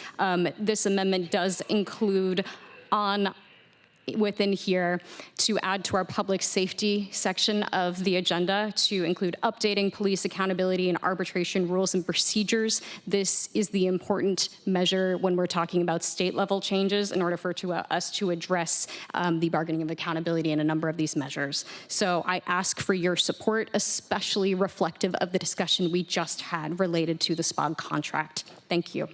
this amendment does include within here to add to our public safety section of the agenda to include updating police accountability and arbitration rules and procedures. This is the important measure when we're talking about state level changes in order for us to address the bargaining of accountability in a number of these measures. So I ask for your support, especially reflective of the discussion we just had related to the SPOG contract. Thank you.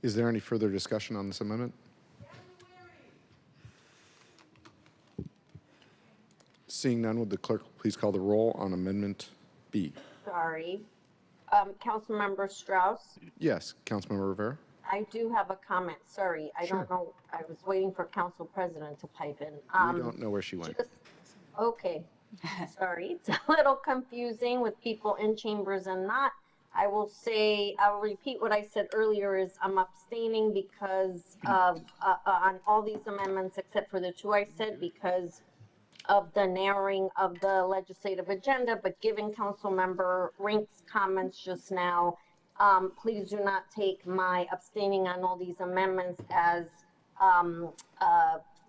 Is there any further discussion on this amendment? Seeing none, would the clerk please call the roll on Amendment B? Sorry. Councilmember Strauss, Yes. Councilmember Rivera? I do have a comment. Sorry, I don't know. I was waiting for Council President to pipe in. We don't know where she went. Okay. Sorry. It's a little confusing with people in chambers and not. I will say, I'll repeat what I said earlier, is I'm abstaining because of, on all these amendments except for the 2 I said, because of the narrowing of the legislative agenda, but given Councilmember Rink's comments just now, please do not take my abstaining on all these amendments as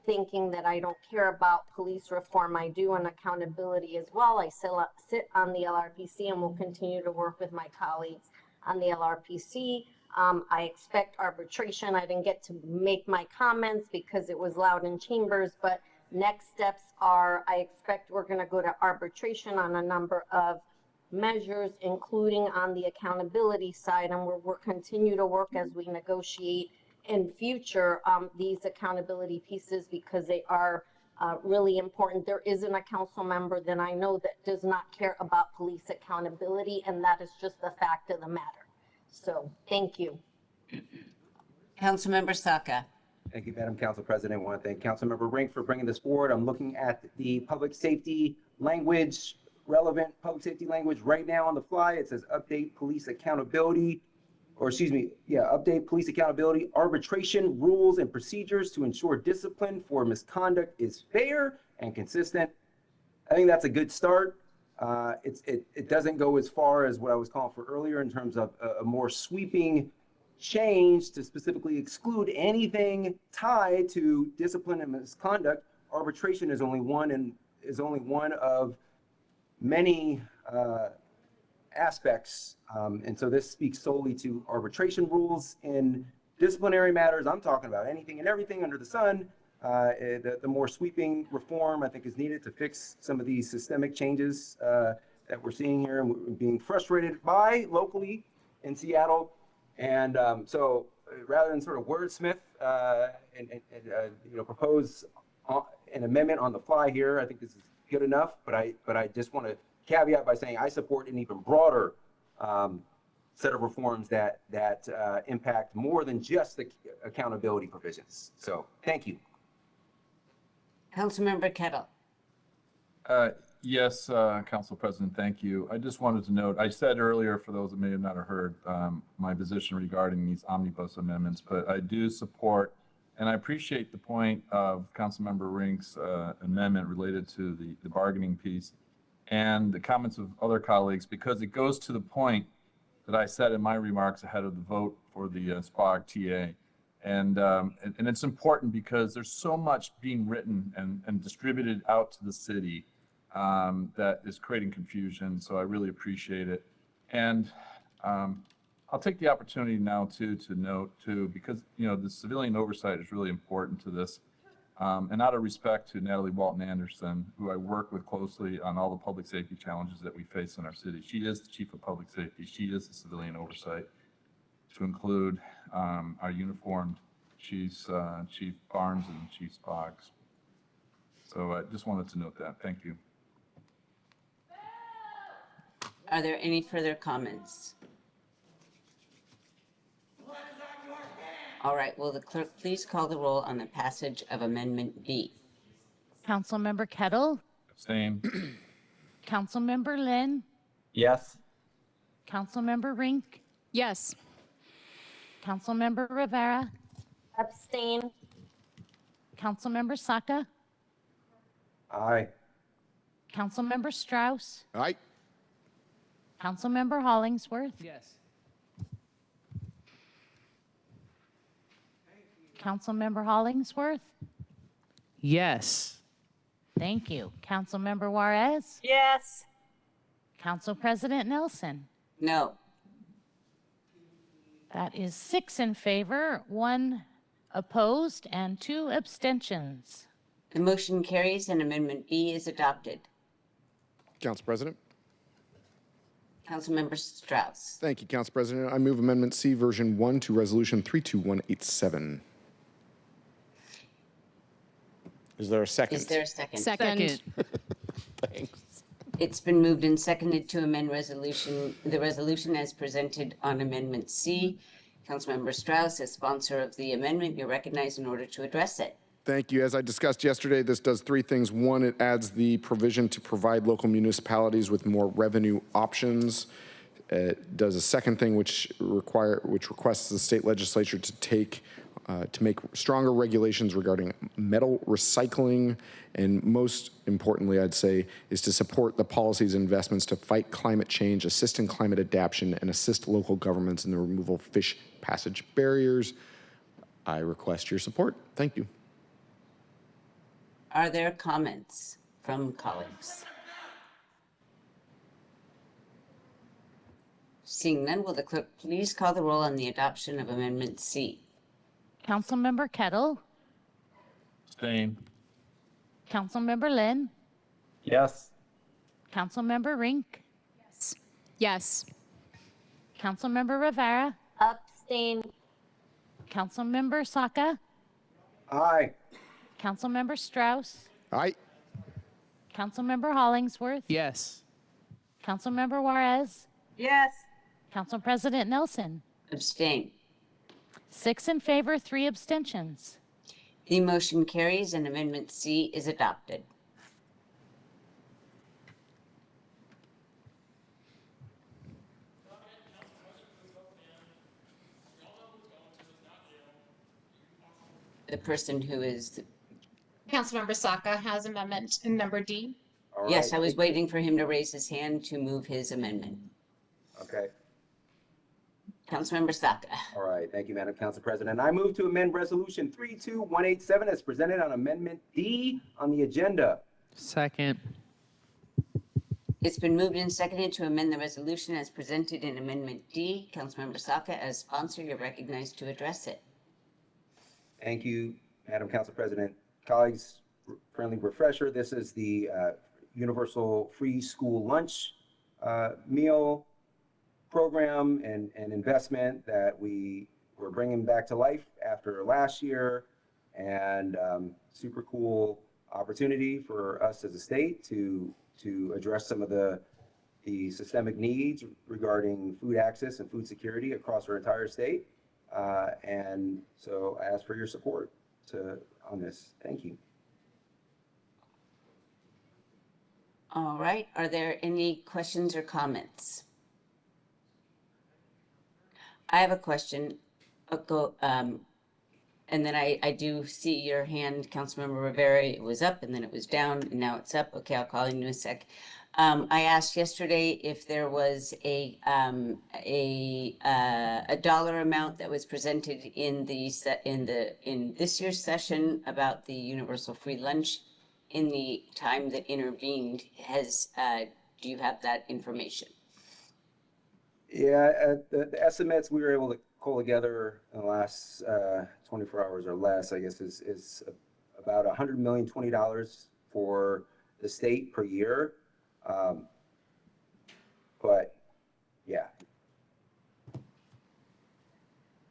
thinking that I don't care about police reform. I do, and accountability as well. I sit on the LRPC and will continue to work with my colleagues on the LRPC. I expect arbitration. I didn't get to make my comments because it was loud in chambers, but next steps are, I expect we're going to go to arbitration on a number of measures, including on the accountability side, and we'll continue to work as we negotiate in future these accountability pieces because they are really important. There isn't a council member that I know that does not care about police accountability, and that is just the fact of the matter. So thank you. Councilmember Saka. Thank you, Madam Council President. I want to thank Councilmember Rink for bringing this forward. I'm looking at the public safety language, relevant public safety language right now on the fly. It says update police accountability, update police accountability, arbitration rules and procedures to ensure discipline for misconduct is fair and consistent. I think that's a good start. It doesn't go as far as what I was calling for earlier in terms of a more sweeping change to specifically exclude anything tied to discipline and misconduct. Arbitration is only one of many aspects, and so this speaks solely to arbitration rules in disciplinary matters. I'm talking about anything and everything under the sun. The more sweeping reform I think is needed to fix some of these systemic changes that we're seeing here and we're being frustrated by locally in Seattle. And so rather than sort of wordsmith and propose an amendment on the fly here, I think this is good enough. But I just want to caveat by saying I support an even broader set of reforms that impact more than just the accountability provisions. So thank you. Councilmember Kettle. Yes, Council President, thank you. I just wanted to note, I said earlier, for those that may have not heard, my position regarding these omnibus amendments, but I do support, and I appreciate the point of Councilmember Rink's amendment related to the bargaining piece and the comments of other colleagues, because it goes to the point that I said in my remarks ahead of the vote for the SPOG TA. And it's important because there's so much being written and distributed out to the city that is creating confusion. So I really appreciate it. And I'll take the opportunity now to note too, because the civilian oversight is really important to this. And out of respect to Natalie Walton Anderson, who I work with closely on all the public safety challenges that we face in our city. She is the chief of public safety. She is the civilian oversight, to include our uniformed chiefs, Chief Barnes and Chief Spoggs. So I just wanted to note that. Thank you. Are there any further comments? All right, will the clerk please call the roll on the passage of Amendment B? Councilmember Kettle. Abstain. Councilmember Lynn. Yes. Councilmember Rink. Yes. Councilmember Rivera. Abstain. Councilmember Saka. Aye. Councilmember Strauss. Aye. Councilmember Hollingsworth. Yes. Councilmember Hollingsworth. Yes. Thank you. Councilmember Juarez. Yes. Council President Nelson. No. That is 6 in favor, 1 opposed, and 2 abstentions. The motion carries and Amendment B is adopted. Council President. Councilmember Strauss. Thank you, Council President. I move Amendment C, Version 1 to Resolution 32187. Is there a second? Is there a second? Second. Thanks. It's been moved and seconded to amend the resolution as presented on Amendment C. Councilmember Strauss, as sponsor of the amendment, you're recognized in order to address it. Thank you. As I discussed yesterday, this does 3 things. 1, it adds the provision to provide local municipalities with more revenue options. It does a second thing, which requests the state legislature to make stronger regulations regarding metal recycling, and most importantly, I'd say, is to support the policies and investments to fight climate change, assist in climate adaptation, and assist local governments in the removal of fish passage barriers. I request your support. Thank you. Are there comments from colleagues? Seeing none, will the clerk please call the roll on the adoption of Amendment C? Councilmember Kettle. Abstain. Councilmember Lynn. Yes. Councilmember Rink. Yes. Yes. Councilmember Rivera, Abstain. Councilmember Saka, Aye. Councilmember Strauss, Aye. Councilmember Hollingsworth, Yes. Councilmember Juarez, Yes. Council President Nelson. Abstain. 6 in favor, 3 abstentions. The motion carries and Amendment C is adopted. The person who is, Councilmember Saka has amendment number D. All yes, right, I was thank you. waiting for him to raise his hand to move his amendment. Okay. Councilmember Saka. All right, thank you, Madam Council President. I move to amend Resolution 32187 as presented on Amendment D on the agenda. Second. It's been moved and seconded to amend the resolution as presented in Amendment D. Councilmember Saka, as sponsor, you're recognized to address it. Thank you, Madam Council President. Colleagues, friendly refresher, this is the universal free school lunch meal program and investment that we were bringing back to life after last year, and super cool opportunity for us as a state to address some of the systemic needs regarding food access and food security across our entire state. And so I ask for your support on this. Thank you. All right, are there any questions or comments? I have a question. And then I do see your hand, Councilmember Rivera. It was up and then it was down and now it's up. Okay, I'll call you in a sec. I asked yesterday if there was a dollar amount that was presented in this year's session about the universal free lunch in the time that intervened. Do you have that information? Yeah, the estimates we were able to pull together in the last 24 hours or less, I guess, is about $120 for the state per year. But yeah.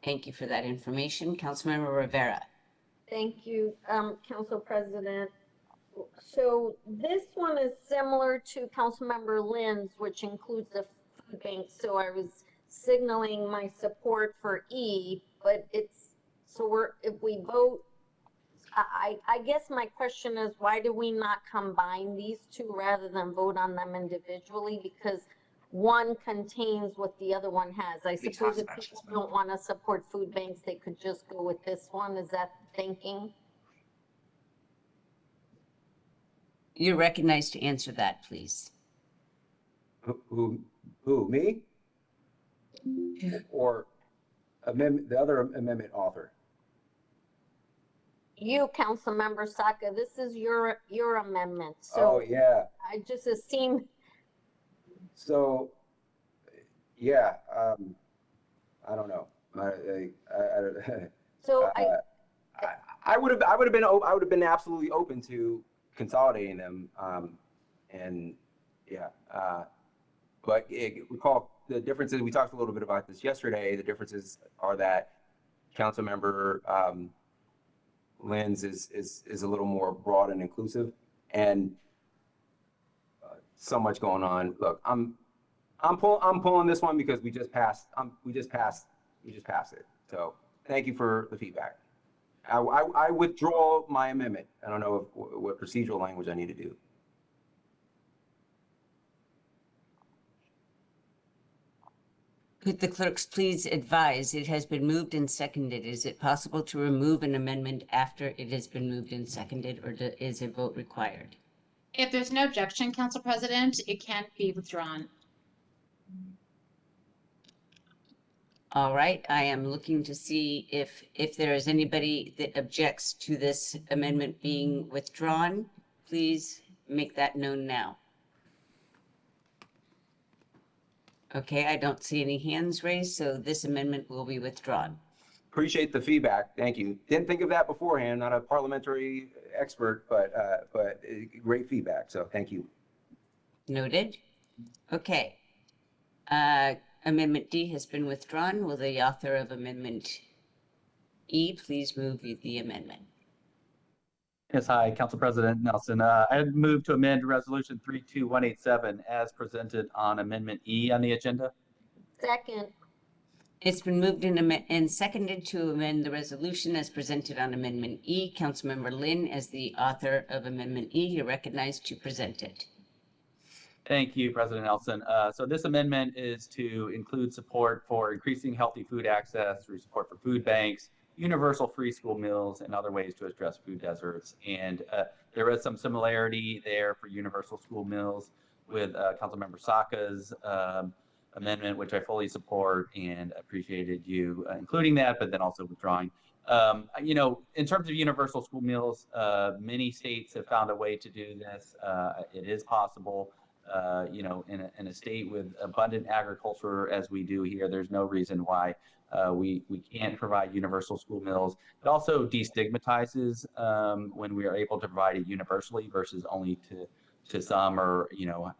Thank you for that information. Councilmember Rivera. Thank you, Council President. So this one is similar to Councilmember Lynn's, which includes the food bank. So I was signaling my support for E, but if we vote, I guess my question is, why do we not combine these two rather than vote on them individually? Because one contains what the other one has. I suppose if people don't want to support food banks, they could just go with this one. Is that thinking? You're recognized to answer that, please. Who, me? Or the other amendment author? You, Councilmember Saka, this is your amendment. So oh, yeah. I just assumed. So, yeah, I don't know. So I would have been absolutely open to consolidating them, and yeah. But recall the differences. We talked a little bit about this yesterday. The differences are that Councilmember Lynn's is a little more broad and inclusive, and so much going on. Look, I'm pulling this one because we just passed it. So thank you for the feedback. I withdraw my amendment. I don't know what procedural language I need to do. Could the clerks please advise, it has been moved and seconded. Is it possible to remove an amendment after it has been moved and seconded, or is a vote required? If there's no objection, Council President, it can be withdrawn. All right, I am looking to see if there is anybody that objects to this amendment being withdrawn. Please make that known now. Okay, I don't see any hands raised, so this amendment will be withdrawn. Appreciate the feedback. Thank you. Didn't think of that beforehand. Not a parliamentary expert, but great feedback. So thank you. Noted. Okay. Amendment D has been withdrawn. Will the author of Amendment E please move the amendment? Yes, hi, Council President Nelson. I move to amend Resolution 32187 as presented on Amendment E on the agenda. Second. It's been moved and seconded to amend the resolution as presented on Amendment E. Councilmember Lynn, as the author of Amendment E, you're recognized to present it. Thank you, President Nelson. So this amendment is to include support for increasing healthy food access through support for food banks, universal free school meals, and other ways to address food deserts. And there is some similarity there for universal school meals with Councilmember Saka's amendment, which I fully support and appreciated you including that, but then also withdrawing. You know, in terms of universal school meals, many states have found a way to do this. It is possible. You know, in a state with abundant agriculture as we do here, there's no reason why we can't provide universal school meals. It also destigmatizes when we are able to provide it universally versus only to some, or, you know,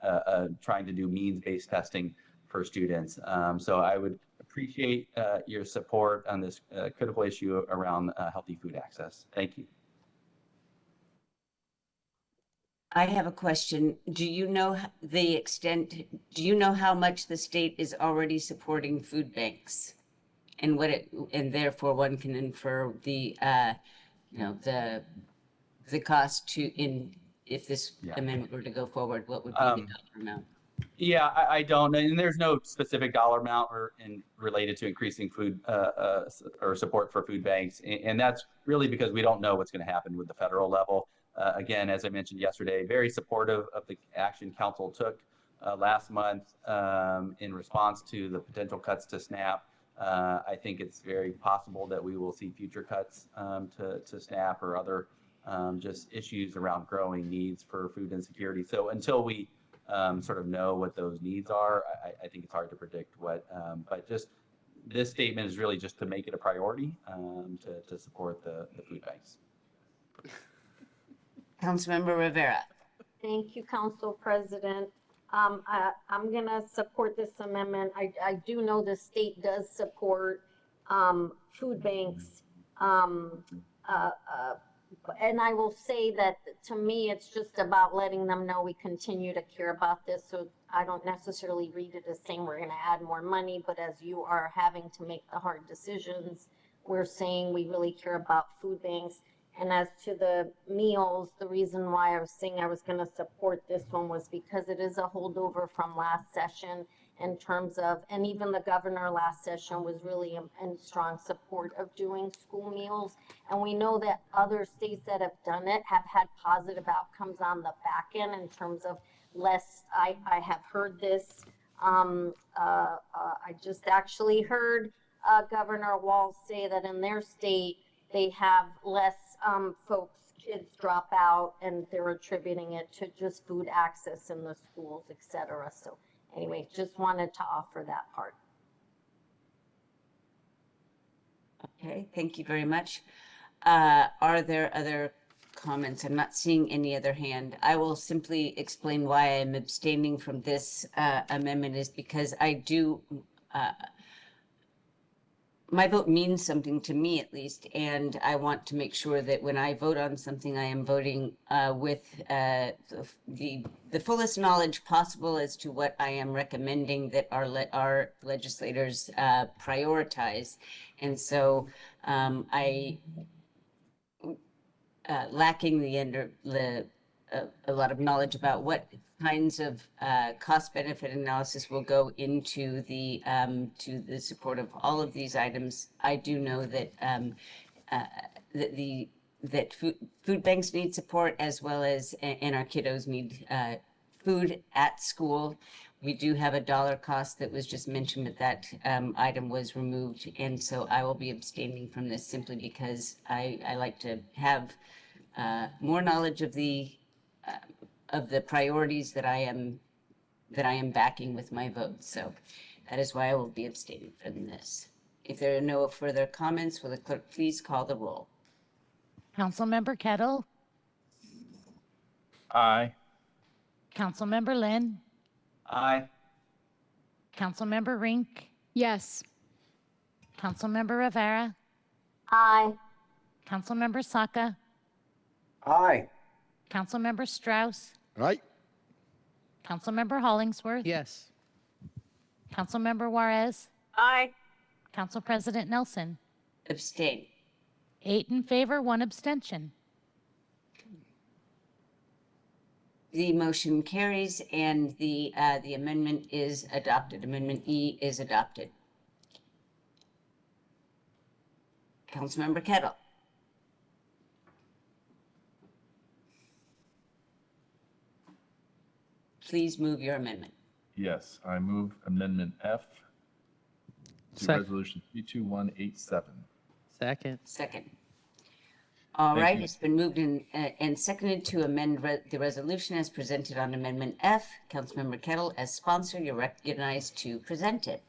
trying to do means-based testing for students. So I would appreciate your support on this critical issue around healthy food access. Thank you. I have a question. Do you know the extent, do you know how much the state is already supporting food banks? And what it, and therefore one can infer the, you know, the cost to, if this amendment were to go forward, what would be the dollar amount? Yeah, I don't, and there's no specific dollar amount related to increasing food or support for food banks, and that's really because we don't know what's going to happen with the federal level. Again, as I mentioned yesterday, very supportive of the action Council took last month in response to the potential cuts to SNAP. I think it's very possible that we will see future cuts to SNAP or other just issues around growing needs for food insecurity. So until we sort of know what those needs are, I think it's hard to predict what, but just this statement is really just to make it a priority to support the food banks. Councilmember Rivera. Thank you, Council President. I'm going to support this amendment. I do know the state does support food banks. And I will say that to me, it's just about letting them know we continue to care about this. So I don't necessarily read it as saying we're going to add more money, but as you are having to make the hard decisions, we're saying we really care about food banks. And as to the meals, the reason why I was saying I was going to support this one was because it is a holdover from last session in terms of, and even the governor last session was really in strong support of doing school meals. And we know that other states that have done it have had positive outcomes on the back end in terms of less, I have heard this. I just actually heard Governor Walz say that in their state, they have less kids drop out, and they're attributing it to just food access in the schools, etc. So anyway, just wanted to offer that part. Okay, thank you very much. Are there other comments? I'm not seeing any other hand. I will simply explain why I'm abstaining from this amendment is because I do, my vote means something to me at least, and I want to make sure that when I vote on something, I am voting with the fullest knowledge possible as to what I am recommending that our legislators prioritize. And so lacking a lot of knowledge about what kinds of cost-benefit analysis will go into the to the support of all of these items. I do know that that food banks need support, as well as, and our kiddos need food at school. We do have a dollar cost that was just mentioned, but that item was removed, and so I will be abstaining from this simply because I like to have more knowledge of the priorities that I am backing with my vote. So that is why I will be abstaining from this. If there are no further comments, will the clerk please call the roll? Councilmember Kettle. Aye. Councilmember Lynn. Aye. Councilmember Rink, Yes. Councilmember Rivera, Aye. Councilmember Saka, Aye. Councilmember Strauss, Aye. Councilmember Hollingsworth, Yes. Councilmember Juarez, Aye. Council President Nelson. Abstain. 8 in favor, 1 abstention. The motion carries and the amendment is adopted. Amendment E is adopted. Councilmember Kettle. Please move your amendment. Yes, I move Amendment F to Sec- Resolution 32187. Second. Second. All Thank right, you. it's been moved and seconded to amend the resolution as presented on Amendment F. Councilmember Kettle, as sponsor, you're recognized to present it.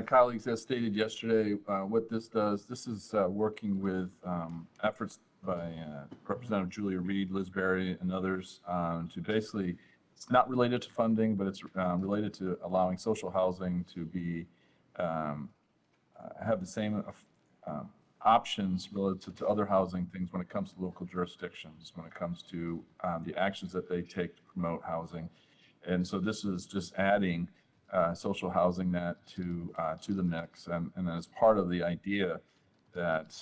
Colleagues, as stated yesterday, what this does, this is working with efforts by Representative Julia Reed, Liz Berry, and others to basically, it's not related to funding, but it's related to allowing social housing to be have the same options relative to other housing things when it comes to local jurisdictions, when it comes to the actions that they take to promote housing. And so this is just adding social housing that to the mix, and as part of the idea that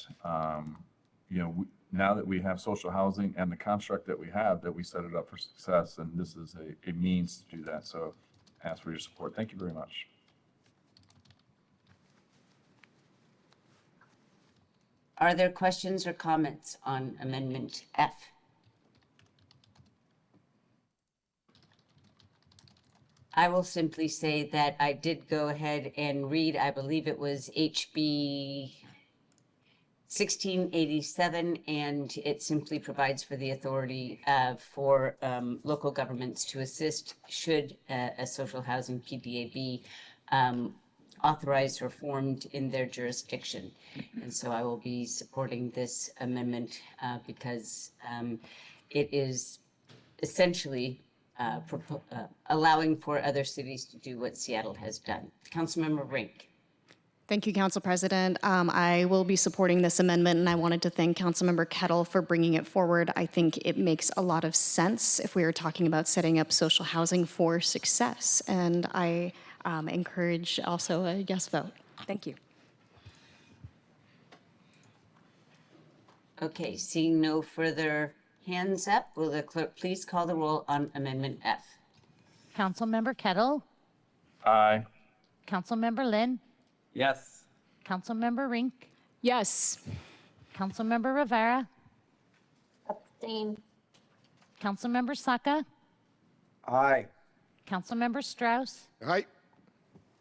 now that we have social housing and the construct that we have, that we set it up for success, and this is a means to do that. So ask for your support. Thank you very much. Are there questions or comments on Amendment F? I will simply say that I did go ahead and read, I believe it was HB 1687, and it simply provides for the authority for local governments to assist should a social housing PDA be authorized or formed in their jurisdiction. And so I will be supporting this amendment because it is essentially allowing for other cities to do what Seattle has done. Councilmember Rink. Thank you, Council President. I will be supporting this amendment, and I wanted to thank Councilmember Kettle for bringing it forward. I think it makes a lot of sense if we are talking about setting up social housing for success, and I encourage also a yes vote. Thank you. Okay, seeing no further hands up, will the clerk please call the roll on Amendment F? Councilmember Kettle, Aye. Councilmember Lynn, Yes. Councilmember Rink, Yes. Councilmember Rivera, Abstain. Councilmember Saka, Aye. Councilmember Strauss, Aye.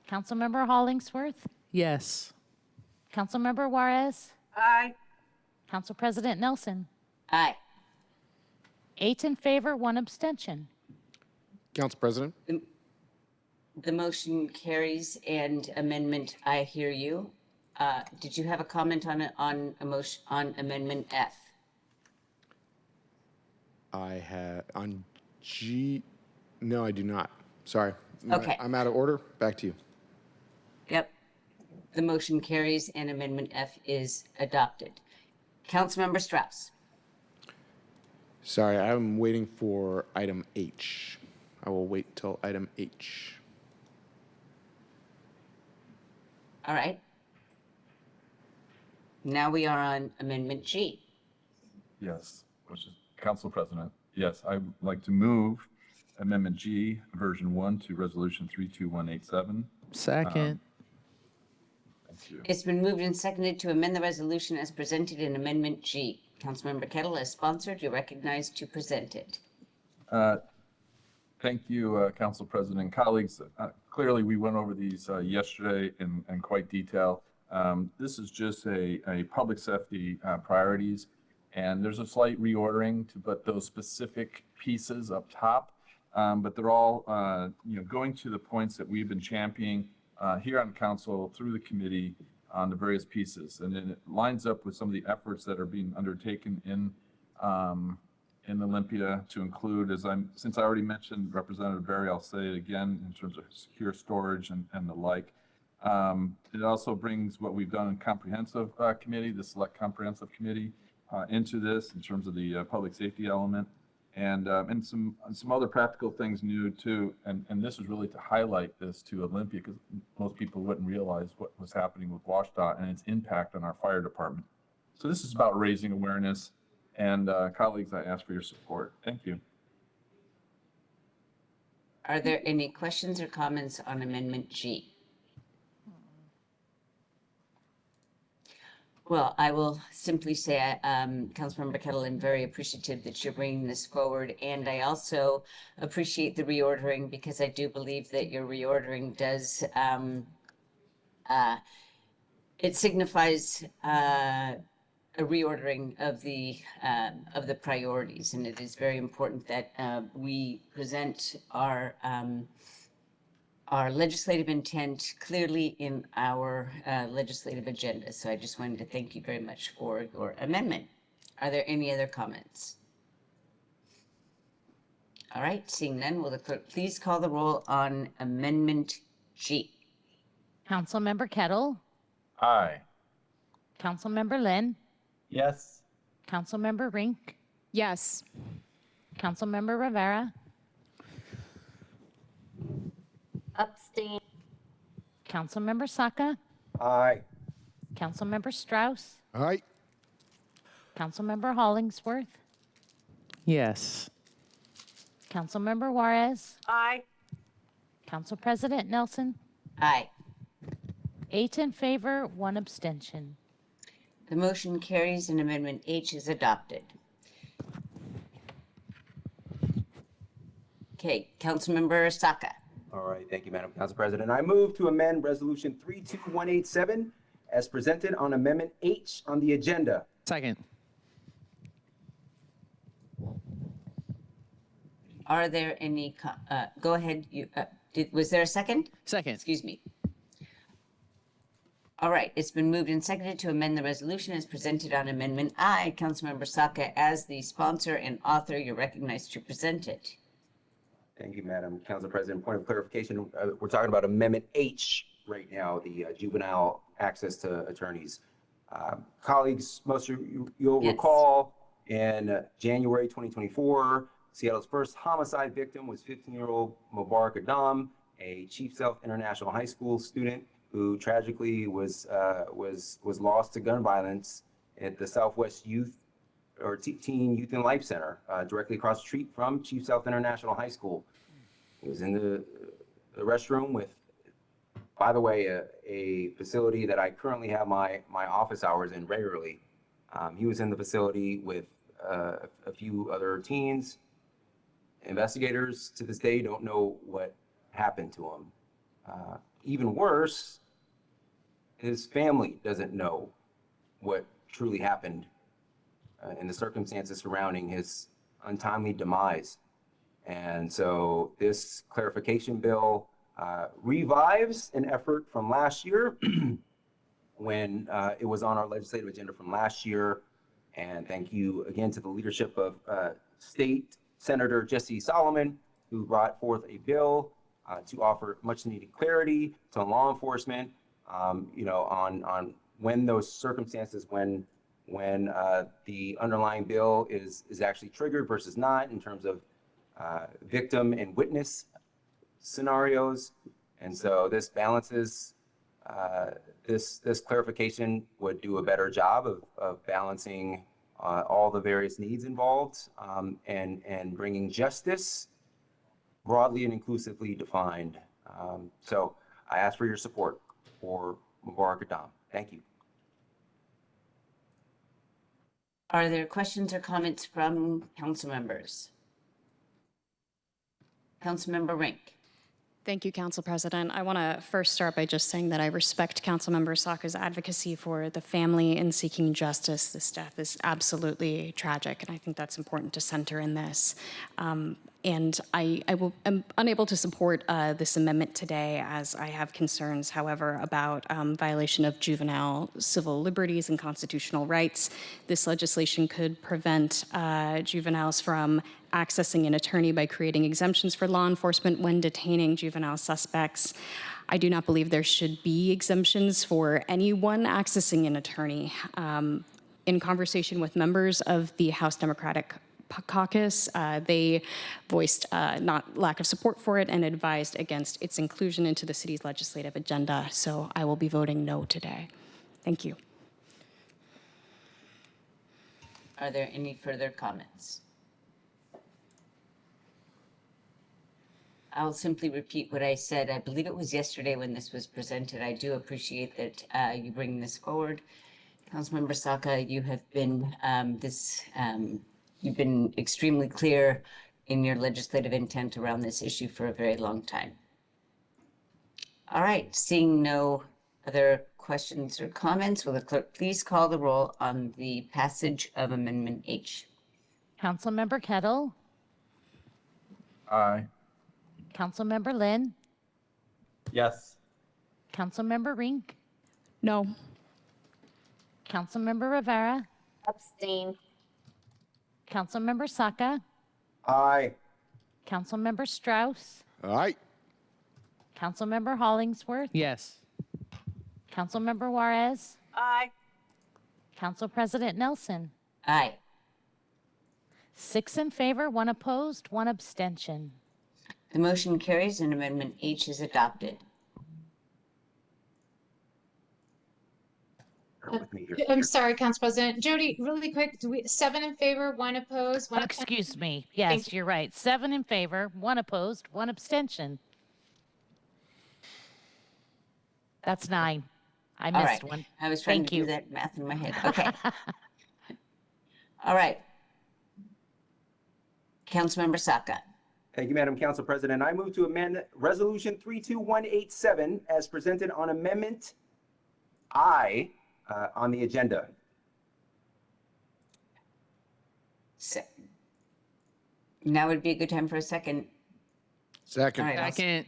Councilmember Hollingsworth, Yes. Councilmember Juarez, Aye. Council President Nelson. Aye. 8 in favor, 1 abstention. Council President. The motion carries and amendment, I hear you. Did you have a comment on a motion on Amendment F? I have on G. No, I do not. Sorry. Okay. I'm out of order. Back to you. Yep. The motion carries and Amendment F is adopted. Councilmember Strauss. Sorry, I'm waiting for item H. I will wait till item H. All right. Now we are on Amendment G. Yes, which is Council President. Yes, I'd like to move Amendment G, version 1 to Resolution 32187. Second. Thank you. It's been moved and seconded to amend the resolution as presented in Amendment G. Councilmember Kettle, as sponsored, you're recognized to present it. Thank you, Council President. Colleagues, clearly we went over these yesterday in quite detail. This is just a public safety priorities, and there's a slight reordering to put those specific pieces up top, but they're all going to the points that we've been championing here on Council through the committee on the various pieces, and then it lines up with some of the efforts that are being undertaken in in Olympia to include, since I already mentioned Representative Berry, I'll say it again in terms of secure storage and the like. It also brings what we've done in comprehensive committee, the select comprehensive committee, into this in terms of the public safety element, and some other practical things new too. And this is really to highlight this to Olympia, because most people wouldn't realize what was happening with WashDOT and its impact on our fire department. So this is about raising awareness. And colleagues, I ask for your support. Thank you. Are there any questions or comments on Amendment G? Well, I will simply say, Councilmember Kettle, I'm very appreciative that you're bringing this forward. And I also appreciate the reordering, because I do believe that your reordering does, it signifies a reordering of the priorities, and it is very important that we present our legislative intent clearly in our legislative agenda. So I just wanted to thank you very much for your amendment. Are there any other comments? All right, seeing none, will the clerk please call the roll on Amendment G? Councilmember Kettle, Aye. Councilmember Lynn, Yes. Councilmember Rink, Yes. Councilmember Rivera, Abstain. Councilmember Saka, Aye. Councilmember Strauss, Aye. Councilmember Hollingsworth, Yes. Councilmember Juarez, Aye. Council President Nelson, Aye. 8 in favor, 1 abstention. The motion carries and Amendment H is adopted. Okay, Councilmember Saka. All right, thank you, Madam Council President. I move to amend Resolution 32187 as presented on Amendment H on the agenda. Second. Are there any, go ahead, was there a second? Second. Excuse me. All right, it's been moved and seconded to amend the resolution as presented on Amendment I. Councilmember Saka, as the sponsor and author, you're recognized to present it. Thank you, Madam Council President. Point of clarification, we're talking about Amendment H right now, the juvenile access to attorneys. Colleagues, most of you'll recall in January 2024, Seattle's first homicide victim was 15-year-old Mubarak Adam, a Chief Sealth International High School student who tragically was lost to gun violence at the Southwest Teen Youth and Life Center, directly across the street from Chief Sealth International High School. He was in the restroom with, by the way, a facility that I currently have my office hours in regularly. He was in the facility with a few other teens. Investigators to this day don't know what happened to him. Even worse, his family doesn't know what truly happened in the circumstances surrounding his untimely demise. And so this clarification bill revives an effort from last year when it was on our legislative agenda from last year. And thank you again to the leadership of State Senator Jesse Solomon, who brought forth a bill to offer much needed clarity to law enforcement, on when those circumstances, when the underlying bill is actually triggered versus not, in terms of victim and witness scenarios. And so this balances, this clarification would do a better job of balancing all the various needs involved, and bringing justice broadly and inclusively defined. So I ask for your support for Mubarak Adam. Thank you. Are there questions or comments from council members? Councilmember Rink. Thank you, Council President. I want to first start by just saying that I respect Councilmember Saka's advocacy for the family in seeking justice. This death is absolutely tragic, and I think that's important to center in this. And I'm unable to support this amendment today as I have concerns, however, about violation of juvenile civil liberties and constitutional rights. This legislation could prevent juveniles from accessing an attorney by creating exemptions for law enforcement when detaining juvenile suspects. I do not believe there should be exemptions for anyone accessing an attorney. In conversation with members of the House Democratic Caucus, they voiced not lack of support for it and advised against its inclusion into the city's legislative agenda. So I will be voting no today. Thank you. Are there any further comments? I'll simply repeat what I said. I believe it was yesterday when this was presented. I do appreciate that you bring this forward. Councilmember Saka, you have been you've been extremely clear in your legislative intent around this issue for a very long time. All right, seeing no other questions or comments, will the clerk please call the roll on the passage of Amendment H? Councilmember Kettle, Aye. Councilmember Lynn, Yes. Councilmember Rink, No. Councilmember Rivera, Abstain. Councilmember Saka, Aye. Councilmember Strauss, Aye. Councilmember Hollingsworth, Yes. Councilmember Juarez, Aye. Council President Nelson. Aye. 6 in favor, 1 opposed, 1 abstention. The motion carries and Amendment H is adopted. I'm sorry, Council President. Jody, really quick, 7 in favor, 1 opposed, 1 Excuse me. Yes, you're right. 7 in favor, 1 opposed, 1 abstention. That's 9. I All missed right. one. I was trying Thank to you. do that math in my head. Okay. All right. Councilmember Saka. Thank you, Madam Council President. I move to amend Resolution 32187 as presented on Amendment I on the agenda. Now would be a good time for a second. Second. All right, Second.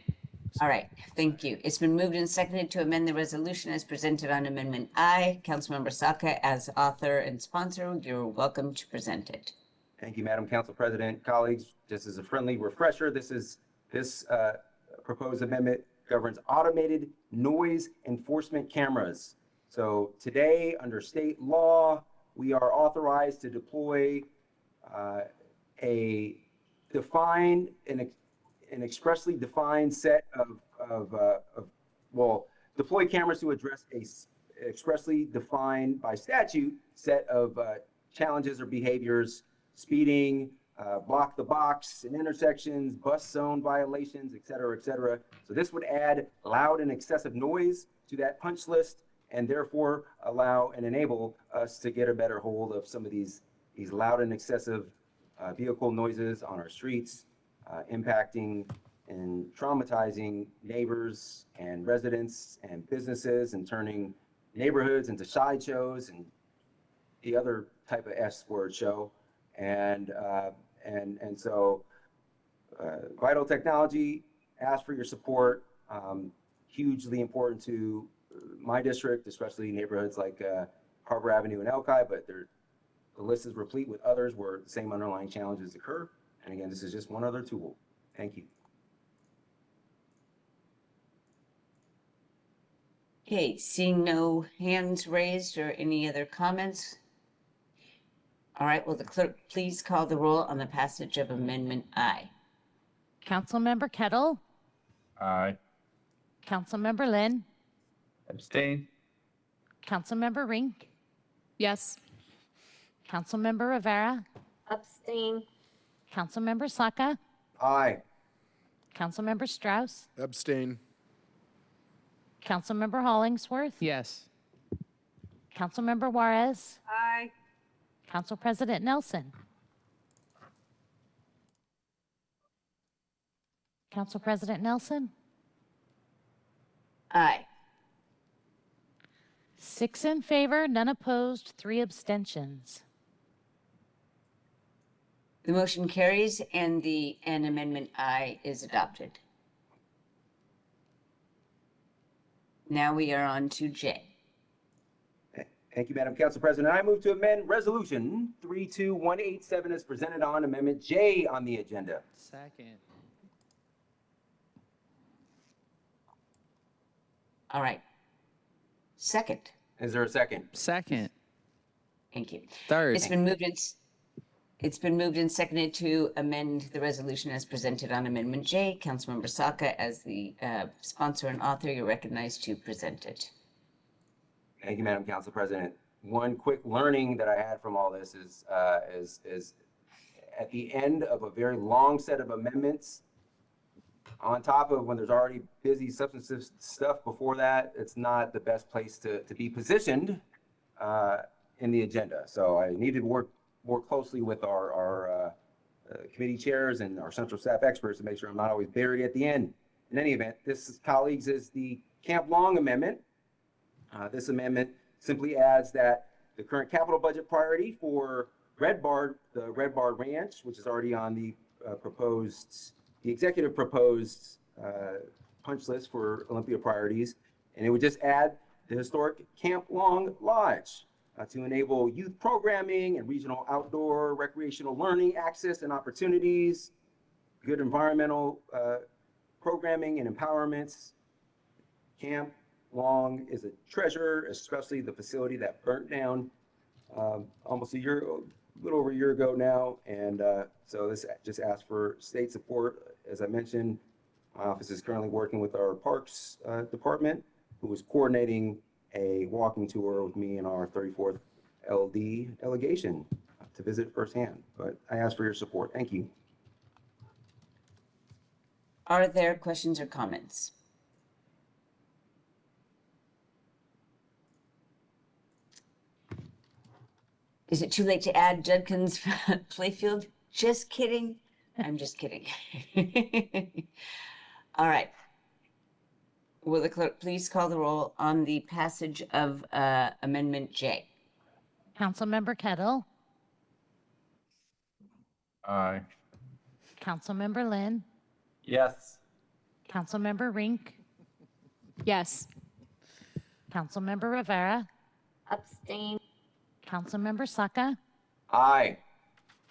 All right, thank you. It's been moved and seconded to amend the resolution as presented on Amendment I. Councilmember Saka, as author and sponsor, you're welcome to present it. Thank you, Madam Council President. Colleagues, just as a friendly refresher, this proposed amendment governs automated noise enforcement cameras. So today, under state law, we are authorized to deploy an expressly defined set deploy cameras to address a expressly defined by statute set of challenges or behaviors: speeding, block the box in intersections, bus zone violations, et cetera, et cetera. So this would add loud and excessive noise to that punch list and therefore allow and enable us to get a better hold of some of these loud and excessive vehicle noises on our streets, impacting and traumatizing neighbors and residents and businesses and turning neighborhoods into sideshows and the other type of S-word show. And so Vital Technology asks for your support. Hugely important to my district, especially neighborhoods like Harbor Avenue and Elki, but the list is replete with others where the same underlying challenges occur. And again, this is just one other tool. Thank you. Okay, seeing no hands raised or any other comments. All right, will the clerk please call the roll on the passage of Amendment I? Councilmember Kettle, Aye. Councilmember Lynn, Abstain. Councilmember Rink, Yes. Councilmember Rivera, Abstain. Councilmember Saka, Aye. Councilmember Strauss, Abstain. Councilmember Hollingsworth, Yes. Councilmember Juarez, Aye. Council President Nelson. Council President Nelson. Aye. 6 in favor, none opposed, 3 abstentions. The motion carries and Amendment I is adopted. Now we are on to J. Thank you, Madam Council President. I move to amend Resolution 32187 as presented on Amendment J on the agenda. Second. All right. Second. Is there a second? Second. Thank you. Third. It's been moved and seconded to amend the resolution as presented on Amendment J. Councilmember Saka, as the sponsor and author, you're recognized to present it. Thank you, Madam Council President. One quick learning that I had from all this is at the end of a very long set of amendments, on top of when there's already busy substantive stuff before that, it's not the best place to be positioned in the agenda. So I needed to work more closely with our committee chairs and our central staff experts to make sure I'm not always buried at the end. In any event, this, colleagues, is the Camp Long Amendment. This amendment simply adds that the current capital budget priority for the Red Bar Ranch, which is already on the executive proposed punch list for Olympia priorities, and it would just add the historic Camp Long Lodge to enable youth programming and regional outdoor recreational learning access and opportunities, good environmental programming and empowerments. Camp Long is a treasure, especially the facility that burnt down almost a little over a year ago now. And so this just asks for state support. As I mentioned, my office is currently working with our Parks Department, who is coordinating a walking tour with me and our 34th LD delegation to visit firsthand. But I ask for your support. Thank you. Are there questions or comments? Is it too late to add Judkins Playfield? Just kidding. I'm just kidding. All right. Will the clerk please call the roll on the passage of Amendment J? Councilmember Kettle. Aye. Councilmember Lynn. Yes. Councilmember Rink. Yes. Councilmember Rivera. Abstain. Councilmember Saka. Aye.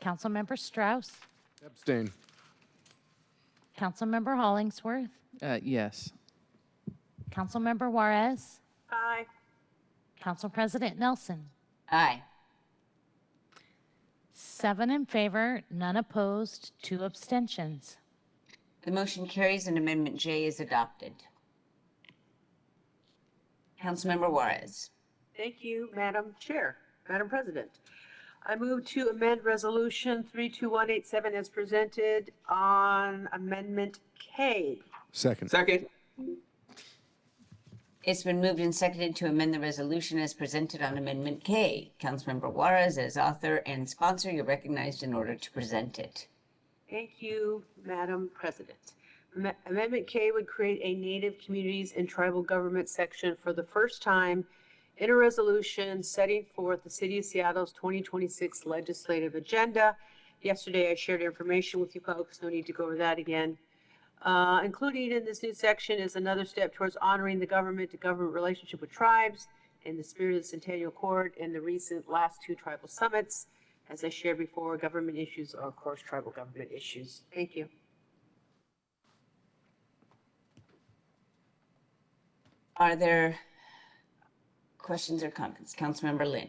Councilmember Strauss. Abstain. Councilmember Hollingsworth. Yes. Councilmember Juarez. Aye. Council President Nelson. Aye. 7 in favor, none opposed, 2 abstentions. The motion carries and Amendment J is adopted. Councilmember Juarez. Thank you, Madam Chair, Madam President. I move to amend Resolution 32187 as presented on Amendment K. Second. Second. It's been moved and seconded to amend the resolution as presented on Amendment K. Councilmember Juarez, as author and sponsor, you're recognized in order to present it. Thank you, Madam President. Amendment K would create a Native Communities and Tribal Government section for the first time in a resolution setting forth the City of Seattle's 2026 legislative agenda. Yesterday, I shared information with you folks, no need to go over that again. Including in this new section is another step towards honoring the government-to-government relationship with tribes in the spirit of the Centennial Accord and the recent last 2 tribal summits. As I shared before, government issues are, of course, tribal government issues. Thank you. Are there questions or comments? Councilmember Lynn.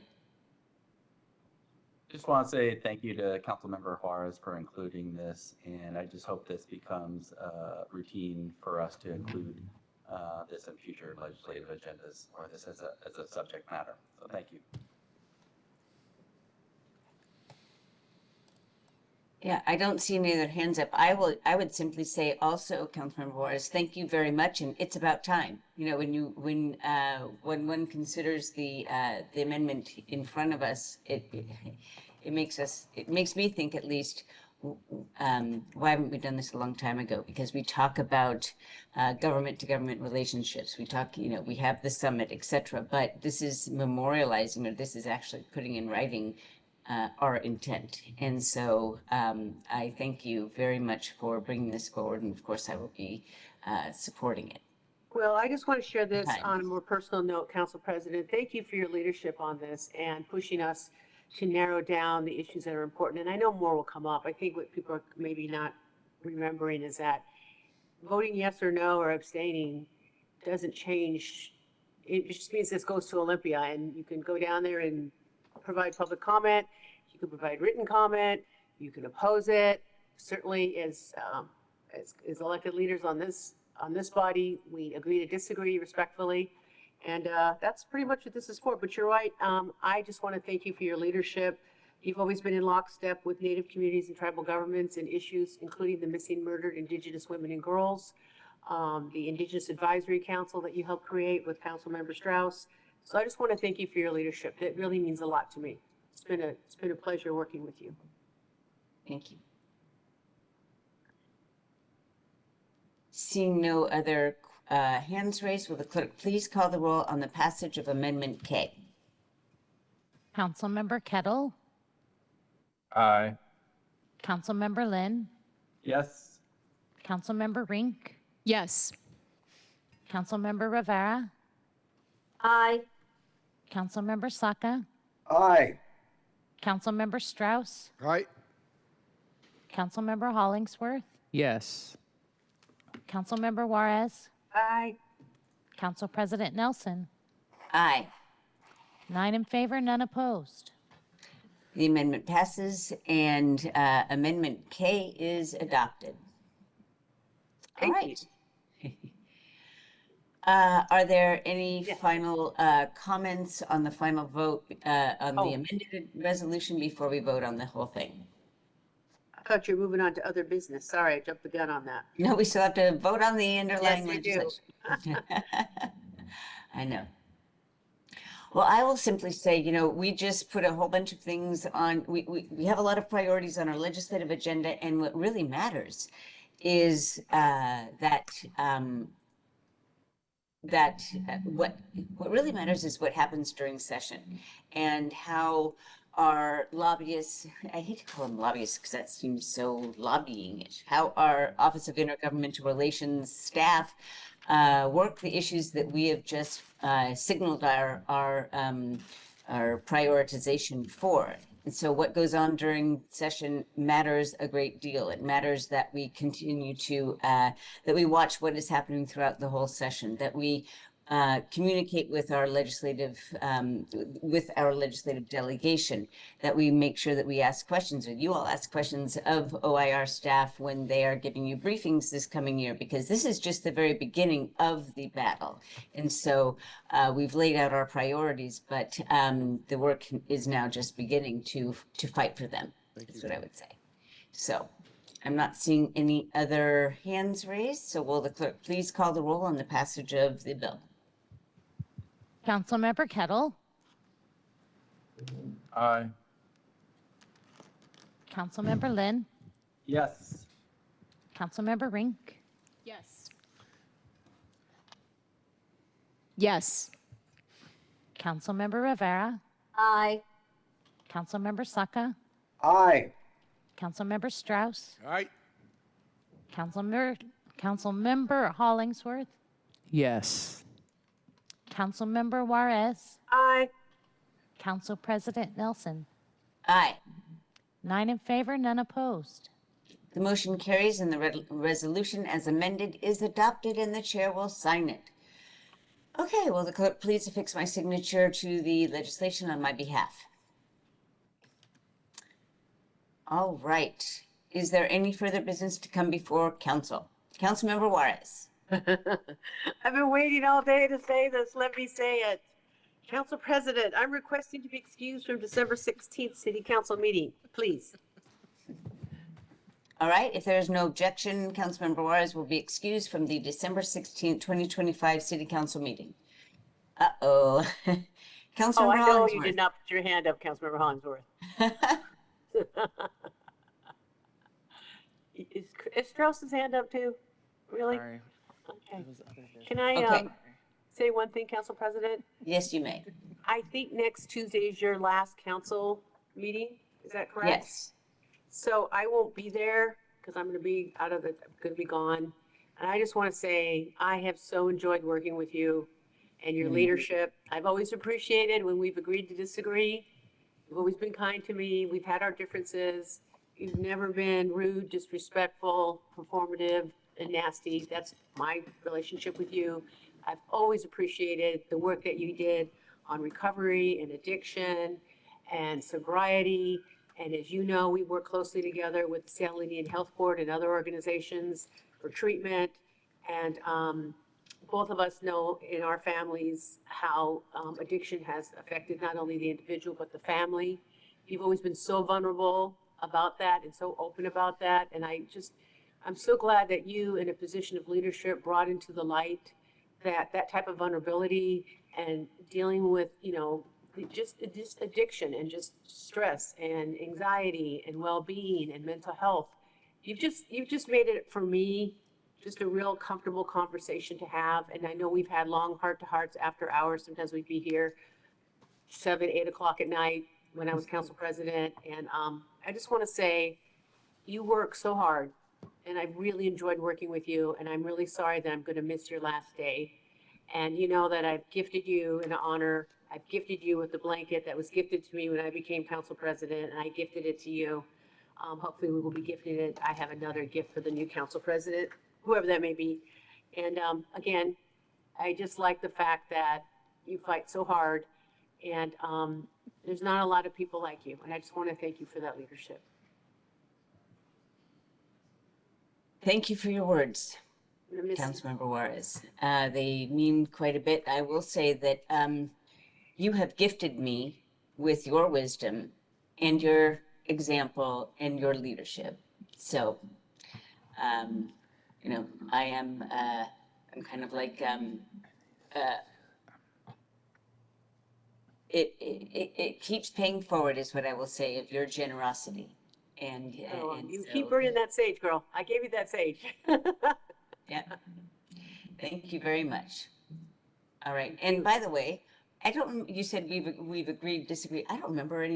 Just want to say thank you to Councilmember Juarez for including this, and I just hope this becomes routine for us to include this in future legislative agendas, or this as a subject matter. So thank you. Yeah, I don't see any other hands up. I would simply say also, Councilmember Juarez, thank you very much, and it's about time. You know, when one considers the amendment in front of us, it makes me think, at least, why haven't we done this a long time ago? Because we talk about government to government relationships. We talk, you know, we have the summit, etc. But this is memorializing, or this is actually putting in writing our intent. And so I thank you very much for bringing this forward. And of course, I will be supporting it. Well, I just want to share this Time. on a more personal note, Council President. Thank you for your leadership on this and pushing us to narrow down the issues that are important. And I know more will come up. I think what people are maybe not remembering is that voting yes or no or abstaining doesn't change. It just means this goes to Olympia, and you can go down there and provide public comment. You can provide written comment. You can oppose it. Certainly, as elected leaders on this body, we agree to disagree respectfully, and that's pretty much what this is for. But you're right. I just want to thank you for your leadership. You've always been in lockstep with Native communities and tribal governments and issues, including the missing, murdered Indigenous women and girls, the Indigenous Advisory Council that you helped create with Councilmember Strauss. So I just want to thank you for your leadership. It really means a lot to me. It's been a pleasure working with you. Thank you. Seeing no other hands raised, will the clerk please call the roll on the passage of Amendment K? Councilmember Kettle, Aye. Councilmember Lynn, Yes. Councilmember Rink, Yes. Councilmember Rivera, Aye. Councilmember Saka, Aye. Councilmember Strauss, Aye. Councilmember Hollingsworth, Yes. Councilmember Juarez, Aye. Council President Nelson. Aye. 9 in favor, none opposed. The amendment passes and Amendment K is adopted. All right. Are there any final comments on the final vote on the amended resolution before we vote on the whole thing? I thought you were moving on to other business. Sorry, I jumped the gun on that. No, we still have to vote on the underlying Yes, you do. legislation. I know. Well, I will simply say, you know, we just put a whole bunch of things on, we have a lot of priorities on our legislative agenda, and what really matters is what really matters is what happens during session and how our lobbyists, I hate to call them lobbyists because that seems so lobbying-ish, how our Office of Intergovernmental Relations staff work the issues that we have just signaled our prioritization for. And so what goes on during session matters a great deal. It matters that we continue to, that we watch what is happening throughout the whole session, that we communicate with our legislative delegation, that we make sure that we ask questions, or you all ask questions of OIR staff when they are giving you briefings this coming year, because this is just the very beginning of the battle. And so we've laid out our priorities, but the work is now just beginning to fight for them. That's what I would say. So I'm not seeing any other hands raised, so will the clerk please call the roll on the passage of the bill? Councilmember Kettle, Aye. Councilmember Lynn, Yes. Councilmember Rink, Yes. Yes. Councilmember Rivera, Aye. Councilmember Saka, Aye. Councilmember Strauss, Aye. Councilmember Hollingsworth, Yes. Councilmember Juarez, Aye. Council President Nelson. Aye. 9 in favor, none opposed. The motion carries and the resolution as amended is adopted and the chair will sign it. Okay, will the clerk please affix my signature to the legislation on my behalf? All right. Is there any further business to come before council? Councilmember Juarez. I've been waiting all day to say this. Let me say it. Council President, I'm requesting to be excused from December 16th City Council meeting, please. All right, if there is no objection, Councilmember Juarez will be excused from the December 16th, 2025 City Council meeting. Uh-oh. Councilmember Oh, I know Hollingsworth. you did not put your hand up, Councilmember Hollingsworth. Is Strauss's hand up too? Really? Sorry. Okay. Can I say one thing, Council President? Yes, you may. I think next Tuesday is your last council meeting. Is that correct? Yes. So I won't be there because I'm going to be going to be gone. And I just want to say, I have so enjoyed working with you and your leadership. I've always appreciated when we've agreed to disagree. You've always been kind to me. We've had our differences. You've never been rude, disrespectful, performative, and nasty. That's my relationship with you. I've always appreciated the work that you did on recovery and addiction and sobriety. And as you know, we work closely together with the Seattle Indian Health Board and other organizations for treatment. And both of us know in our families how addiction has affected not only the individual, but the family. You've always been so vulnerable about that and so open about that. And I'm so glad that you, in a position of leadership, brought into the light that type of vulnerability and dealing with, just addiction and just stress and anxiety and well-being and mental health. You've just made it, for me, just a real comfortable conversation to have. And I know we've had long heart-to-hearts after hours. Sometimes we'd be here 7, 8 o'clock at night when I was council president. And I just want to say, you work so hard. And I've really enjoyed working with you. And I'm really sorry that I'm going to miss your last day. And you know that I've gifted you in honor. I've gifted you with the blanket that was gifted to me when I became council president, and I gifted it to you. Hopefully we will be gifting it. I have another gift for the new council president, whoever that may be. And again, I just like the fact that you fight so hard, and there's not a lot of people like you. And I just want to thank you for that leadership. Thank you for your words, Councilmember Juarez. They mean quite a bit. I will say that you have gifted me with your wisdom and your example and your leadership. So, I am, I'm kind of like, it keeps paying forward is what I will say of your generosity. And You keep burning that sage, girl. I gave you that sage. Yeah. Thank you very much. All right. And by the way, you said we've agreed, disagree. I don't remember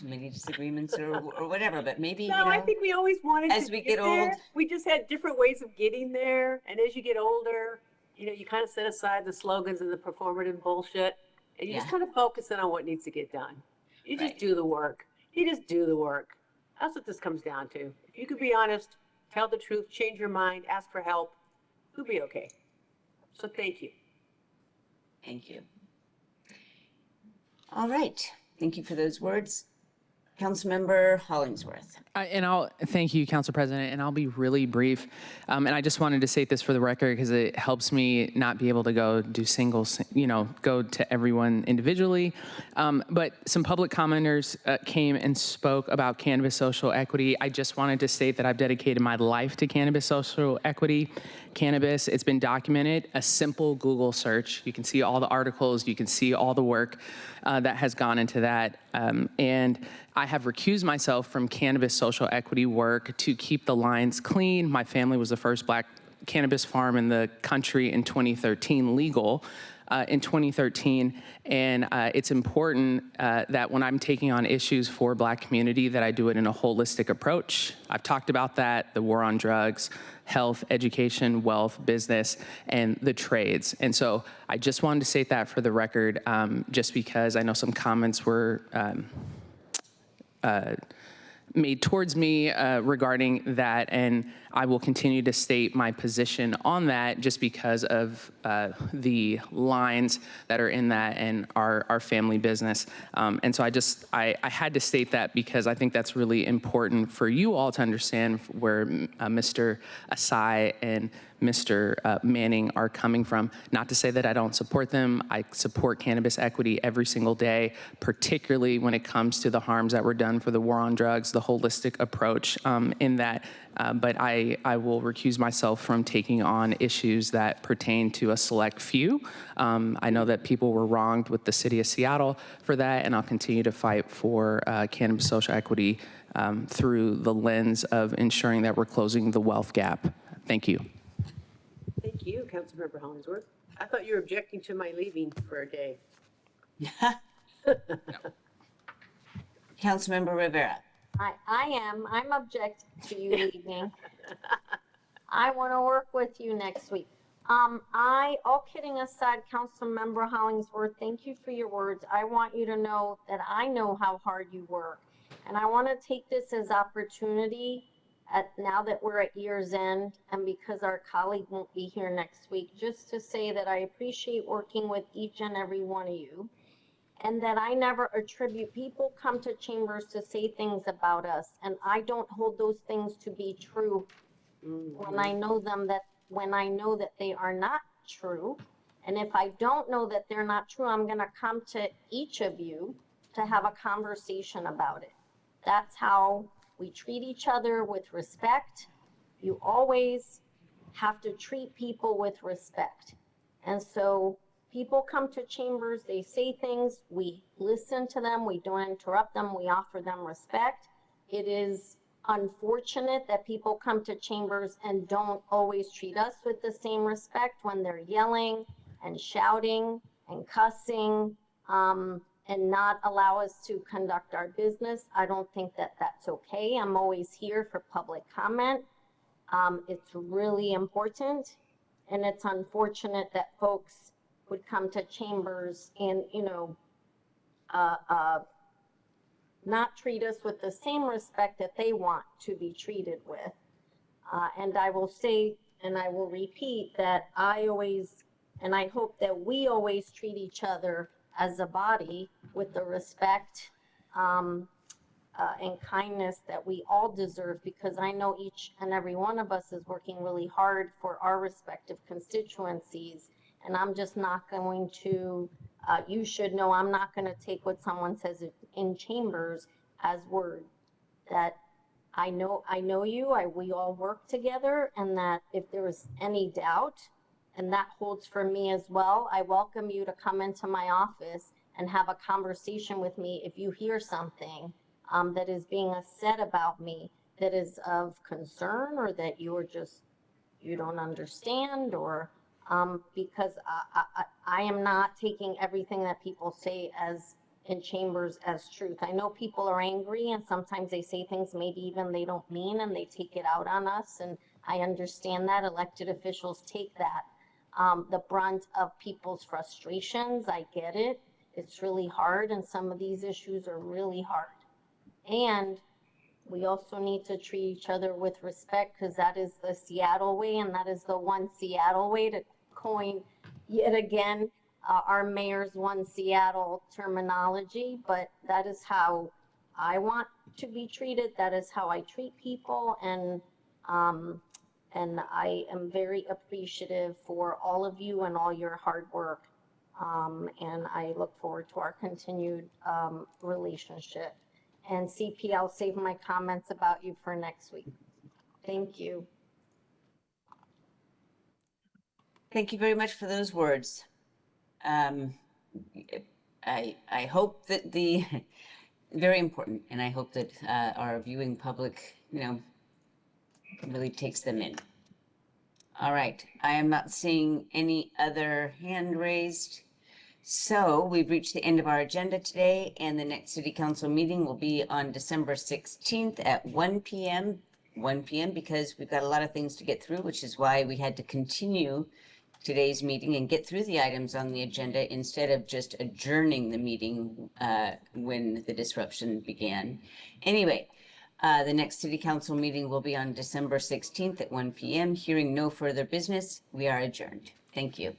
many disagreements or whatever, but maybe, No, I think we always wanted as to we get get there. old. We just had different ways of getting there. And as you get older, you kind of set aside the slogans and the performative bullshit. And you just kind of focus in on what needs to get done. You just do the work. You just do the work. That's what this comes down to. If you could be honest, tell the truth, change your mind, ask for help, you'll be okay. So thank you. Thank you. All right. Thank you for those words. Councilmember Hollingsworth. And I'll thank you, Council President, and I'll be really brief. And I just wanted to state this for the record because it helps me not be able to go do go to everyone individually. But some public commenters came and spoke about cannabis social equity. I just wanted to state that I've dedicated my life to cannabis social equity. Cannabis, it's been documented. A simple Google search, you can see all the articles, you can see all the work that has gone into that. And I have recused myself from cannabis social equity work to keep the lines clean. My family was the first Black cannabis farm in the country in 2013, legal in 2013. And it's important that when I'm taking on issues for Black community that I do it in a holistic approach. I've talked about that, the war on drugs, health, education, wealth, business, and the trades. And so I just wanted to state that for the record, just because I know some comments were made towards me regarding that, and I will continue to state my position on that just because of the lines that are in that and our family business. And so I had to state that because I think that's really important for you all to understand where Mr. Asai and Mr. Manning are coming from. Not to say that I don't support them. I support cannabis equity every single day, particularly when it comes to the harms that were done for the war on drugs, the holistic approach in that. But I will recuse myself from taking on issues that pertain to a select few. I know that people were wronged with the city of Seattle for that, and I'll continue to fight for cannabis social equity through the lens of ensuring that we're closing the wealth gap. Thank you. Thank you, Councilmember Hollingsworth. I thought you were objecting to my leaving for a day. Councilmember Rivera. I'm objecting to you leaving. I want to work with you next week. All kidding aside, Councilmember Hollingsworth, thank you for your words. I want you to know that I know how hard you work. And I want to take this as opportunity now that we're at year's end and because our colleague won't be here next week, just to say that I appreciate working with each and every one of you. And that I never attribute, people come to chambers to say things about us, and I don't hold those things to be true when I know that they are not true. And if I don't know that they're not true, I'm gonna come to each of you to have a conversation about it. That's how we treat each other, with respect. You always have to treat people with respect. And so people come to chambers, they say things, we listen to them, we don't interrupt them, we offer them respect. It is unfortunate that people come to chambers and don't always treat us with the same respect when they're yelling and shouting and cussing, and not allow us to conduct our business. I don't think that that's okay. I'm always here for public comment. It's really important, and it's unfortunate that folks would come to chambers and, not treat us with the same respect that they want to be treated with. And I will say, and I will repeat, that I always, and I hope that we always treat each other as a body with the respect and kindness that we all deserve, because I know each and every one of us is working really hard for our respective constituencies. And I'm just not going to, you should know, I'm not going to take what someone says in chambers as word. That I know you, we all work together, and that if there is any doubt, and that holds for me as well, I welcome you to come into my office and have a conversation with me if you hear something that is being said about me that is of concern, or that you don't understand, or because I am not taking everything that people say as in chambers as truth. I know people are angry, and sometimes they say things maybe even they don't mean, and they take it out on us, and I understand that. Elected officials take that, the brunt of people's frustrations. I get it. It's really hard, and some of these issues are really hard. And we also need to treat each other with respect, because that is the Seattle way, and that is the one Seattle way, to coin yet again our mayor's one Seattle terminology. But that is how I want to be treated. That is how I treat people, and I am very appreciative for all of you and all your hard work. And I look forward to our continued relationship. And CP, I'll save my comments about you for next week. Thank you. Thank you very much for those words. I hope that very important, and I hope that our viewing public, really takes them in. All right, I am not seeing any other hand raised. So we've reached the end of our agenda today, and the next city council meeting will be on December 16th at 1 p.m. 1 p.m. because we've got a lot of things to get through, which is why we had to continue today's meeting and get through the items on the agenda instead of just adjourning the meeting when the disruption began. Anyway, the next city council meeting will be on December 16th at 1 p.m. Hearing no further business, we are adjourned. Thank you.